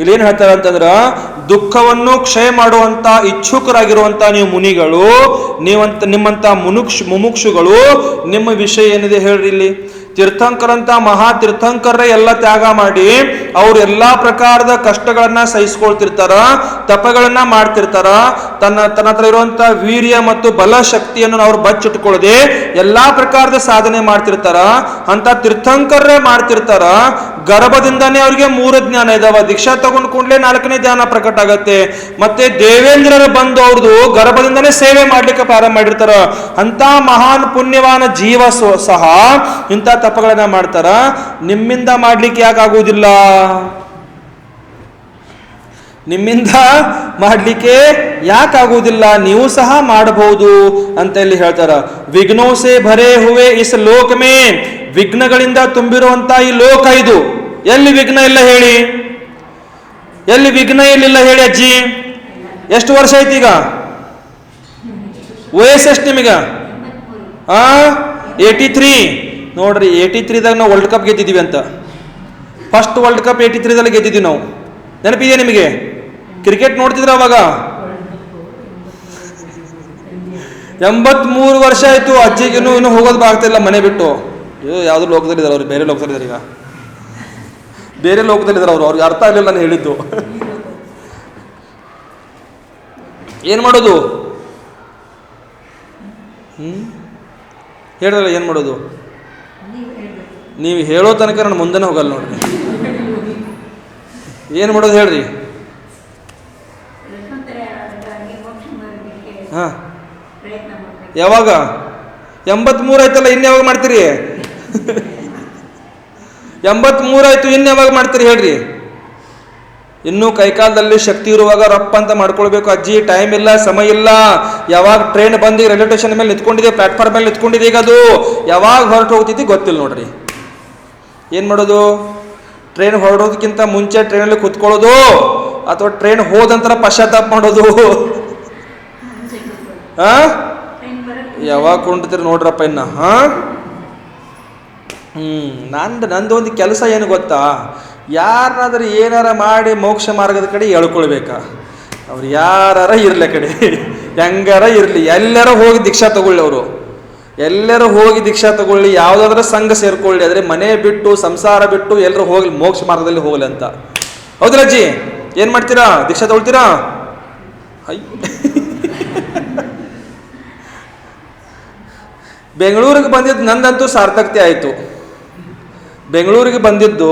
Speaker 1: ಇಲ್ಲೇನ್ ಹೇಳ್ತಾರ ಅಂತಂದ್ರ, ದುಃಖವನ್ನು ಕ್ಷಯ ಮಾಡುವಂತ ಇಚ್ಛುಕರಾಗಿರುವಂತ ನೀವು ಮುನಿಗಳು, ನಿಮ್ಮಂತ ಮುಮುಕ್ಷುಗಳು, ನಿಮ್ಮ ವಿಷಯ ಏನಿದೆ ಹೇಳ್ರಿ. ಇಲ್ಲಿ ತೀರ್ಥಂಕರಂತ ಮಹಾ ತೀರ್ಥಂಕರ ಎಲ್ಲ ತ್ಯಾಗ ಮಾಡಿ ಅವ್ರು ಎಲ್ಲಾ ಪ್ರಕಾರದ ಕಷ್ಟಗಳನ್ನ ಸಹಿಸ್ಕೊಳ್ತಿರ್ತಾರ, ತಪಗಳನ್ನ ಮಾಡ್ತಿರ್ತಾರ. ತನ್ನ ಹತ್ರ ಇರುವಂತ ವೀರ್ಯ ಮತ್ತು ಬಲ ಶಕ್ತಿಯನ್ನು ಅವ್ರು ಬಚ್ಚಿಟ್ಕೊಳ್ಳದೆ ಎಲ್ಲಾ ಪ್ರಕಾರದ ಸಾಧನೆ ಮಾಡ್ತಿರ್ತಾರ. ಅಂತ ತೀರ್ಥಂಕರೇ ಮಾಡ್ತಿರ್ತಾರ. ಗರ್ಭದಿಂದಾನೇ ಅವ್ರಿಗೆ 3 ಜ್ಞಾನ ಇದಾವ. ದೀಕ್ಷಾ ತಗೊಂಡ್ ಕೂಡಲೇ 4ನೇ ಜ್ಞಾನ ಪ್ರಕಟ ಆಗತ್ತೆ. ಮತ್ತೆ ದೇವೇಂದ್ರರ ಬಂದು ಅವ್ರದ್ದು ಗರ್ಭದಿಂದಾನೇ ಸೇವೆ ಮಾಡ್ಲಿಕ್ಕೆ ಪ್ರಾರಂಭ ಮಾಡಿರ್ತಾರ. ಅಂತ ಮಹಾನ್ ಪುಣ್ಯವಾನ ಜೀವ ಸಹ ಇಂಥ ತಪಗಳನ್ನ ಮಾಡ್ತಾರ. ನಿಮ್ಮಿಂದ ಮಾಡ್ಲಿಕ್ಕೆ ಯಾಕಾಗುವುದಿಲ್ಲ, ನಿಮ್ಮಿಂದ ಮಾಡ್ಲಿಕ್ಕೆ ಯಾಕಾಗುವುದಿಲ್ಲ, ನೀವು ಸಹ ಮಾಡಬಹುದು ಅಂತ ಇಲ್ಲಿ ಹೇಳ್ತಾರ. ವಿಘ್ನೋ ಸೆ ಭರೆ ಹುವೆ ಇಸ್ ಲೋಕ ಮೇ, ವಿಘ್ನಗಳಿಂದ ತುಂಬಿರುವಂತ ಈ ಲೋಕ ಇದು. ಎಲ್ಲಿ ವಿಘ್ನ ಇಲ್ಲ ಹೇಳಿ, ಎಲ್ಲಿ ವಿಘ್ನ ಇಲ್ಲಿಲ್ಲ ಹೇಳಿ ಅಜ್ಜಿ. ಎಷ್ಟು ವರ್ಷ ಐತಿ ಈಗ, ವಯಸ್ಸೆಷ್ಟು ನಿಮಗ? 83 ನೋಡ್ರಿ. 83ದಾಗ ನಾವು ವರ್ಲ್ಡ್ ಕಪ್ ಗೆದ್ದಿದ್ದೀವಿ ಅಂತ. ಫಸ್ಟ್ ವರ್ಲ್ಡ್ ಕಪ್ 83ದಲ್ಲಿ ಗೆದ್ದಿದ್ದೀವಿ ನಾವು. ನೆನಪಿದೆಯಾ ನಿಮಗೆ? ಕ್ರಿಕೆಟ್ ನೋಡ್ತಿದ್ರ ಅವಾಗ? 83 ವರ್ಷ ಆಯ್ತು. ಅಜ್ಜಿಗೆ ಇನ್ನೂ ಹೋಗೋದು ಆಗ್ತಿಲ್ಲ ಮನೆ ಬಿಟ್ಟು. ಯಾವ್ದು ಲೋಕದಲ್ಲಿದ್ದಾರೆ ಅವ್ರು, ಬೇರೆ ಲೋಕದಲ್ಲಿದ್ದಾರೆ. ಈಗ ಬೇರೆ ಲೋಕದಲ್ಲಿದ್ದಾರೆ ಅವರು. ಅವ್ರಿಗೆ ಅರ್ಥ ಆಗಲಿಲ್ಲ ನಾನು ಹೇಳಿದ್ದು. ಏನ್ ಮಾಡೋದು ಹೇಳಿರಲ್ಲ, ಏನ್ ಮಾಡೋದು? ನೀವು ಹೇಳೋ ತನಕ ನಾನು ಮುಂದೆನೇ ಹೋಗಲ್ಲ ನೋಡ್ರಿ. ಏನು ಮಾಡೋದು ಹೇಳ್ರಿ? ಹಾಂ, ಯಾವಾಗ? 83 ಆಯ್ತಲ್ಲ, ಇನ್ಯಾವಾಗ ಮಾಡ್ತೀರಿ? 83 ಆಯ್ತು, ಇನ್ಯಾವಾಗ ಮಾಡ್ತೀರಿ ಹೇಳ್ರಿ? ಇನ್ನೂ ಕೈಕಾಲದಲ್ಲಿ ಶಕ್ತಿ ಇರುವಾಗ ರಪ್ಪ ಅಂತ ಮಾಡ್ಕೊಳ್ಬೇಕು. ಅಜ್ಜಿ ಟೈಮ್ ಇಲ್ಲ, ಸಮಯ ಇಲ್ಲ. ಯಾವಾಗ ಟ್ರೈನ್ ಬಂದು ರೈಲ್ವೆ ಸ್ಟೇಷನ್ ಮೇಲೆ ನಿಂತ್ಕೊಂಡಿದೆ, ಪ್ಲಾಟ್ಫಾರ್ಮ್ ಮೇಲೆ ನಿಂತ್ಕೊಂಡಿದೆ, ಈಗ ಅದು ಯಾವಾಗ ಹೊರಟು ಹೋಗ್ತೈತಿ ಗೊತ್ತಿಲ್ಲ ನೋಡ್ರಿ. ಏನು ಮಾಡೋದು? ಟ್ರೈನ್ ಹೊರಡೋದಕ್ಕಿಂತ ಮುಂಚೆ ಟ್ರೈನಲ್ಲಿ ಕುತ್ಕೊಳ್ಳೋದು, ಅಥವಾ ಟ್ರೈನ್ ಹೋದಂತರ ಪಶ್ಚಾತ್ತಾಪ ಮಾಡೋದು? ಯಾವಾಗ ಕೊಂಡಿರ್ತೀರಿ ನೋಡ್ರಪ್ಪ ಇನ್ನ. ನಂದು ಒಂದು ಕೆಲಸ ಏನು ಗೊತ್ತಾ, ಯಾರನ್ನಾದ್ರೂ ಏನಾರ ಮಾಡಿ ಮೋಕ್ಷ ಮಾರ್ಗದ ಕಡೆ ಎಳ್ಕೊಳ್ಬೇಕಾ? ಅವ್ರು ಯಾರ ಇರಲಿ ಕಡೆ, ಹೆಂಗಾರ ಇರಲಿ, ಎಲ್ಲರೂ ಹೋಗಿ ದೀಕ್ಷಾ ತಗೊಳ್ಳಿ. ಅವರು ಎಲ್ಲರೂ ಹೋಗಿ ದೀಕ್ಷಾ ತಗೊಳ್ಳಿ, ಯಾವುದಾದ್ರೂ ಸಂಘ ಸೇರ್ಕೊಳ್ಳಿ. ಆದರೆ ಮನೆ ಬಿಟ್ಟು ಸಂಸಾರ ಬಿಟ್ಟು ಎಲ್ಲರೂ ಹೋಗ್ಲಿ, ಮೋಕ್ಷ ಮಾರ್ಗದಲ್ಲಿ ಹೋಗಲಿ ಅಂತ. ಹೌದಿಲ್ಲ ಅಜ್ಜಿ? ಏನು ಮಾಡ್ತೀರಾ? ದೀಕ್ಷಾ ತಗೊಳ್ತೀರಾ? ಬೆಂಗಳೂರಿಗೆ ಬಂದಿದ್ದು ನಂದಂತೂ ಸಾರ್ಥಕತೆ ಆಯಿತು. ಬೆಂಗಳೂರಿಗೆ ಬಂದಿದ್ದು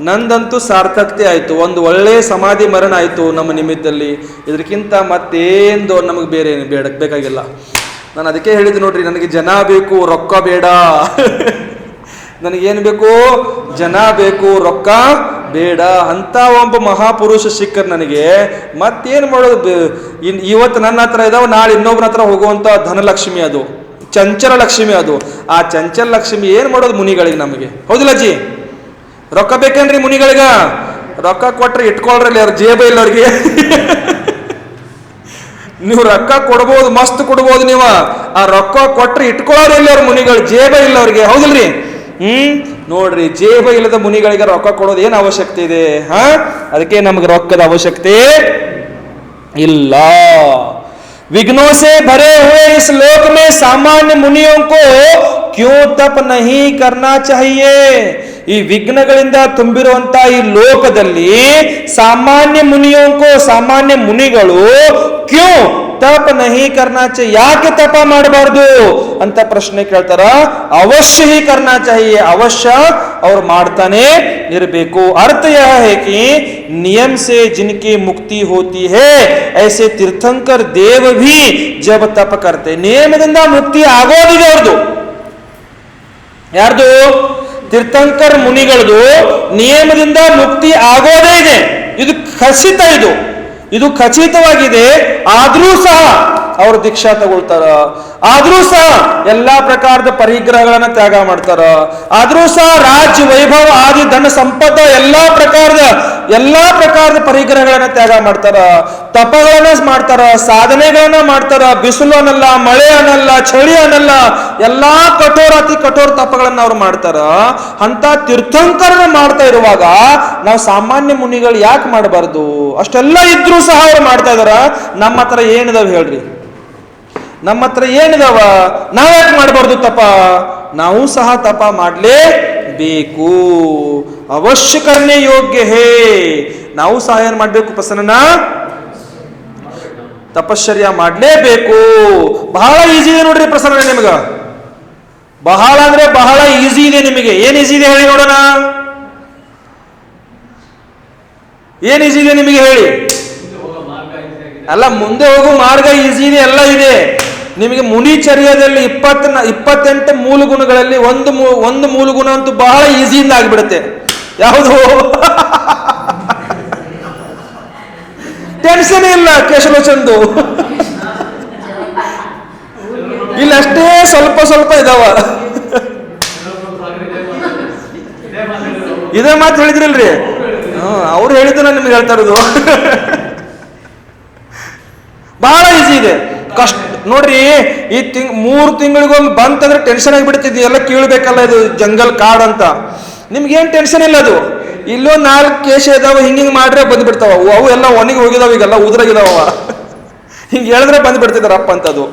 Speaker 1: ನಂದಂತೂ ಸಾರ್ಥಕತೆ ಆಯಿತು. ಒಂದು ಒಳ್ಳೆಯ ಸಮಾಧಿ ಮರಣ ಆಯಿತು ನಮ್ಮ ನಿಮಿತ್ತದಲ್ಲಿ. ಇದಕ್ಕಿಂತ ಮತ್ತೇಂದು ನಮಗೆ ಬೇರೆ ಏನು ಬೇಕಾಗಿಲ್ಲ. ನಾನು ಅದಕ್ಕೆ ಹೇಳಿದ್ದು ನೋಡ್ರಿ, ನನಗೆ ಜನ ಬೇಕು, ರೊಕ್ಕ ಬೇಡ. ನನಗೇನು ಬೇಕು? ಜನ ಬೇಕು, ರೊಕ್ಕ ಬೇಡ. ಅಂತ ಒಬ್ಬ ಮಹಾಪುರುಷ ಸಿಕ್ಕರು ನನಗೆ. ಮತ್ತೇನು ಮಾಡೋದು? ಇವತ್ತು ನನ್ನ ಹತ್ರ ಇದಾವ, ನಾಳೆ ಇನ್ನೊಬ್ಬನ ಹತ್ರ ಹೋಗುವಂಥ ಧನಲಕ್ಷ್ಮಿ ಅದು, ಚಂಚಲ ಲಕ್ಷ್ಮಿ ಅದು. ಆ ಚಂಚಲ ಲಕ್ಷ್ಮಿ ಏನು ಮಾಡೋದು ಮುನಿಗಳಿಗೆ? ನಮಗೆ ಹೌದಿಲ್ಲ ಅಜ್ಜಿ? ರೊಕ್ಕ ಬೇಕೇನ್ರಿ ಮುನಿಗಳಿಗ? ರೊಕ್ಕ ಕೊಟ್ರೆ ಇಟ್ಕೊಳ್ರಲ್ಲಿ, ಅವ್ರ ಜೇಬ ಇಲ್ಲ ಅವ್ರಿಗೆ. ನೀವು ರೊಕ್ಕ ಕೊಡ್ಬೋದು, ಮಸ್ತ್ ಕೊಡ್ಬೋದು ನೀವು. ಆ ರೊಕ್ಕ ಕೊಟ್ರೆ ಇಟ್ಕೊಳ್ಳೋರು ಇಲ್ಲ ಅವ್ರ ಮುನಿಗಳು, ಜೇಬ ಇಲ್ಲ ಅವ್ರಿಗೆ, ಹೌದಿಲ್ರಿ? ನೋಡ್ರಿ, ಜೇಬ ಇಲ್ಲದ ಮುನಿಗಳಿಗೆ ರೊಕ್ಕ ಕೊಡೋದು ಏನು ಅವಶ್ಯಕತೆ ಇದೆ? ಅದಕ್ಕೆ ನಮ್ಗೆ ರೊಕ್ಕದ ಅವಶ್ಯಕತೆ ಇಲ್ಲ. विघ्नों से भरे हुए इस लोक में सामान्य मुनियों को क्यों तप नहीं करना चाहिए? ಈ ವಿಘ್ನಗಳಿಂದ ತುಂಬಿರುವಂತ ಈ ಲೋಕದಲ್ಲಿ ಸಾಮಾನ್ಯ ಸಾಮಾನ್ಯ ಮುನಿಗಳು ಕ್ಯೂ ತಪ ನಹಿ ಕರ್ನಾ ಚಾಹಿಯೆ, ಯಾಕೆ ತಪ ಮಾಡಬಾರ್ದು ಅಂತ ಪ್ರಶ್ನೆ ಕೇಳ್ತಾರ. ಅವಶ್ಯ ಹಿ ಕರ್ನಾ ಚಾಹಿಯೆ, ಅವಶ್ಯ ಅವ್ರು ಮಾಡ್ತಾನೆ ಇರಬೇಕು. ಅರ್ಥ ಯಹ ಹೈ ಕಿ ನಿಯಮ ಸೆ ಜಿನ್ಕಿ ಮುಕ್ತಿ ಹೋತಿ ಹೈ ಐಸೆ ತೀರ್ಥಂಕರ್ ದೇವ ಭಿ ಜಬ್ ತಪ ಕರ್ತೆ. ನಿಯಮದಿಂದ ಮುಕ್ತಿ ಆಗೋದಿದೆ ಅವ್ರದ್ದು. ಯಾರ್ದು? ತೀರ್ಥಂಕರ್ ಮುನಿಗಳದು ನಿಯಮದಿಂದ ಮುಕ್ತಿ ಆಗೋದೇ ಇದೆ. ಇದು ಖಚಿತ, ಇದು ಖಚಿತವಾಗಿದೆ. ಆದ್ರೂ ಸಹ ಅವರು ದೀಕ್ಷಾ ತಗೊಳ್ತಾರ, ಆದ್ರೂ ಸಹ ಎಲ್ಲಾ ಪ್ರಕಾರದ ಪರಿಗ್ರಹಗಳನ್ನ ತ್ಯಾಗ ಮಾಡ್ತಾರ, ಆದ್ರೂ ಸಹ ರಾಜ್ಯ ವೈಭವ ಆದಿ ಧನ ಸಂಪದ ಎಲ್ಲಾ ಪ್ರಕಾರದ ಪರಿಗ್ರಹಗಳನ್ನ ತ್ಯಾಗ ಮಾಡ್ತಾರ, ತಪಗಳನ್ನ ಮಾಡ್ತಾರ, ಸಾಧನೆಗಳನ್ನ ಮಾಡ್ತಾರ. ಬಿಸಿಲು ಅನ್ನಲ್ಲ, ಮಳೆ ಅನ್ನಲ್ಲ, ಚಳಿ ಅನ್ನಲ್ಲ, ಎಲ್ಲಾ ಅತಿ ಕಠೋರ ತಪಗಳನ್ನ ಅವ್ರು ಮಾಡ್ತಾರ. ಅಂತ ತೀರ್ಥಂಕರನ್ನ ಮಾಡ್ತಾ ಇರುವಾಗ ನಾವು ಸಾಮಾನ್ಯ ಮುನಿಗಳು ಯಾಕೆ ಮಾಡಬಾರ್ದು? ಅಷ್ಟೆಲ್ಲ ಇದ್ರೂ ಸಹ ಅವ್ರು ಮಾಡ್ತಾ ಇದಾರ. ನಮ್ಮ ಹತ್ರ ಏನಿದಾವ ಹೇಳ್ರಿ? ನಮ್ಮ ಹತ್ರ ಏನಿದಾವ? ನಾವ್ ಯಾಕೆ ಮಾಡಬಾರ್ದು ತಪ? ನಾವು ಸಹ ತಪ ಮಾಡಲೇಬೇಕು. ಅವಶ್ಯ ಕರ್ಣೆ ಯೋಗ್ಯ ಹೇ. ನಾವು ಸಹ ಏನ್ ಮಾಡ್ಬೇಕು? ಪ್ರಸನ್ನ ತಪಶ್ಚರ್ಯ ಮಾಡಲೇಬೇಕು. ಬಹಳ ಈಸಿ ಇದೆ ನೋಡ್ರಿ ಪ್ರಸನ್ನ, ನಿಮ್ಗ ಬಹಳ ಅಂದ್ರೆ ಬಹಳ ಈಸಿ ಇದೆ. ನಿಮಗೆ ಏನ್ ಈಸಿ ಇದೆ ಹೇಳಿ ನೋಡೋಣ? ಏನ್ ಈಸಿ ಇದೆ ನಿಮಗೆ ಹೇಳಿ? ಅಲ್ಲ, ಮುಂದೆ ಹೋಗೋ ಮಾರ್ಗ ಈಸಿ ಇದೆ, ಎಲ್ಲ ಇದೆ. ನಿಮಗೆ ಮುನಿಚರ್ಯದಲ್ಲಿ 28 ಮೂಲ ಗುಣಗಳಲ್ಲಿ ಒಂದು ಮೂಲ ಗುಣ ಅಂತೂ ಬಹಳ ಈಸಿಯಿಂದ ಆಗಿಬಿಡುತ್ತೆ. ಯಾವುದು? ಟೆನ್ಷನ್ ಇಲ್ಲ ಕೇಶವಚಂದು. ಇಲ್ಲ ಅಷ್ಟೇ ಸ್ವಲ್ಪ ಇದಾವ. ಇದೇ ಮಾತು ಹೇಳಿದ್ರಲ್ರಿ? ಅವ್ರು ಹೇಳಿದ್ದು ನಾನು ನಿಮ್ಗೆ ಹೇಳ್ತಾ ಇರೋದು. ಬಹಳ ಈಸಿ ಇದೆ. ಕಷ್ಟ ನೋಡ್ರಿ. ಈ 3 ತಿಂಗಳಿಗೊಮ್ಮೆ ಬಂತಂದ್ರೆ ಟೆನ್ಷನ್ ಆಗಿಬಿಡ್ತಿದ್ವಿ. ಎಲ್ಲ ಕೀಳ್ಬೇಕಲ್ಲ, ಇದು ಜಂಗಲ್ ಕಾಡ್ ಅಂತ. ನಿಮ್ಗೇನ್ ಟೆನ್ಷನ್ ಇಲ್ಲ. ಅದು ಇಲ್ಲೋ 4 ಕೇಶ ಇದಾವ, ಹಿಂಗಿಂಗ್ ಮಾಡ್ರೆ ಬಂದ್ಬಿಡ್ತಾವ. ಅವು ಎಲ್ಲ ಒಣಗಿ ಹೋಗಿದಾವ, ಈಗೆಲ್ಲ ಉದ್ರಾಗಿದಾವ. ಹಿಂಗೆ ಹೇಳಿದ್ರೆ ಬಂದ್ಬಿಡ್ತಿದಾರಪ್ಪ ಅಂತದು.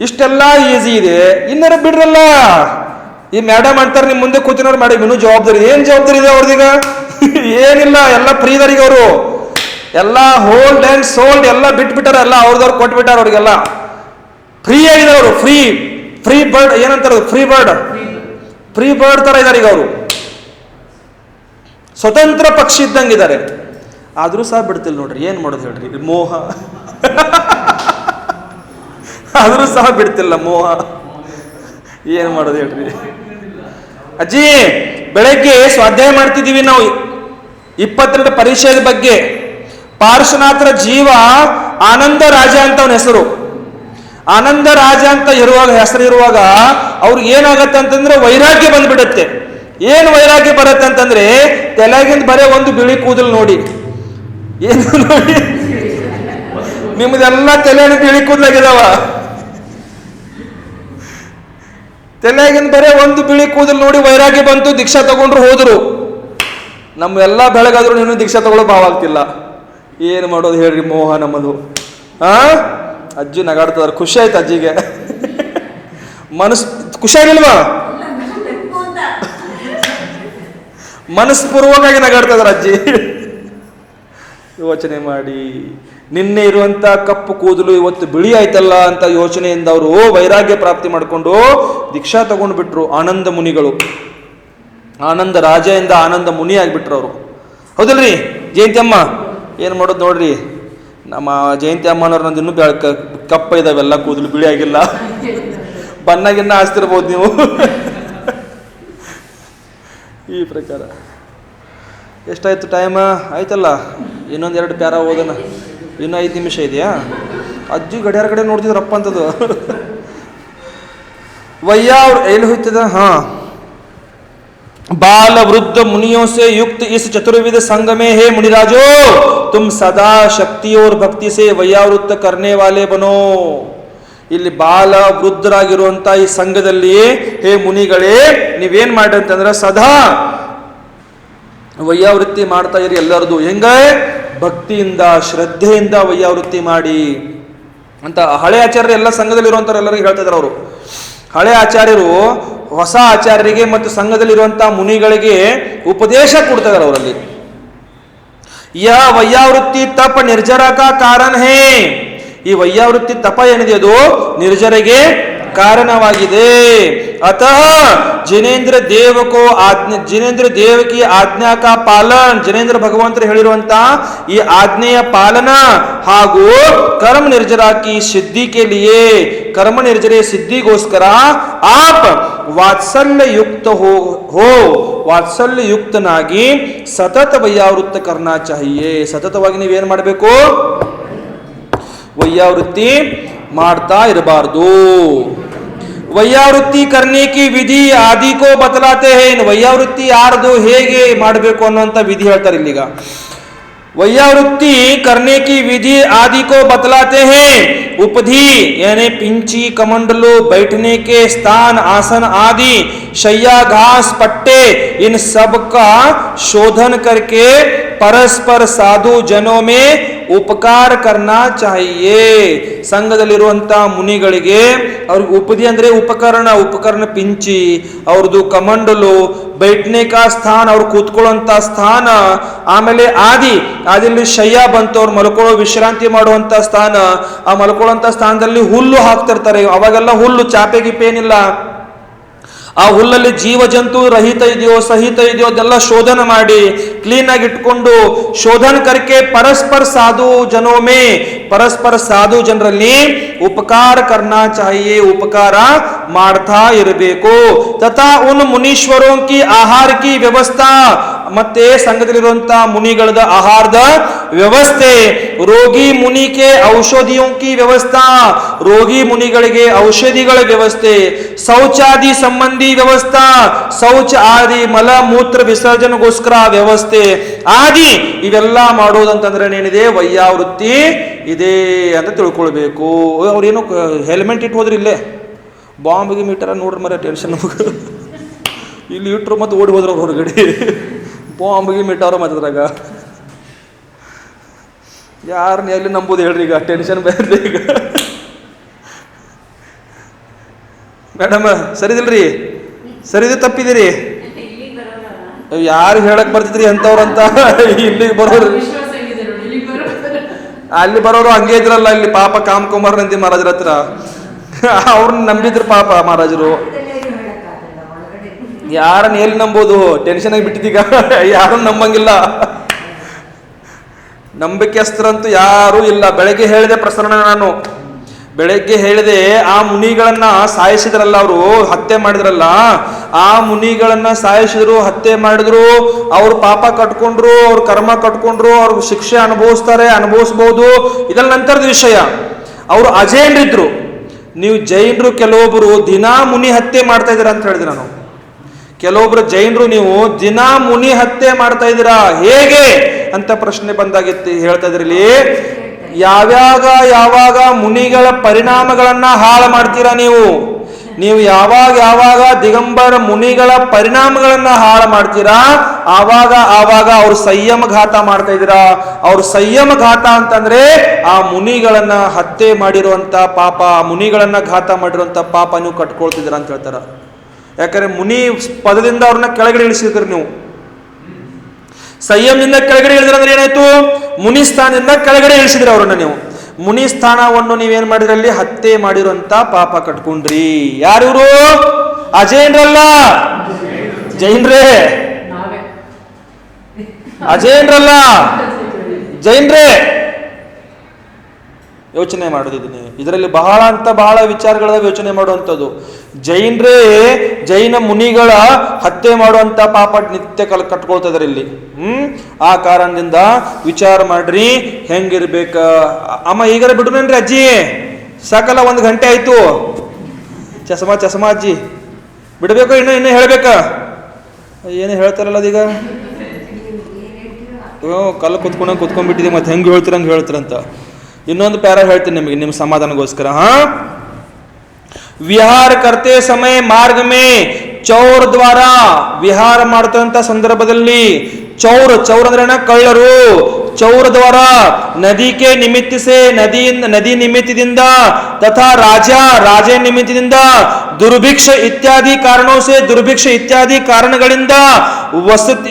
Speaker 1: ಇಷ್ಟೆಲ್ಲ ಈಸಿ ಇದೆ. ಇನ್ನರ ಬಿಡ್ರಲ್ಲ, ಈ ಮೇಡಮ್ ಅಂತಾರೆ ನಿಮ್ ಮುಂದೆ ಕೂತಿನವ್ರು ಮೇಡಮ್ ಇನ್ನೂ ಜವಾಬ್ದಾರಿ. ಏನ್ ಜವಾಬ್ದಾರಿ ಇದೆ ಅವ್ರದೀಗ? ಏನಿಲ್ಲ, ಎಲ್ಲ ಫ್ರೀದರಿಗೆ ಅವರು. ಎಲ್ಲ ಹೋಲ್ಡ್ ಅಂಡ್ ಸೋಲ್ಡ್ ಎಲ್ಲ ಬಿಟ್ಬಿಟ್ಟಾರ, ಎಲ್ಲ ಅವ್ರದವ್ರು ಕೊಟ್ಬಿಟ್ಟಾರ. ಅವ್ರಿಗೆಲ್ಲ ಫ್ರೀ ಆಗಿದೆ. ಅವರು ಫ್ರೀ ಬರ್ಡ್ ಏನಂತಾರ? ಫ್ರೀ ಬರ್ಡ್ ತರ ಇದಾರೆ ಈಗ ಅವರು. ಸ್ವತಂತ್ರ ಪಕ್ಷಿ ಇದ್ದಂಗಿದ್ದಾರೆ. ಆದ್ರೂ ಸಹ ಬಿಡ್ತಿಲ್ಲ ನೋಡ್ರಿ. ಏನ್ ಮಾಡೋದು ಹೇಳ್ರಿ? ಮೋಹ. ಆದ್ರೂ ಸಹ ಬಿಡ್ತಿಲ್ಲ ಮೋಹ. ಏನ್ ಮಾಡೋದು ಹೇಳ್ರಿ? ಅಜ್ಜಿ, ಬೆಳಗ್ಗೆ ಸ್ವಾಧ್ಯಾಯ ಮಾಡ್ತಿದೀವಿ ನಾವು 22 ಪರಿಚಯದ ಬಗ್ಗೆ. ಪಾರ್ಶ್ವನಾಥರ ಜೀವ ಆನಂದ ರಾಜ ಅಂತ ಅವನ ಹೆಸರು. ಆನಂದ ರಾಜ ಅಂತ ಹೆಸರು ಇರುವಾಗ ಅವ್ರಿಗೆ ಏನಾಗತ್ತೆ ಅಂತಂದ್ರೆ ವೈರಾಗ್ಯ ಬಂದ್ಬಿಡತ್ತೆ. ಏನು ವೈರಾಗ್ಯ ಬರುತ್ತೆ ಅಂತಂದ್ರೆ, ತಲೆಗಿಂದ ಬರೇ ಒಂದು ಬಿಳಿ ಕೂದಲು ನೋಡಿ. ಏನು ನೋಡಿ? ನಿಮ್ದೆಲ್ಲ ತಲೆ ಬಿಳಿ ಕೂದಲಾಗಿದಾವ. ತಲೆಗಿಂದ ಬರೇ ಒಂದು ಬಿಳಿ ಕೂದಲು ನೋಡಿ ವೈರಾಗ್ಯ ಬಂತು. ದೀಕ್ಷಾ ತಗೊಂಡ್ರು, ಹೋದ್ರು. ನಮ್ಮೆಲ್ಲ ಬೆಳಗಾದ್ರು ನೀನು ದೀಕ್ಷಾ ತಗೊಳ್ಳೋ ಭಾವ ಆಗ್ತಿಲ್ಲ. ಏನು ಮಾಡೋದು ಹೇಳ್ರಿ? ಮೋಹ ನಮ್ಮದು. ಅಜ್ಜಿ ನಗಾಡ್ತದಾರ. ಖುಷಿ ಆಯ್ತು ಅಜ್ಜಿಗೆ. ಖುಷಿ ಆಗಿಲ್ವಾ? ಮನಸ್ಪೂರ್ವಕವಾಗಿ ನಗಾಡ್ತದಾರ ಅಜ್ಜಿ. ಯೋಚನೆ ಮಾಡಿ. ನಿನ್ನೆ ಇರುವಂತ ಕಪ್ಪು ಕೂದಲು ಇವತ್ತು ಬಿಳಿ ಆಯ್ತಲ್ಲ ಅಂತ ಯೋಚನೆಯಿಂದ ಅವರು ವೈರಾಗ್ಯ ಪ್ರಾಪ್ತಿ ಮಾಡಿಕೊಂಡು ದೀಕ್ಷಾ ತಗೊಂಡು ಬಿಟ್ರು. ಆನಂದ ಮುನಿಗಳು. ಆನಂದ ರಾಜದಿಂದ ಆನಂದ ಮುನಿ ಆಗಿಬಿಟ್ರು ಅವರು. ಹೌದಲ್ರಿ ಜಯಂತಿ ಅಮ್ಮ? ಏನು ಮಾಡೋದು ನೋಡ್ರಿ, ನಮ್ಮ ಜಯಂತಿ ಅಮ್ಮನವ್ರು ನಂದು ಇನ್ನೂ ಕಪ್ಪ ಇದಾವೆಲ್ಲ, ಕೂದಲು ಬಿಳಿ ಆಗಿಲ್ಲ. ಬಣ್ಣಗಿನ್ನ ಆಸ್ತಿರ್ಬೋದು ನೀವು. ಈ ಪ್ರಕಾರ ಎಷ್ಟಾಯ್ತು ಟೈಮ? ಆಯ್ತಲ್ಲ, ಇನ್ನೊಂದು 2 ಪ್ಯಾರ ಓದೋಣ. ಇನ್ನೂ 5 ನಿಮಿಷ ಇದೆಯಾ? ಅಜ್ಜಿ ಗಡಿಯಾರ ಕಡೆ ನೋಡ್ತಿದ್ರಪ್ಪ ಅಂತದ್ದು. ವಯ್ಯ ಅವ್ರು ಎಲ್ಲಿ ಹೋಯ್ತದ? बाल वृद्ध मुनियों से युक्त इस चतुर्विध संघ में हे मुनिराजो तुम सदा शक्ति और भक्ति से वैयावृत्त करने वाले बनो. ಇಲ್ಲಿ ಬಾಲ ವೃದ್ಧರಾಗಿರುವಂತ ಈ ಸಂಘದಲ್ಲಿ ಹೇ ಮುನಿಗಳೇ ನೀವೇನ್ ಮಾಡ್ರಿ ಅಂತಂದ್ರೆ ಸದಾ ವೈಯಾವೃತ್ತಿ ಮಾಡ್ತಾ ಇರಿ. ಎಲ್ಲರದು ಹೆಂಗ ಭಕ್ತಿಯಿಂದ ಶ್ರದ್ಧೆಯಿಂದ ವೈಯಾವೃತ್ತಿ ಮಾಡಿ ಅಂತ ಹಳೆ ಆಚಾರ್ಯರು ಎಲ್ಲ ಸಂಘದಲ್ಲಿ ಇರುವಂತವ್ರು ಎಲ್ಲರಿಗೂ ಹೇಳ್ತಾ ಇದ್ರು. ಅವರು ಹಳೆ ಆಚಾರ್ಯರು ಹೊಸ ಆಚಾರ್ಯರಿಗೆ ಮತ್ತು ಸಂಘದಲ್ಲಿರುವಂತಹ ಮುನಿಗಳಿಗೆ ಉಪದೇಶ ಕೊಡ್ತಾ ಇದ್ದಾರೆ. ಅವರಲ್ಲಿ ಯಹ ವೈಯಾವೃತ್ತಿ ತಪ ನಿರ್ಜರ ಕಾ ಕಾರಣ ಹೇ. ಈ ವೈಯಾವೃತ್ತಿ ತಪ ಏನಿದೆ ಅದು ನಿರ್ಜರಿಗೆ ಕಾರಣವಾಗಿದೆ. अतः जिनेन्द्र देव को जिनेन्द्र देव की आज्ञा का पालन जिनेन्द्र भगवंतर ಹೇಳಿರುವಂತ ಈ ಆಜ್ಞೆಯ ಪಾಲನ ಹಾಗೂ कर्म निर्जरा की सिद्धि के लिए कर्म निर्जरे सिद्धिಗೋಸ್ಕರ आप वात्सल्य युक्त हो वात्सल्य युक्तನಾಗಿ ಸತತ ವೈಯಾವೃತ್ತ करना चाहिए. ಸತತವಾಗಿ ನೀವೇನು ಮಾಡಬೇಕು? ವೈಯಾವೃತ್ತಿ ಮಾಡ್ತಾ ಇರಬಾರದು. ವೈಯಾವೃತ್ತಿ करने की विधि आदि को बतलाते हैं. ವೈಯಾವೃತ್ತಿ ಯಾರ್ದು ಹೇಗೆ ಮಾಡಬೇಕು ಅನ್ನುವಂತ ವಿಧಿ ಹೇಳ್ತಾರೆ ಇಲ್ಲಿಗ. वैयावृत्ति करने की विधि आदि को बतलाते हैं. उपधि यानी पिंची कमंडलो बैठने के स्थान आसन आदि शैया घास पट्टे इन सब का शोधन करके परस्पर साधु जनों में ಉಪಕಾರ करना चाहिए. ಸಂಘದಲ್ಲಿರುವಂತ ಮುನಿಗಳಿಗೆ ಅವ್ರಿಗೆ ಉಪದಿ ಅಂದ್ರೆ ಉಪಕರಣ ಪಿಂಚಿ ಅವ್ರದ್ದು ಕಮಂಡಲು बैठने का स्थान ಅವ್ರು ಕೂತ್ಕೊಳ್ಳುವಂತ ಸ್ಥಾನ ಆಮೇಲೆ ಆದಿಲ್ಲಿ ಶಯ್ಯ ಬಂತು ಅವ್ರು ಮಲ್ಕೊಳ್ಳೋ ವಿಶ್ರಾಂತಿ ಮಾಡುವಂತ ಸ್ಥಾನ ಆ ಮಲ್ಕೊಳ್ಳುವಂತ ಸ್ಥಾನದಲ್ಲಿ ಹುಲ್ಲು ಹಾಕ್ತಿರ್ತಾರೆ. ಅವಾಗೆಲ್ಲ ಹುಲ್ಲು ಚಾಪೆ ಗಿಪೆ ಏನಿಲ್ಲ. ಆ ಹುಲ್ಲಲ್ಲಿ ಜೀವ ಜಂತು ರಹಿತ ಇದೆಯೋ ಸಹಿತ ಇದೆಯೋ ಅದೆಲ್ಲ ಶೋಧನ ಮಾಡಿ ಕ್ಲೀನ್ ಆಗಿ ಇಟ್ಕೊಂಡು ಶೋಧನ करके परस्पर साधु जनों में परस्पर साधु ಜನರಲ್ಲಿ ಉಪಕಾರ करना चाहिए. ಉಪಕಾರ ಮಾಡ್ತಾ ಇರಬೇಕು. तथा उन मुनीश्वरों की आहार की व्यवस्था ಮತ್ತೆ ಸಂಘದಲ್ಲಿರುವಂತಹ ಮುನಿಗಳದ ಆಹಾರದ ವ್ಯವಸ್ಥೆ ರೋಗಿ ಮುನಿಗೆ ಔಷಧಿಯೋ ಕಿ ವ್ಯವಸ್ಥಾ ರೋಗಿ ಮುನಿಗಳಿಗೆ ಔಷಧಿಗಳ ವ್ಯವಸ್ಥೆ ಶೌಚಾದಿ ಸಂಬಂಧಿ ವ್ಯವಸ್ಥಾ ಶೌಚ ಆದಿ ಮಲ ಮೂತ್ರ ವಿಸರ್ಜನೆಗೋಸ್ಕರ ವ್ಯವಸ್ಥೆ ಆದಿ ಇವೆಲ್ಲ ಮಾಡೋದಂತಂದ್ರೆ ಏನಿದೆ ವೈಯಾವೃತ್ತಿ ಇದೆ ಅಂತ ತಿಳ್ಕೊಳ್ಬೇಕು. ಅವ್ರೇನು ಹೆಲ್ಮೆಟ್ ಇಟ್ಟು ಹೋದ್ರಿ ಇಲ್ಲೇ ಬಾಂಬ್ಗೆ ಮೀಟರ ನೋಡ್ರಿ ಮರ ಟೆನ್ಷನ್ ಇಲ್ಲಿ ಇಟ್ರು ಮತ್ತೆ ಓಡಿ ಹೋದ್ರ ಹೊರಗಡೆ ಬಾಂಬ್ಗೆ ಮೀಟವ್ರ ಮತ್ತದ್ರಾಗ ಯಾರನ್ನ ಎಲ್ಲಿ ನಂಬೋದು ಹೇಳ್ರಿ. ಈಗ ಟೆನ್ಷನ್ ಬೇರೆ. ಈಗ ಮೇಡಮ್ ಸರಿದಿಲ್ರಿ ಸರಿದಿ ತಪ್ಪಿದಿರಿ ಯಾರು ಹೇಳಕ್ ಬರ್ತಿದ್ರಿ ಅಂತವ್ರಂತ ಇಲ್ಲಿಗೆ ಬರೋರು ಅಲ್ಲಿ ಬರೋರು ಹಂಗೆ ಇದ್ರಲ್ಲ. ಇಲ್ಲಿ ಪಾಪ ಕಾಮಕುಮಾರ್ ನಂದಿ ಮಹಾರಾಜರ ಹತ್ರ ಅವ್ರನ್ನ ನಂಬಿದ್ರು ಪಾಪ ಮಹಾರಾಜರು. ಯಾರನ್ನ ಎಲ್ಲಿ ನಂಬೋದು ಟೆನ್ಷನ್ ಆಗಿ ಬಿಟ್ಟಿದೀಗ ಯಾರನ್ನ ನಂಬಂಗಿಲ್ಲ. ನಂಬಿಕೆಸ್ತರಂತೂ ಯಾರೂ ಇಲ್ಲ. ಬೆಳಗ್ಗೆ ಹೇಳಿದೆ ಪ್ರಸನ್ನ ನಾನು ಬೆಳಗ್ಗೆ ಹೇಳಿದೆ ಆ ಮುನಿಗಳನ್ನ ಸಾಯಿಸಿದ್ರಲ್ಲ ಅವರು ಹತ್ಯೆ ಮಾಡಿದ್ರಲ್ಲ ಆ ಮುನಿಗಳನ್ನ ಸಾಯಿಸಿದ್ರು ಹತ್ಯೆ ಮಾಡಿದ್ರು ಅವ್ರು ಪಾಪ ಕಟ್ಕೊಂಡ್ರು ಅವ್ರ ಕರ್ಮ ಕಟ್ಕೊಂಡ್ರು ಅವ್ರ ಶಿಕ್ಷೆ ಅನುಭವಿಸ್ಬಹುದು ಇದೆಲ್ಲ ನಂತರದ ವಿಷಯ. ಅವರು ಅಜೈನರಿದ್ರು. ನೀವು ಜೈನರು ಕೆಲವೊಬ್ರು ದಿನಾ ಮುನಿ ಹತ್ಯೆ ಮಾಡ್ತಾ ಇದ್ದೀರಾ ಅಂತ ಹೇಳಿದೆ ನಾನು. ಕೆಲವೊಬ್ರು ಜೈನರು ನೀವು ದಿನಾ ಮುನಿ ಹತ್ಯೆ ಮಾಡ್ತಾ ಇದ್ದೀರಾ ಹೇಗೆ ಅಂತ ಪ್ರಶ್ನೆ ಬಂದಾಗಿತ್ತು. ಹೇಳ್ತಾ ಇದ್ರಲ್ಲಿ ಯಾವಾಗ ಮುನಿಗಳ ಪರಿಣಾಮಗಳನ್ನ ಹಾಳು ಮಾಡ್ತೀರಾ ನೀವು ಯಾವಾಗ ದಿಗಂಬರ ಮುನಿಗಳ ಪರಿಣಾಮಗಳನ್ನ ಹಾಳು ಮಾಡ್ತೀರಾ ಆವಾಗ ಅವ್ರು ಸಂಯಮ ಘಾತ ಮಾಡ್ತಾ ಇದ್ದೀರಾ. ಅವ್ರು ಸಂಯಮ ಘಾತ ಅಂತಂದ್ರೆ ಆ ಮುನಿಗಳನ್ನ ಹತ್ಯೆ ಮಾಡಿರುವಂತ ಪಾಪ ಮುನಿಗಳನ್ನ ಘಾತ ಮಾಡಿರುವಂತ ಪಾಪ ನೀವು ಕಟ್ಕೊಳ್ತಿದ್ದೀರಾ ಅಂತ ಹೇಳ್ತಾರ. ಯಾಕಂದ್ರೆ ಮುನಿ ಪದದಿಂದ ಅವ್ರನ್ನ ಕೆಳಗಡೆ ಇಳಿಸಿದ್ರಿ ನೀವು. ಸಂಯಮದಿಂದ ಕೆಳಗಡೆ ಇಳಿದ್ರೆ ಅಂದ್ರೆ ಏನಾಯ್ತು? ಮುನಿ ಸ್ಥಾನದಿಂದ ಕೆಳಗಡೆ ಇಳಿಸಿದ್ರಿ ಅವ್ರನ್ನ ನೀವು. ಮುನಿ ಸ್ಥಾನವನ್ನು ನೀವೇನ್ ಮಾಡಿದ್ರಲ್ಲಿ ಹತ್ಯೆ ಮಾಡಿರುವಂತ ಪಾಪ ಕಟ್ಕೊಂಡ್ರಿ. ಯಾರಿವರು? ಅಜೈನ್ರಲ್ಲ, ಜೈನ್ರೇ. ಅಜೈನ್ರಲ್ಲ, ಜೈನ್ರೇ. ಯೋಚನೆ ಮಾಡೋದಿದ್ದೀನಿ. ಇದರಲ್ಲಿ ಬಹಳ ವಿಚಾರಗಳ ಯೋಚನೆ ಮಾಡುವಂಥದ್ದು. ಜೈನ್ರೇ ಜೈನ ಮುನಿಗಳ ಹತ್ಯೆ ಮಾಡುವಂತ ಪಾಪ ನಿತ್ಯ ಕಟ್ಕೊಳ್ತಾ ಇದಾರೆ ಇಲ್ಲಿ. ಆ ಕಾರಣದಿಂದ ವಿಚಾರ ಮಾಡ್ರಿ ಹೆಂಗಿರ್ಬೇಕ. ಅಮ್ಮ ಈಗಾರ ಬಿಡುನೇನ್ರಿ ಅಜ್ಜಿ? ಸಾಕಲ್ಲ, 1 ಗಂಟೆ ಆಯ್ತು. ಚಸ್ಮಾ ಅಜ್ಜಿ ಬಿಡ್ಬೇಕು, ಇನ್ನು ಹೇಳ್ಬೇಕ? ಏನು ಹೇಳ್ತಾರಲ್ಲ ಅದೀಗ ಕಲ್ಲು ಕುತ್ಕೊಂಡ್ಬಿಟ್ಟಿದೆ, ಮತ್ತೆ ಹೆಂಗೆ ಹೇಳ್ತೀರಂಗೆ ಹೇಳ್ತೀರಂತ. ಇನ್ನೊಂದು ಪ್ಯಾರ ಹೇಳ್ತೀನಿ ನಿಮಗೆ ನಿಮ್ಮ ಸಮಾಧಾನಗೋಸ್ಕರ. ವಿಹಾರ ಕರ್ತೆ ಸಮಯ ಮಾರ್ಗ ಮೇ ಚೌರ್ ದ್ವಾರ, ವಿಹಾರ ಮಾಡ್ತಂತ ಸಂದರ್ಭದಲ್ಲಿ ಚೌರ್ ಅಂದ್ರೆ ಕಳ್ಳರು, ಚೌರ ದ್ವಾರ ನದಿಗೆ ನಿಮಿತ್ತ ಸೆ ನದಿ ನಿಮಿತ್ತದಿಂದ ತಥಾ ರಾಜ ನಿಮಿತ್ತದಿಂದ ದುರ್ಭಿಕ್ಷ ಇತ್ಯಾದಿ ಕಾರಣೋ ಸೆ ದುರ್ಭಿಕ್ಷ ಇತ್ಯಾದಿ ಕಾರಣಗಳಿಂದ ವಸತಿ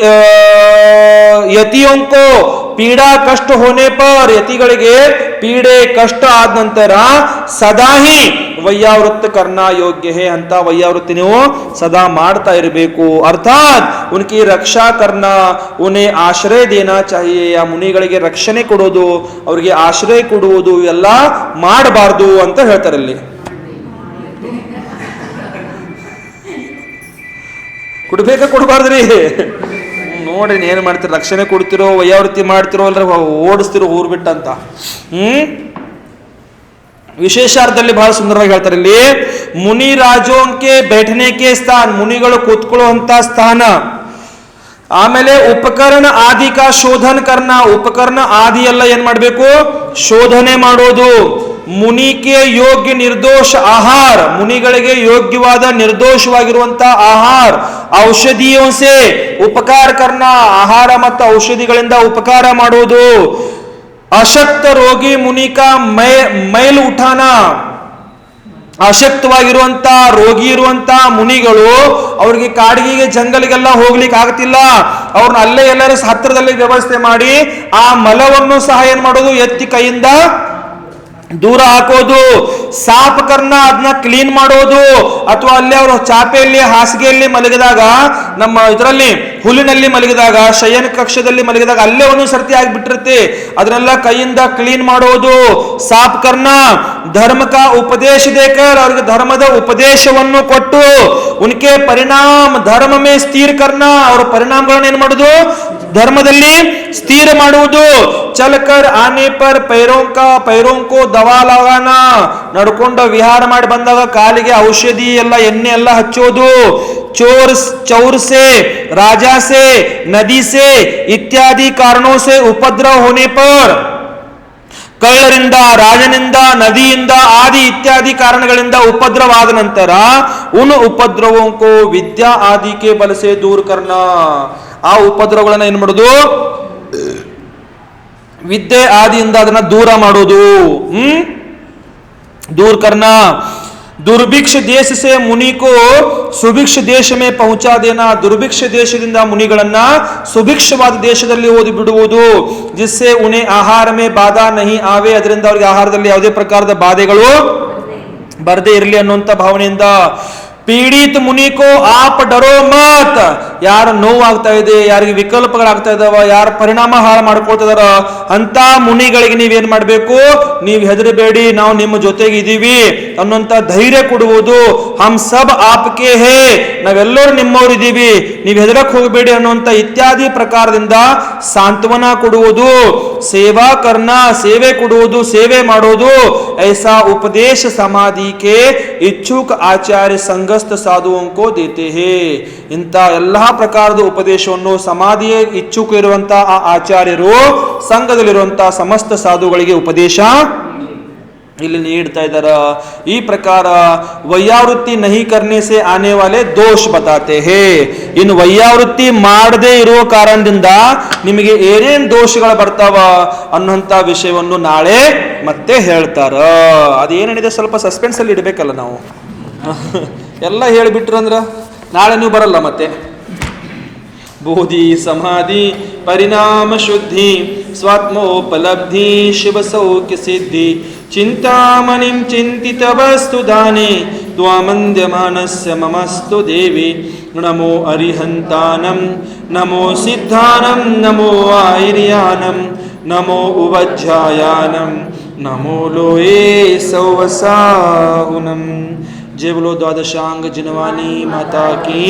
Speaker 1: ಯತಿಯೊಂಕೋ ಪೀಡಾ ಕಷ್ಟ ಹೋನೆ ಪರ್, ಯತಿಗಳಿಗೆ ಪೀಡೆ ಕಷ್ಟ ಆದ ನಂತರ ಸದಾಹಿ ವಯ್ಯಾವೃತ್ತ ಕರ್ನಾ ಯೋಗ್ಯ ಹೇ ಅಂತ ವಯ್ಯಾವೃತ್ತಿ ನೀವು ಸದಾ ಮಾಡ್ತಾ ಇರಬೇಕು. ಅರ್ಥಾತ್ ಉನ್ಕಿ ರಕ್ಷಾ ಕರ್ನಾ, ಉನ್ಹೇ ಆಶ್ರಯ ದೇನಾ ಚಾಹಿಯೇ, ಆ ಮುನಿಗಳಿಗೆ ರಕ್ಷಣೆ ಕೊಡೋದು, ಅವರಿಗೆ ಆಶ್ರಯ ಕೊಡುವುದು ಎಲ್ಲ ಮಾಡಬಾರ್ದು ಅಂತ ಹೇಳ್ತಾರೆ ಇಲ್ಲಿ. ಕೊಡ್ಬೇಕಾ ಕೊಡಬಾರ್ದ್ರಿ? ನೋಡ್ರಿ ಏನು ಮಾಡ್ತೀರಿ, ರಕ್ಷಣೆ ಕೊಡ್ತಿರೋ ವಯ್ಯಾವೃತ್ತಿ ಮಾಡ್ತಿರೋ ಅಲ್ರ ಓಡಿಸ್ತಿರೋ ಊರ್ ಬಿಟ್ಟಂತ. ವಿಶೇಷಾರ್ಥದಲ್ಲಿ ಬಹಳ ಸುಂದರವಾಗಿ ಹೇಳ್ತಾರೆ ಇಲ್ಲಿ, ಮುನಿ ರಾಜೋಂಕೆ बैठने ಸ್ಥಾನ, ಮುನಿಗಳು ಕೂತ್ಕೊಳ್ಳುವಂತ ಸ್ಥಾನ. ಆಮೇಲೆ ಉಪಕರಣ ಆದಿ ಕಾ ಶೋಧನ ಕರ್ನ, ಉಪಕರಣ ಆದಿ ಎಲ್ಲ ಏನ್ ಮಾಡ್ಬೇಕು, ಶೋಧನೆ ಮಾಡೋದು. ಮುನಿಗೆ ಯೋಗ್ಯ ನಿರ್ದೋಷ ಆಹಾರ, ಮುನಿಗಳಿಗೆ ಯೋಗ್ಯವಾದ ನಿರ್ದೋಷವಾಗಿರುವಂತಹ ಆಹಾರ. ಔಷಧಿಯೋಸೆ ಉಪಕಾರ ಕರ್ನ, ಆಹಾರ ಮತ್ತು ಔಷಧಿಗಳಿಂದ ಉಪಕಾರ ಮಾಡುವುದು. ಅಶಕ್ತ ರೋಗಿ ಮುನಿಕ ಮೈಲ್ ಉಠಾನ, ಅಶಕ್ತವಾಗಿರುವಂತ ರೋಗಿ ಇರುವಂತ ಮುನಿಗಳು, ಅವ್ರಿಗೆ ಕಾಡಿಗೆ ಜಂಗಲಿಗೆಲ್ಲ ಹೋಗ್ಲಿಕ್ಕೆ ಆಗ್ತಿಲ್ಲ, ಅವ್ರನ್ನ ಅಲ್ಲೇ ಎಲ್ಲರೂ ಹತ್ತಿರದಲ್ಲಿ ವ್ಯವಸ್ಥೆ ಮಾಡಿ ಆ ಮಲವನ್ನು ಸಹ ಏನ್ ಮಾಡೋದು, ಎತ್ತಿ ಕೈಯಿಂದ ದೂರ ಹಾಕೋದು. ಸಾಫ್ ಕರ್ನ, ಅದನ್ನ ಕ್ಲೀನ್ ಮಾಡೋದು. ಅಥವಾ ಅಲ್ಲಿ ಅವರು ಚಾಪೆಯಲ್ಲಿ ಹಾಸಿಗೆಯಲ್ಲಿ ಮಲಗಿದಾಗ, ನಮ್ಮ ಇದರಲ್ಲಿ ಹುಲ್ಲಿನಲ್ಲಿ ಮಲಗಿದಾಗ, ಶಯನ ಕಕ್ಷದಲ್ಲಿ ಮಲಗಿದಾಗ ಅಲ್ಲೇ ಒಂದೊಂದು ಸರ್ತಿ ಆಗಿಬಿಟ್ಟಿರುತ್ತೆ, ಅದನ್ನೆಲ್ಲ ಕೈಯಿಂದ ಕ್ಲೀನ್ ಮಾಡೋದು. ಸಾಫ್ ಕರ್ನ, ಧರ್ಮ ಕಾ ಉಪದೇಶ ದೇಕರ್, ಅವ್ರಿಗೆ ಧರ್ಮದ ಉಪದೇಶವನ್ನು ಕೊಟ್ಟು, ಉನ್ಕೆ ಪರಿಣಾಮ ಧರ್ಮ ಮೇ ಸ್ಥಿರ ಕರ್ನ, ಅವರ ಪರಿಣಾಮಗಳನ್ನ ಏನ್ ಮಾಡುದು, ಧರ್ಮದಲ್ಲಿ ಸ್ಥಿರ ಮಾಡುವುದು. ಚಲಕರ್ ಆನೆ ಪರ್ ಪೈರೋಂಕೋ ದವಾ ಲಗಾನ, ನಡ್ಕೊಂಡು ವಿಹಾರ ಮಾಡಿ ಬಂದಾಗ ಕಾಲಿಗೆ ಔಷಧಿ ಎಲ್ಲ ಎಣ್ಣೆ ಎಲ್ಲ ಹಚ್ಚೋದು. ಚೌರ್ ಸೆ ರಾಜಾ ಸೆ ನದಿ ಸೆ ಇತ್ಯಾದಿ ಕಾರಣೋ ಸೆ ಉಪದ್ರವ ಹೋನೆ ಪರ್, ಕಳ್ಳರಿಂದ ರಾಜನಿಂದ ನದಿಯಿಂದ ಆದಿ ಇತ್ಯಾದಿ ಕಾರಣಗಳಿಂದ ಉಪದ್ರವ ಆದ ನಂತರ ಉನ್ ಉಪದ್ರವೋಂಕೋ ವಿದ್ಯಾ ಆದಿಕೆ ಬಲಸೆ ದೂರ ಕರ್ನ, ಆ ಉಪದ್ರವಗಳನ್ನ ಏನ್ ಮಾಡೋದು, ವಿದ್ಯೆ ಆದಿಯಿಂದ ಅದನ್ನ ದೂರ ಮಾಡೋದು. दूर करना. ದುರ್ಭಿಕ್ಷ ದೇಶ ಸೆ ಮುನಿಕೋ ಸುಭಿಕ್ಷ ದೇಶ ಮೇ ಪಹುಂಚಾ ದೇನಾ, ದುರ್ಭಿಕ್ಷ ದೇಶದಿಂದ ಮುನಿಗಳನ್ನ ಸುಭಿಕ್ಷವಾದ ದೇಶದಲ್ಲಿ ಓದಿ ಬಿಡುವುದು. ಜಿಸ್ಸೆ ಉನೆ ಆಹಾರ ಮೇ ಬಾಧಾ ನಹಿ ಆವೆ, ಅದರಿಂದ ಅವರಿಗೆ ಆಹಾರದಲ್ಲಿ ಯಾವುದೇ ಪ್ರಕಾರದ ಬಾಧೆಗಳು ಬರದೇ ಇರಲಿ ಅನ್ನುವಂಥ ಭಾವನೆಯಿಂದ. ಪೀಡಿತ ಮುನಿಕೋ ಆಪ್ ಡರೋ ಮತ್, ಯಾರ ನೋವಾಗ್ತಾ ಇದೆ, ಯಾರಿಗೆ ವಿಕಲ್ಪಗಳಾಗ್ತಾ ಇದಾವ, ಯಾರ ಪರಿಣಾಮ ಹಾಳು ಮಾಡ್ಕೊಳ್ತಾ ಇದಾರ ಅಂತ ಮುನಿಗಳಿಗೆ ನೀವೇನ್ ಮಾಡ್ಬೇಕು, ನೀವು ಹೆದರಬೇಡಿ, ನಾವು ನಿಮ್ಮ ಜೊತೆಗೆ ಇದೀವಿ ಅನ್ನುವಂತ ಧೈರ್ಯ ಕೊಡುವುದು. ಹಮ್ ಸಬ್ ಆಪ್ಕೆ ಹೇ, ನಾವೆಲ್ಲರೂ ನಿಮ್ಮವ್ರು ಇದೀವಿ, ನೀವು ಹೆದರಕ್ ಹೋಗಬೇಡಿ ಅನ್ನುವಂತ ಇತ್ಯಾದಿ ಪ್ರಕಾರದಿಂದ ಸಾಂತ್ವನ ಕೊಡುವುದು. ಸೇವಾ ಕರ್ನ, ಸೇವೆ ಕೊಡುವುದು, ಸೇವೆ ಮಾಡೋದು. ಐಸಾ ಉಪದೇಶ ಸಮಾಧಿಕೆ ಇಚ್ಛುಕ ಆಚಾರ್ಯ ಸಂಘಸ್ಥ ಸಾಧುವಂಕೋ ದೇತೆ ಹೇ, ಇಂಥ ಎಲ್ಲಾ ಪ್ರಕಾರದ ಉಪದೇಶವನ್ನು ಸಮಾಧಿಯ ಇಚ್ಛುಕ ಇರುವಂತಹ ಆ ಆಚಾರ್ಯರು ಸಂಘದಲ್ಲಿರುವಂತಹ ಸಮಸ್ತ ಸಾಧುಗಳಿಗೆ ಉಪದೇಶ ಇಲ್ಲಿ ನೀಡ್ತಾ ಇದ್ದಾರ. ಈ ಪ್ರಕಾರ ವೈಯಾವೃತ್ತಿ ನಹಿ ಕರ್ನೆ ಸೆ ಆನೆ ವಾಲೆ ದೋಷ ಬತಾತೆ ಹೇ. ಇನ್ನು ವೈಯಾವೃತ್ತಿ ಮಾಡದೇ ಇರುವ ಕಾರಣದಿಂದ ನಿಮಗೆ ಏನೇನ್ ದೋಷಗಳು ಬರ್ತಾವ ಅನ್ನುವಂಥ ವಿಷಯವನ್ನು ನಾಳೆ ಮತ್ತೆ ಹೇಳ್ತಾರ. ಅದೇನೇನಿದೆ ಸ್ವಲ್ಪ ಸಸ್ಪೆನ್ಸ್ ಅಲ್ಲಿ ಇಡಬೇಕಲ್ಲ ನಾವು, ಎಲ್ಲ ಹೇಳಿಬಿಟ್ರಂದ್ರ ನಾಳೆ ನೀವು ಬರಲ್ಲ ಮತ್ತೆ. ಬೋಧಿ ಸಮಾಧಿ ಪರಿಣಾಮ ಶುದ್ಧಿ ಸ್ವಾತ್ಮೋಪಲಬ್ಧಿ ಶಿವ ಸೌಖ್ಯ ಸಿದ್ಧಿ ಚಿಂತಾಮಣಿಂ ಚಿಂತಿತ ವಸ್ತು ದಾನೆ ತ್ವಾಮಂದ್ಯಮಾನಸ್ಯ ಮಮಸ್ತು ದೇವಿ. ನಮೋ ಅರಿಹಂತಾನಂ ನಮೋ ಸಿದ್ಧಾನಂ ನಮೋ ಆಯಿರ್ಯಾನಂ ನಮೋ ಉವಜ್ಜಾಯಾನಂ ನಮೋ ಲೋಯೇ ಸೌವಸಾಹುನಂ. जय बोलो द्वादशांग जिनवानी माता की।